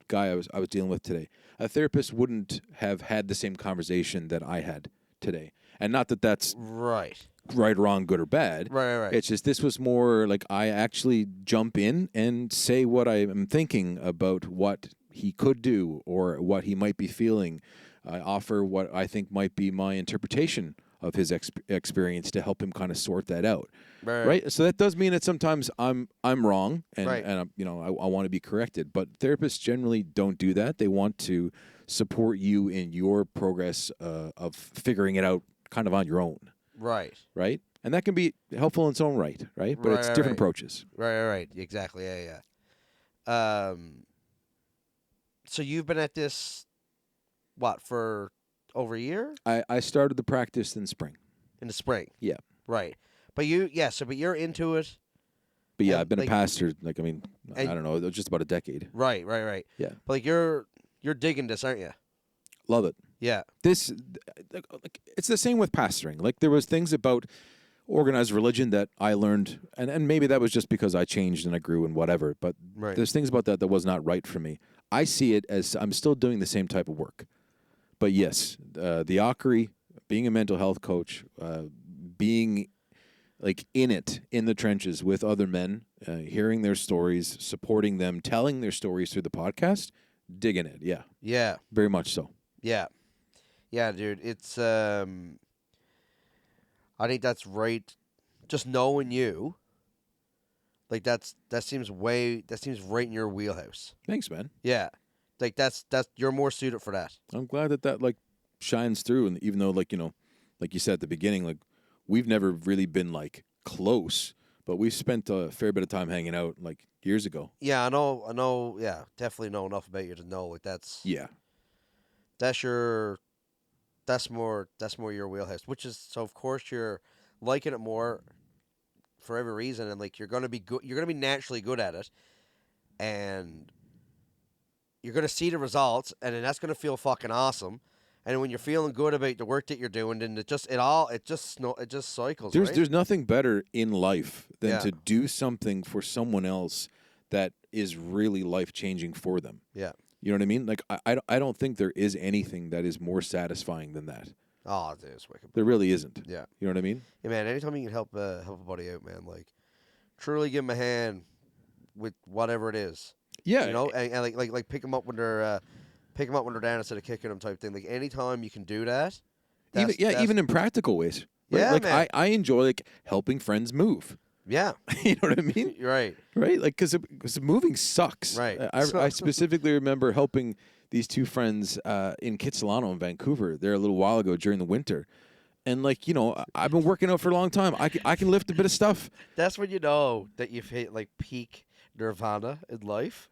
B: guy I was dealing with today. A therapist wouldn't have had the same conversation that I had today, and not that that's
A: right,
B: wrong, good or bad.
A: Right.
B: It's just this was more like I actually jump in and say what I am thinking about what he could do or what he might be feeling. I offer what I think might be my interpretation of his experience to help him kind of sort that out. Right. So that does mean that sometimes I'm wrong and I want to be corrected. But therapists generally don't do that. They want to support you in your progress of figuring it out kind of on your own.
A: Right.
B: And that can be helpful in its own right. But it's different approaches.
A: Right. Exactly. Yeah. So you've been at this, what, for over a year?
B: I started the practice in spring.
A: In the spring?
B: Yeah.
A: Right. But you're into it.
B: But yeah, I've been a pastor, I don't know, just about a decade.
A: Right.
B: Yeah.
A: But like you're digging this, aren't you?
B: Love it.
A: Yeah.
B: It's the same with pastoring. Like there was things about organized religion that I learned, and maybe that was just because I changed and I grew and whatever, but there's things about that was not right for me. I see it as I'm still doing the same type of work. But yes, the Ockery, being a mental health coach, being like in the trenches with other men, hearing their stories, supporting them, telling their stories through the podcast, digging it. Yeah.
A: Yeah.
B: Very much so.
A: Yeah. Yeah, dude. It's I think that's right. Just knowing you, Like that seems right in your wheelhouse.
B: Thanks, man.
A: Yeah. Like that's you're more suited for that.
B: I'm glad that like shines through, and even though like like you said at the beginning, like we've never really been like close, but we spent a fair bit of time hanging out like years ago.
A: Yeah, I know. Yeah, definitely know enough about you to know like that's more your wheelhouse. Which is so of course you're liking it more for every reason, and like you're gonna be good. You're gonna be naturally good at it, and you're gonna see the results, and then that's gonna feel fucking awesome. And when you're feeling good about the work that you're doing, then it just cycles.
B: There's nothing better in life than to do something for someone else that is really life changing for them.
A: Yeah.
B: You know what I mean? Like I don't think there is anything that is more satisfying than that.
A: Oh, it is wicked.
B: There really isn't.
A: Yeah.
B: You know what I mean?
A: Yeah, man. Anytime you can help a buddy out, man, like truly give them a hand with whatever it is.
B: Yeah.
A: You know, and like pick them up when they're down instead of kicking them type thing. Like anytime you can do that.
B: Even in practical ways. Right?
A: Yeah,
B: like
A: man.
B: I enjoy like helping friends move.
A: Yeah.
B: You know what I mean?
A: You're right.
B: Right? Like because moving sucks.
A: Right.
B: I specifically remember helping these two friends in Kitsilano in Vancouver there a little while ago during the winter. And like, you know, I've been working out for a long time. I can lift a bit of stuff.
A: That's when you know that you've hit like peak nirvana in life.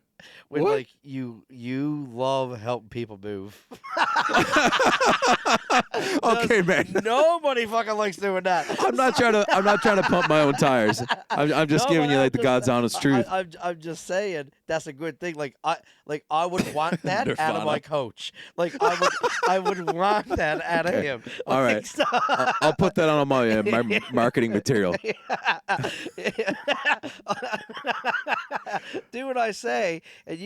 A: When
B: what?
A: like you love helping people move.
B: Okay, man.
A: Nobody fucking likes doing that.
B: I'm not trying to pump my own tires. I'm just giving you like the God's honest truth.
A: I'm just saying that's a good thing. Like I would want that out of my coach. Like I would want that out of him. Like,
B: all right. I'll put that on my marketing material.
A: Do what I say, and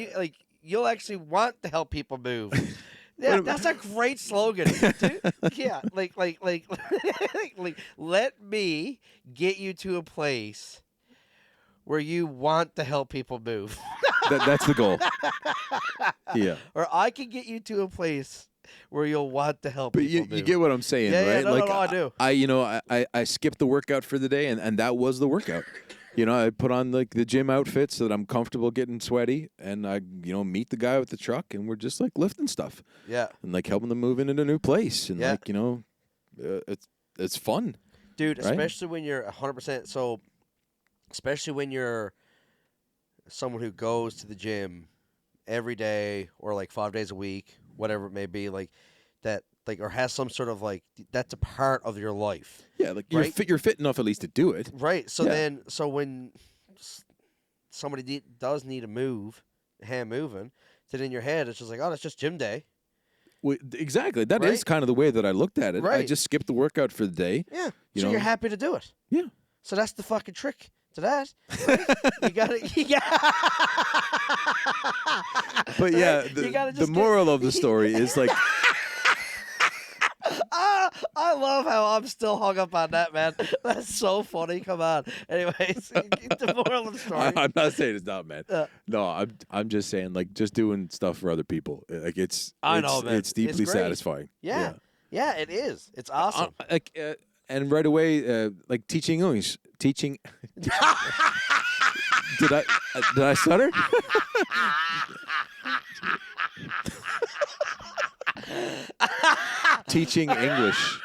A: you'll actually want to help people move. Yeah, that's a great slogan. Dude. Yeah, like let me get you to a place where you want to help people move.
B: That's the goal. Yeah.
A: Or I can get you to a place where you'll want to help people move.
B: You get what I'm saying,
A: yeah,
B: right?
A: Yeah, no, I do.
B: I skipped the workout for the day, and that was the workout. You know, I put on like the gym outfit so that I'm comfortable getting sweaty, and I, meet the guy with the truck, and we're just like lifting stuff.
A: Yeah.
B: And like helping them move into a new place, and like it's fun,
A: dude.
B: Right?
A: Especially when you're 100%. So, especially when you're someone who goes to the gym every day or like 5 days a week, whatever it may be, like that. Like, or has some sort of like that's a part of your life.
B: Yeah, like
A: right?
B: you're fit enough at least to do it.
A: Right. So when somebody does need a hand moving, then in your head it's just like, oh, that's just gym day.
B: Well, exactly. That
A: right?
B: is kind of the way that I looked at it.
A: Right.
B: I just skipped the workout for the day.
A: Yeah. You're happy to do it.
B: Yeah.
A: So that's the fucking trick to that. You got it.
B: But yeah, the moral of the story is like.
A: I love how I'm still hung up on that, man. That's so funny. Come on. Anyways, the moral of the story.
B: I'm not saying it's not, man. No, I'm just saying like just doing stuff for other people. Like it's deeply satisfying.
A: Yeah, it is. It's awesome.
B: And right away, like teaching English. Did I stutter? Teaching English.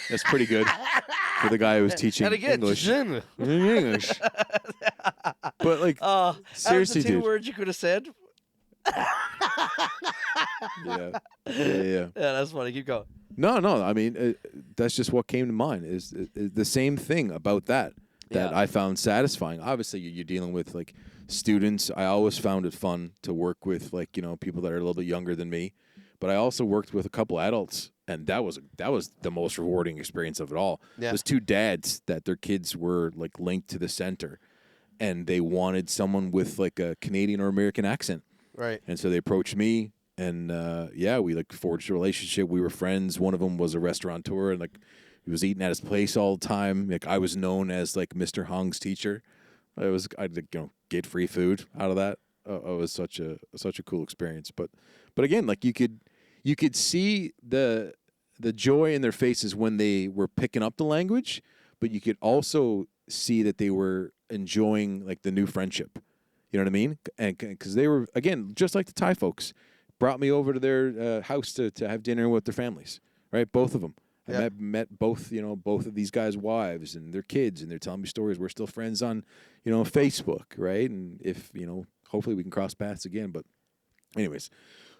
B: That's pretty good for the guy who was teaching English. English. But like, seriously,
A: that was the two
B: dude.
A: words you could have said.
B: Yeah.
A: Yeah, that's funny. Keep going.
B: No. I mean, that's just what came to mind. Is the same thing about that I found satisfying. Obviously, you're dealing with like students. I always found it fun to work with like people that are a little bit younger than me. But I also worked with a couple adults, and that was the most rewarding experience of it all.
A: Yeah.
B: There's two dads that their kids were like linked to the center, and they wanted someone with like a Canadian or American accent.
A: Right.
B: And so they approached me, and we like forged a relationship. We were friends. One of them was a restaurateur, and like he was eating at his place all the time. Like I was known as like Mr. Hong's teacher. I'd get free food out of that. It was such a cool experience. But again, like you could see the joy in their faces when they were picking up the language, but you could also see that they were enjoying like the new friendship. You know what I mean? And because they were, again, just like the Thai folks, brought me over to their house to have dinner with their families, right? Both of them. I met both, both of these guys' wives and their kids, and they're telling me stories. We're still friends on, Facebook, right? And if, hopefully we can cross paths again. But anyways,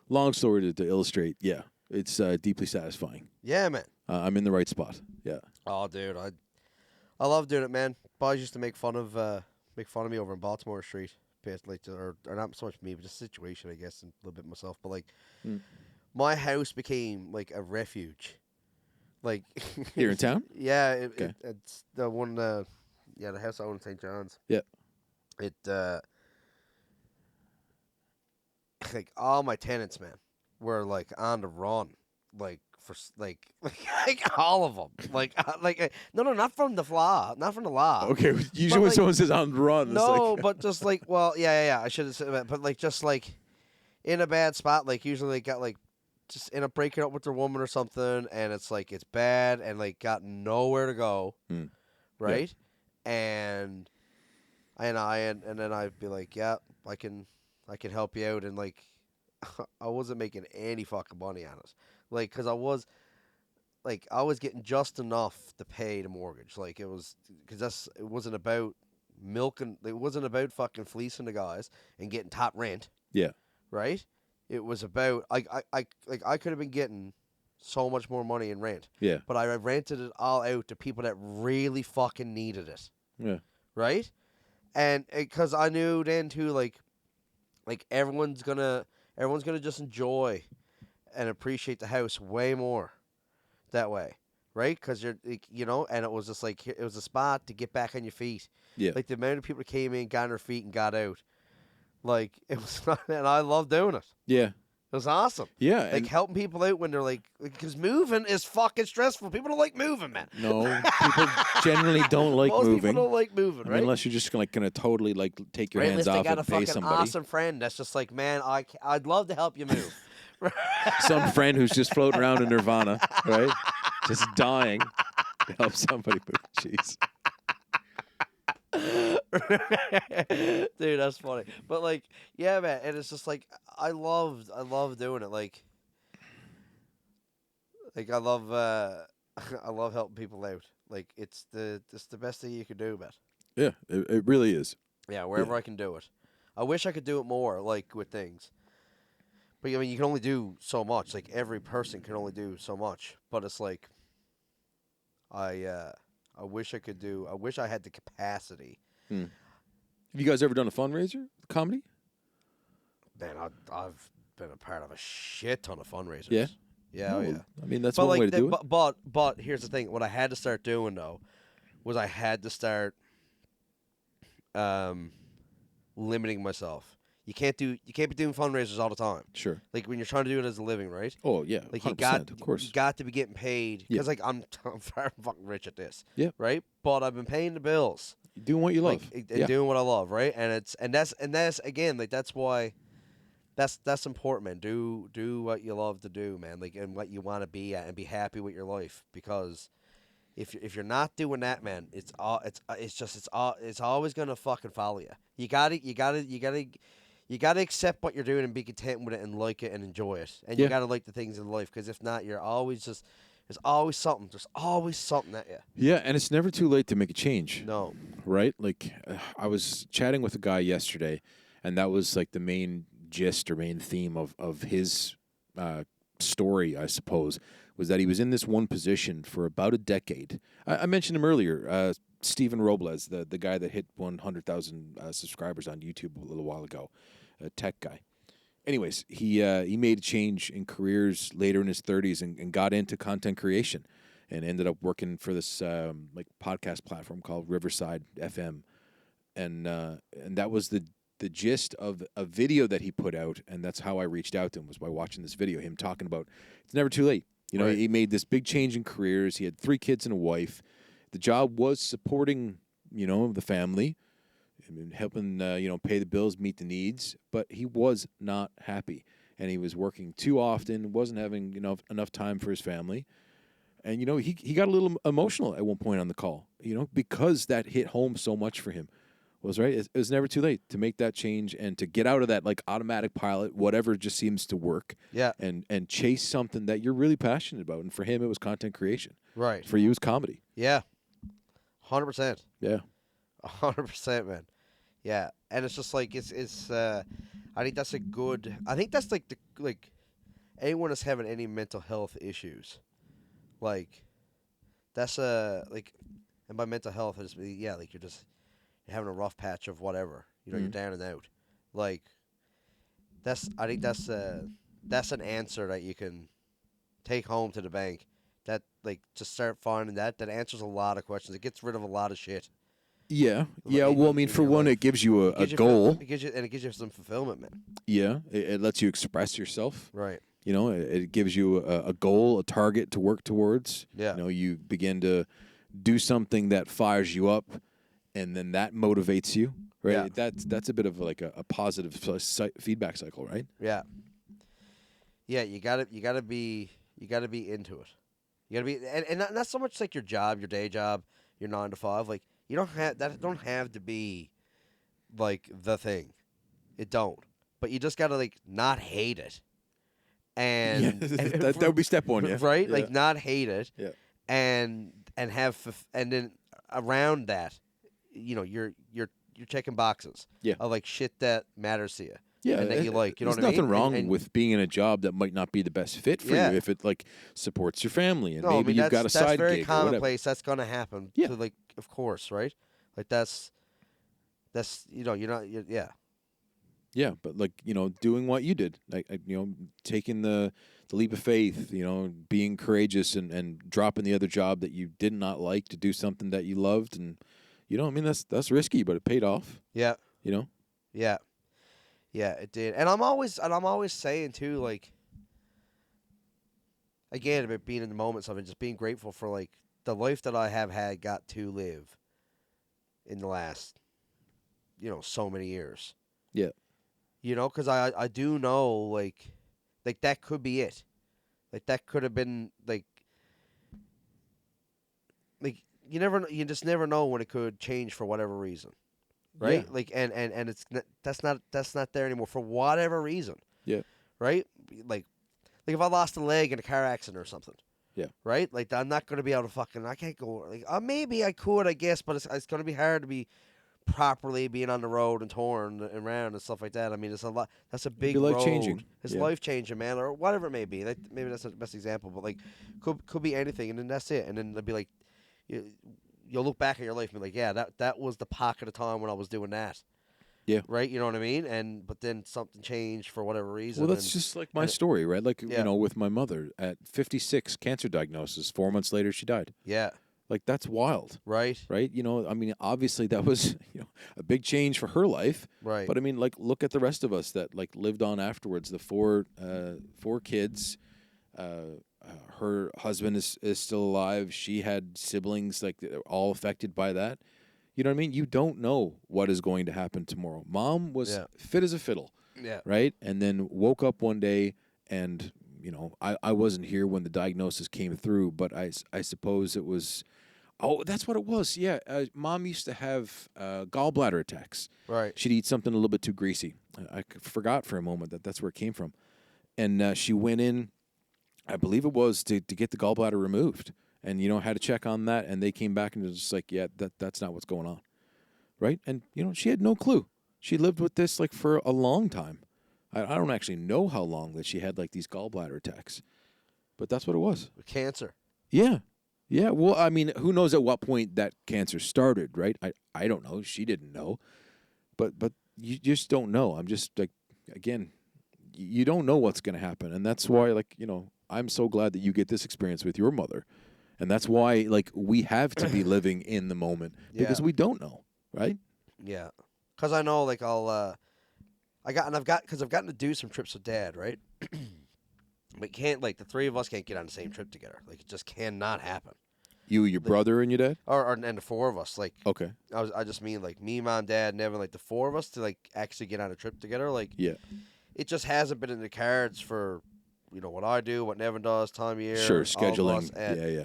B: long story to illustrate, yeah, it's deeply satisfying.
A: Yeah, man.
B: I'm in the right spot. Yeah.
A: Oh, dude, I love doing it, man. Boys used to make fun of me over in Baltimore Street. Or not so much me, but just the situation, I guess, and a little bit myself. But like, my house became like a refuge. Like
B: here in town?
A: Yeah, it's the one. The house I own in St. John's.
B: Yeah.
A: It like all my tenants, man, were like on the run, like for like all of them, no, not from the law,
B: Okay, usually when someone says on the run,
A: no,
B: it's like
A: but just like, well, yeah, I should have said that, but like just like in a bad spot, like usually they got like just end up breaking up with their woman or something, and it's like it's bad and like got nowhere to go, right? Yeah. And then I'd be like, yeah, I can help you out, and like I wasn't making any fucking money on it. Like, because I was getting just enough to pay the mortgage. Like, it was, because it wasn't about milking, it wasn't about fucking fleecing the guys and getting top rent.
B: Yeah.
A: Right? It was about, I could have been getting so much more money in rent.
B: Yeah.
A: But I rented it all out to people that really fucking needed it.
B: Yeah.
A: Right? And because I knew then too, like everyone's gonna just enjoy and appreciate the house way more that way, right? Because you're, and it was just like, it was a spot to get back on your feet.
B: Yeah.
A: Like the amount of people that came in, got on their feet, and got out. Like it was, and I love doing it.
B: Yeah.
A: It was awesome.
B: Yeah.
A: Like helping people out when they're like, because moving is fucking stressful. People don't like moving, man.
B: No, people generally don't like
A: Most
B: moving.
A: people don't like moving, right?
B: Unless you're just gonna totally like take your hands off and pay somebody.
A: They got a fucking awesome friend that's just like, man, I'd love to help you move.
B: Some friend who's just floating around in nirvana, right? Just dying to help somebody move. Jeez.
A: Dude, that's funny. But like, yeah, man, and it's just like I love doing it. Like I love I love helping people out. Like it's the best thing you can do, man.
B: Yeah, it really is.
A: Yeah, wherever I can do it. I wish I could do it more, like with things. But I mean, you can only do so much. Like every person can only do so much. But it's like I wish I could do. I wish I had the capacity.
B: Have you guys ever done a fundraiser, comedy?
A: Man, I've been a part of a shit ton of fundraisers.
B: Yeah,
A: yeah, yeah.
B: I mean, that's one way to do it.
A: But here's the thing: what I had to start doing though was I had to start limiting myself. You can't be doing fundraisers all the time.
B: Sure.
A: Like when you're trying to do it as a living, right?
B: Oh yeah.
A: Like
B: 100%, of course.
A: You got to be getting paid because like I'm very fucking rich at this.
B: Yeah.
A: Right. But I've been paying the bills.
B: You're doing what you love.
A: And doing what I love, right? And that's again like that's why. That's important, man. Do what you love to do, man. Like and what you want to be at, and be happy with your life. Because if you're not doing that, man, it's always gonna fucking follow you. You gotta accept what you're doing and be content with it and like it and enjoy it. And you gotta like the things in life, because if not, you're always just there's always something. There's always something at you. Yeah,
B: and it's never too late to make a change.
A: No.
B: Right? Like I was chatting with a guy yesterday, and that was like the main gist or main theme of his story, I suppose, was that he was in this one position for about a decade. I mentioned him earlier, Stephen Robles, the guy that hit 100,000 subscribers on YouTube a little while ago, a tech guy. Anyways, he made a change in careers later in his 30s and got into content creation and ended up working for this like podcast platform called Riverside FM. And that was the gist of a video that he put out, and that's how I reached out to him, was by watching this video, him talking about it's never too late. You know, right. He made this big change in careers. He had 3 kids and a wife. The job was supporting, the family, helping, pay the bills, meet the needs, but he was not happy, and he was working too often, wasn't having enough time for his family, and he got a little emotional at one point on the call, because that hit home so much for him. was, right? It was never too late to make that change and to get out of that like automatic pilot, whatever just seems to work.
A: Yeah.
B: And chase something that you're really passionate about. And for him, it was content creation.
A: Right.
B: For you, it was comedy.
A: Yeah. 100%.
B: Yeah.
A: 100%, man. Yeah. And it's just like I think that's like anyone that's having any mental health issues, like that's like, and by mental health, it's like you're having a rough patch of whatever, you're down and out, like I think that's an answer that you can take home to the bank. That like just start finding that answers a lot of questions. It gets rid of a lot of shit.
B: Yeah. Yeah. Well, I mean, for one, it gives you a goal.
A: It gives you some fulfillment, man.
B: Yeah. It lets you express yourself.
A: Right.
B: You know, it gives you a goal, a target to work towards.
A: Yeah.
B: You know, you begin to do something that fires you up, and then that motivates you. Right.
A: Yeah.
B: That's a bit of like a positive feedback cycle, right?
A: Yeah. Yeah. You gotta be into it. You gotta be, and not so much like your job, your day job, your 9 to 5. Like you don't have to be like the thing. It don't. But you just gotta like not hate it. And,
B: that would be step one, yeah.
A: Right?
B: Yeah.
A: Like not hate it.
B: Yeah.
A: And then around that, you're checking boxes.
B: Yeah.
A: Of like shit that matters to you.
B: Yeah,
A: and that you like. You know
B: there's
A: what I mean?
B: nothing wrong
A: and
B: with being in a job that might not be the best fit for you if it like supports your family and
A: no,
B: maybe
A: I mean,
B: you've got a side
A: that's very
B: gig or whatever.
A: commonplace. That's gonna happen.
B: Yeah.
A: To, like, of course, right? Like that's you're not. Yeah.
B: Yeah, but like doing what you did, like taking the leap of faith, being courageous and dropping the other job that you did not like to do something that you loved, and I mean that's risky, but it paid off.
A: Yeah.
B: Yeah.
A: Yeah, it did. And I'm always saying too, like, again, about being in the moments of it, just being grateful for like the life that I have got to live in the last, so many years.
B: Yeah.
A: Because I do know like that could be it. Like that could have been like you just never know when it could change for whatever reason. Right?
B: Yeah.
A: Like and it's that's not there anymore for whatever reason.
B: Yeah.
A: Right? Like if I lost a leg in a car accident or something.
B: Yeah.
A: Right? Like I'm not going to be able to I can't go like maybe I could, I guess, but it's going to be hard to be properly being on the road and touring around and stuff like that. I mean, it's a lot. That's a big road.
B: Life-changing.
A: It's life-changing, man, or whatever it may be. Maybe that's not the best example, but like could be anything, and then that's it. And then it'll be like you'll look back at your life and be like, yeah, that was the pocket of time when I was doing that.
B: Yeah.
A: Right? You know what I mean? But then something changed for whatever reason.
B: Well, that's just like my story, right? Like, with my mother at 56, cancer diagnosis. 4 months later, she died.
A: Yeah.
B: Like, that's wild.
A: Right.
B: Right? I mean, obviously that was, a big change for her life.
A: Right.
B: But I mean, like, look at the rest of us that like lived on afterwards. The four kids, her husband is still alive. She had siblings, like all affected by that. You know what I mean? You don't know what is going to happen tomorrow. Mom was fit as a fiddle.
A: Yeah.
B: Right? And then woke up one day and, I wasn't here when the diagnosis came through, but I suppose it was, that's what it was. Yeah. Mom used to have gallbladder attacks.
A: Right.
B: She'd eat something a little bit too greasy. I forgot for a moment that's where it came from. And she went in, I believe it was to get the gallbladder removed. And, had to check on that. And they came back and it was just like, yeah, that's not what's going on. Right? And, she had no clue. She lived with this like for a long time. I don't actually know how long that she had like these gallbladder attacks. But that's what it was.
A: Cancer.
B: Yeah. Yeah. Well, I mean, who knows at what point that cancer started, right? I don't know. She didn't know. But you just don't know. I'm just like, again, you don't know what's going to happen. And that's why, like, I'm so glad that you get this experience with your mother. And that's why, like, we have to be living in the moment because we don't know, right?
A: Yeah. Because I know, like, I've gotten to do some trips with Dad, right? But the three of us can't get on the same trip together. Like, it just cannot happen.
B: You, your brother, and your dad?
A: And the four of us, like. Okay. I just mean, like, me, Mom, Dad, and Evan, like, the four of us to, like, actually get on a trip together. Like, it just hasn't been in the cards for, what I do, what Nevin does, time of year.
B: Sure, scheduling.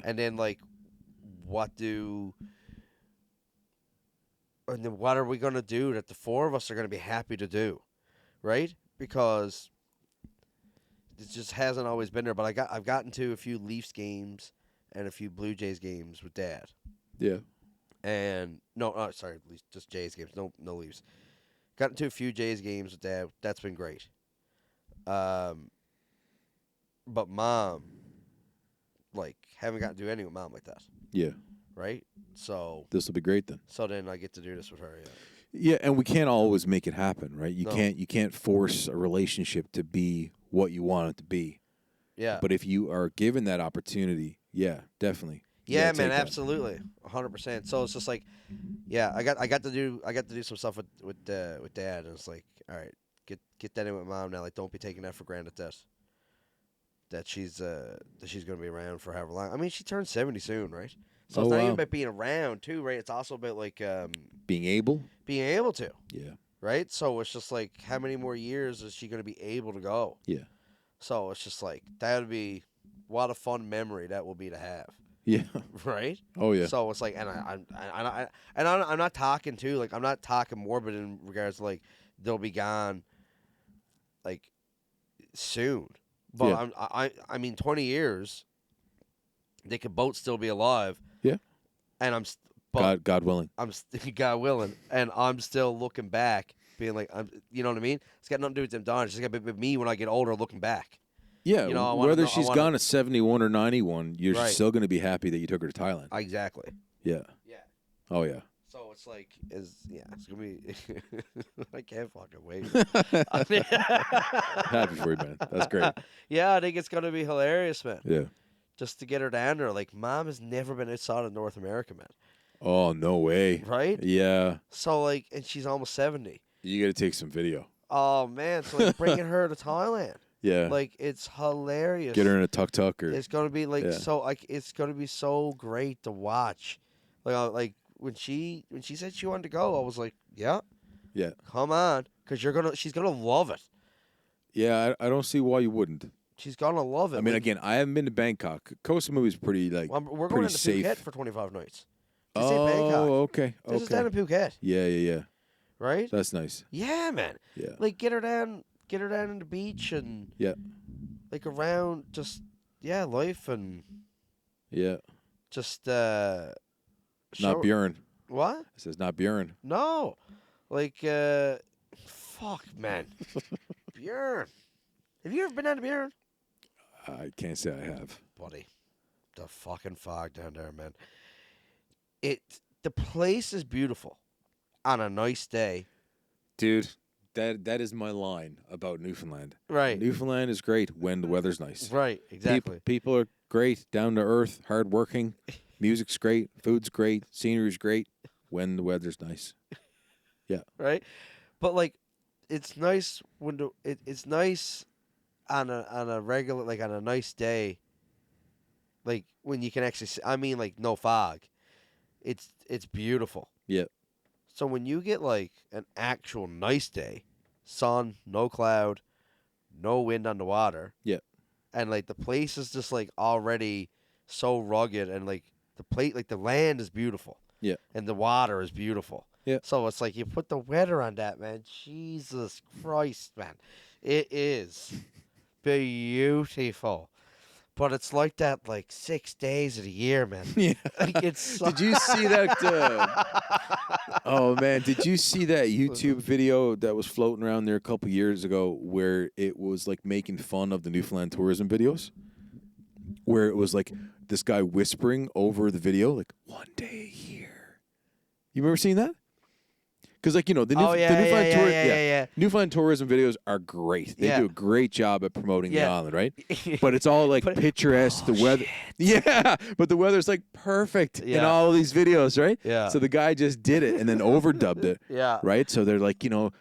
A: And then, like, what do and then what are we gonna do that the four of us are gonna be happy to do, right? Because it just hasn't always been there. But I've gotten to a few Leafs games and a few Blue Jays games with Dad.
B: Yeah.
A: And sorry, just Jays games. No Leafs. Gotten to a few Jays games with Dad. That's been great. But Mom, like, haven't gotten to do anything with Mom like that.
B: Yeah.
A: Right? So
B: This will be great then.
A: So then I get to do this with her, yeah.
B: Yeah, and we can't always make it happen, right? You
A: No.
B: can't force a relationship to be what you want it to be.
A: Yeah.
B: But if you are given that opportunity, yeah, definitely.
A: Yeah,
B: gotta
A: man,
B: take that.
A: absolutely, 100%. So it's just like, yeah, I got to do some stuff with Dad, and it's like, all right, get that in with Mom now. Like, don't be taking that for granted that she's gonna be around for however long. I mean, she turns 70 soon, right? So it's not even about being around too, right? It's also about like
B: being able
A: to,
B: Yeah.
A: right? So it's just like, how many more years is she gonna be able to go?
B: Yeah.
A: So it's just like, that would be what a fun memory that will be to have.
B: Yeah.
A: Right.
B: Oh yeah.
A: So it's like, and I'm not talking too, like, I'm not talking morbid in regards to like they'll be gone like soon, but
B: Yeah.
A: I mean 20 years they could both still be alive.
B: Yeah.
A: And
B: God willing.
A: God willing, and I'm still looking back, being like, you know what I mean? It's got nothing to do with them dying. It's just got to be me when I get older, looking back.
B: Yeah,
A: You know,
B: whether she's gone at 71 or 91, you're
A: Right.
B: still going to be happy that you took her to Thailand.
A: Exactly.
B: Yeah.
A: Yeah.
B: Oh yeah.
A: So it's like, it's gonna be. I can't fucking wait.
B: Happy for you, man. That's great.
A: Yeah, I think it's gonna be hilarious, man.
B: Yeah.
A: Just to get her down there. Like, Mom has never been outside of North America, man.
B: Oh, no way.
A: Right?
B: Yeah.
A: So like, and she's almost 70.
B: You got to take some video.
A: Oh man, so like bringing her to Thailand.
B: Yeah.
A: Like, it's hilarious.
B: Get her in a tuk-tuk or
A: It's gonna be like
B: Yeah.
A: so like it's gonna be so great to watch. Like when she said she wanted to go, I was like, yeah, come on, because she's gonna love it.
B: Yeah, I don't see why you wouldn't.
A: She's gonna love it.
B: I mean,
A: Like,
B: again, I haven't been to Bangkok. Koh Samui's pretty like
A: we're
B: pretty
A: going into
B: safe.
A: Phuket for 25 nights. This ain't Bangkok.
B: Oh, okay.
A: This is down in Phuket,
B: Yeah.
A: right?
B: That's nice.
A: Yeah, man.
B: Yeah.
A: Like, get her down in the beach and
B: Yeah.
A: like around life and
B: Yeah.
A: just
B: Not
A: show-
B: Bjorn.
A: What?
B: It says not Bjorn.
A: No. Like fuck, man. Bjorn. Have you ever been down to Bjorn?
B: I can't say I have.
A: Buddy. The fucking fog down there, man. The place is beautiful on a nice day.
B: Dude, that is my line about Newfoundland.
A: Right.
B: Newfoundland is great when the weather's nice.
A: Right, exactly.
B: People are great, down to earth, hardworking. Music's great, food's great, scenery's great when the weather's nice. Yeah.
A: Right? But like, it's nice when it's nice on a regular, like, on a nice day, like when you can actually see, I mean, like, no fog. It's beautiful.
B: Yeah.
A: So when you get like an actual nice day, sun, no cloud, no wind on the water.
B: Yeah.
A: And like the place is just like already so rugged, and like the land is beautiful.
B: Yeah.
A: And the water is beautiful.
B: Yeah.
A: So it's like you put the weather on that, man. Jesus Christ, man. It is beautiful. But it's like that like 6 days of the year, man.
B: Yeah.
A: Like, it's so
B: Did you see that? Oh man, did you see that YouTube video that was floating around there a couple years ago, where it was like making fun of the Newfoundland tourism videos, where it was like this guy whispering over the video, like "one day here." You remember seeing that? Because the Newfoundland Newfoundland tourism videos are great. They do a great job at promoting the island, right? But it's all like picturesque. The weather, but the weather's like perfect in all these videos, right?
A: Yeah.
B: So the guy just did it and then overdubbed it.
A: Yeah.
B: Right. So they're like, the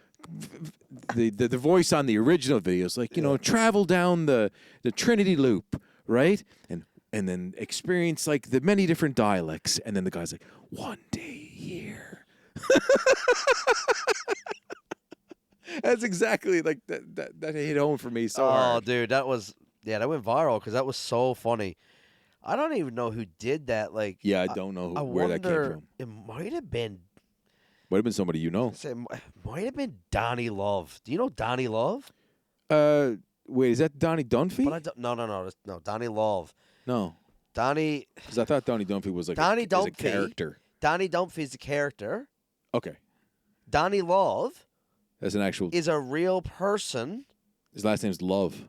B: voice on the original video is like, travel down the Trinity Loop, right? And then experience like the many different dialects, and then the guy's like, one day here. That's exactly like that hit home for me so hard.
A: Oh, dude, that went viral because that was so funny. I don't even know who did that. Like,
B: Yeah, I don't know where that came from.
A: It might have been.
B: Might have been somebody you know.
A: It might have been Donnie Love. Do you know Donnie Love?
B: Wait, is that Donnie Dunphy?
A: But I don't, no, Donnie Love.
B: No.
A: Donnie.
B: Because I thought Donnie Dunphy was like
A: Donnie
B: a
A: Dunphy.
B: character.
A: Donnie Dunphy is a character.
B: Okay.
A: Donnie Love
B: That's an actual.
A: is a real person.
B: His last name's Love.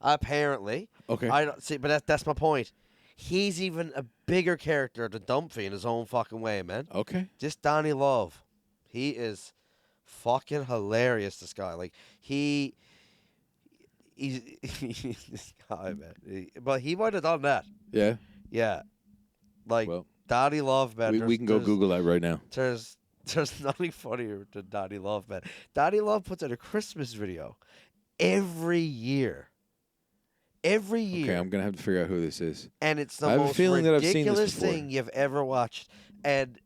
A: Apparently.
B: Okay.
A: I don't see, but that's my point. He's even a bigger character than Dunphy in his own fucking way, man.
B: Okay.
A: Just Donnie Love. He is fucking hilarious, this guy. Like, he's this guy, man. But he might have done that.
B: Yeah.
A: Yeah. Like,
B: Well,
A: Donnie Love, man.
B: we can go Google that right now.
A: There's nothing funnier than Donnie Love, man. Donnie Love puts out a Christmas video every year. Every year.
B: Okay, I'm gonna have to figure out who this is.
A: And it's the
B: I have a
A: most
B: feeling that I've seen this
A: ridiculous
B: before.
A: thing you've ever watched. And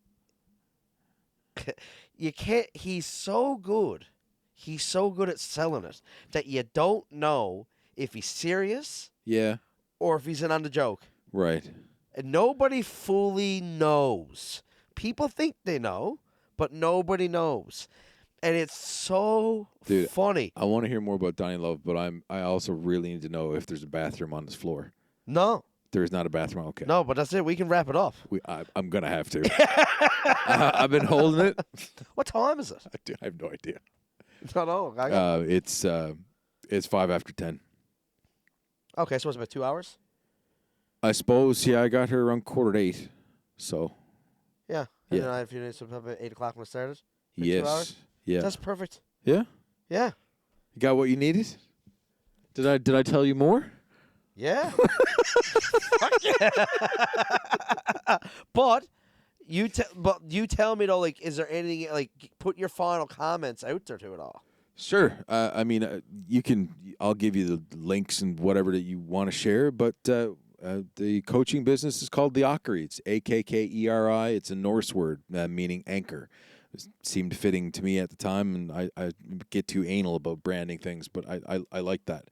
A: you can't. He's so good. He's so good at selling it that you don't know if he's serious
B: Yeah.
A: or if he's in on the joke.
B: Right.
A: And nobody fully knows. People think they know, but nobody knows. And it's so
B: Dude,
A: funny.
B: I want to hear more about Donnie Love, but I also really need to know if there's a bathroom on this floor.
A: No.
B: There is not a bathroom. Okay.
A: No, but that's it. We can wrap it up.
B: I'm gonna have to. I've been holding it.
A: What time is it?
B: I have no idea.
A: No.
B: It's 5 after 10.
A: Okay, so it's about 2 hours?
B: I suppose. Yeah, I got here around 7:45. So.
A: Yeah.
B: Yeah.
A: And then I have a few minutes about 8 o'clock when it started. For 2
B: Yes.
A: hours?
B: Yeah.
A: That's perfect.
B: Yeah.
A: Yeah.
B: You got what you needed? Did I tell you more?
A: Yeah. Fuck yeah. But you tell me though, like, is there anything, like, put your final comments out there to it all?
B: Sure. I mean, you can. I'll give you the links and whatever that you want to share. But the coaching business is called the Akkeri. It's Akkeri. It's a Norse word meaning anchor. It seemed fitting to me at the time, and I get too anal about branding things, but I like that.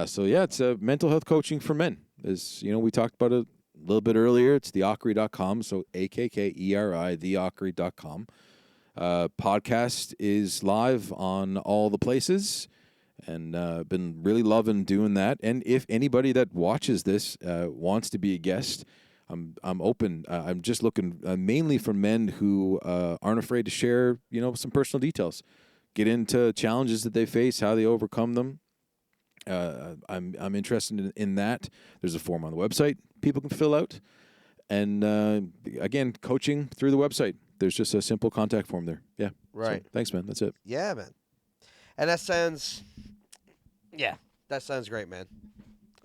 B: So yeah, it's mental health coaching for men. As you know, we talked about it a little bit earlier. It's theakkeri.com. So Akkeri, theakkeri.com. Podcast is live on all the places, and been really loving doing that. And if anybody that watches this wants to be a guest, I'm open. I'm just looking mainly for men who aren't afraid to share, some personal details, get into challenges that they face, how they overcome them. I'm interested in that. There's a form on the website people can fill out, and again, coaching through the website. There's just a simple contact form there. Yeah.
A: Right.
B: So, thanks, man. That's it.
A: Yeah, man. And that sounds great, man.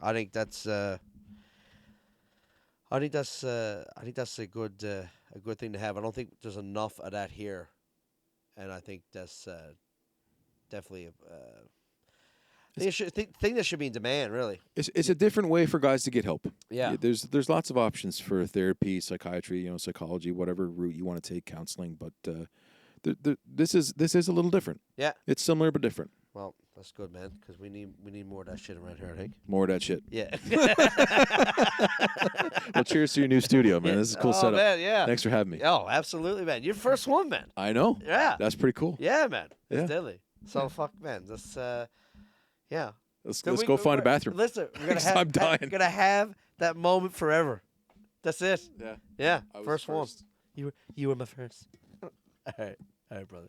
A: I think that's a good thing to have. I don't think there's enough of that here, and I think that's definitely thing that should be in demand. Really,
B: it's a different way for guys to get help.
A: Yeah.
B: There's lots of options for therapy, psychiatry, psychology, whatever route you want to take, counseling. But this is a little different.
A: Yeah.
B: It's similar but different.
A: Well, that's good, man, because we need more of that shit around here, I think.
B: More of that shit.
A: Yeah.
B: Well, cheers to your new studio, man. This is a cool setup.
A: Man, yeah.
B: Thanks for having me.
A: Oh, absolutely, man. You're the first one, man.
B: I know.
A: Yeah.
B: That's pretty cool.
A: Yeah, man. It's
B: Yeah.
A: deadly. So fuck, man. That's yeah.
B: Let's go find a bathroom.
A: Listen, we're gonna
B: 'Cause
A: have.
B: I'm dying.
A: We're gonna have that moment forever. That's it.
B: Yeah.
A: Yeah.
B: I was
A: First one.
B: first.
A: You were my first. All right, brother.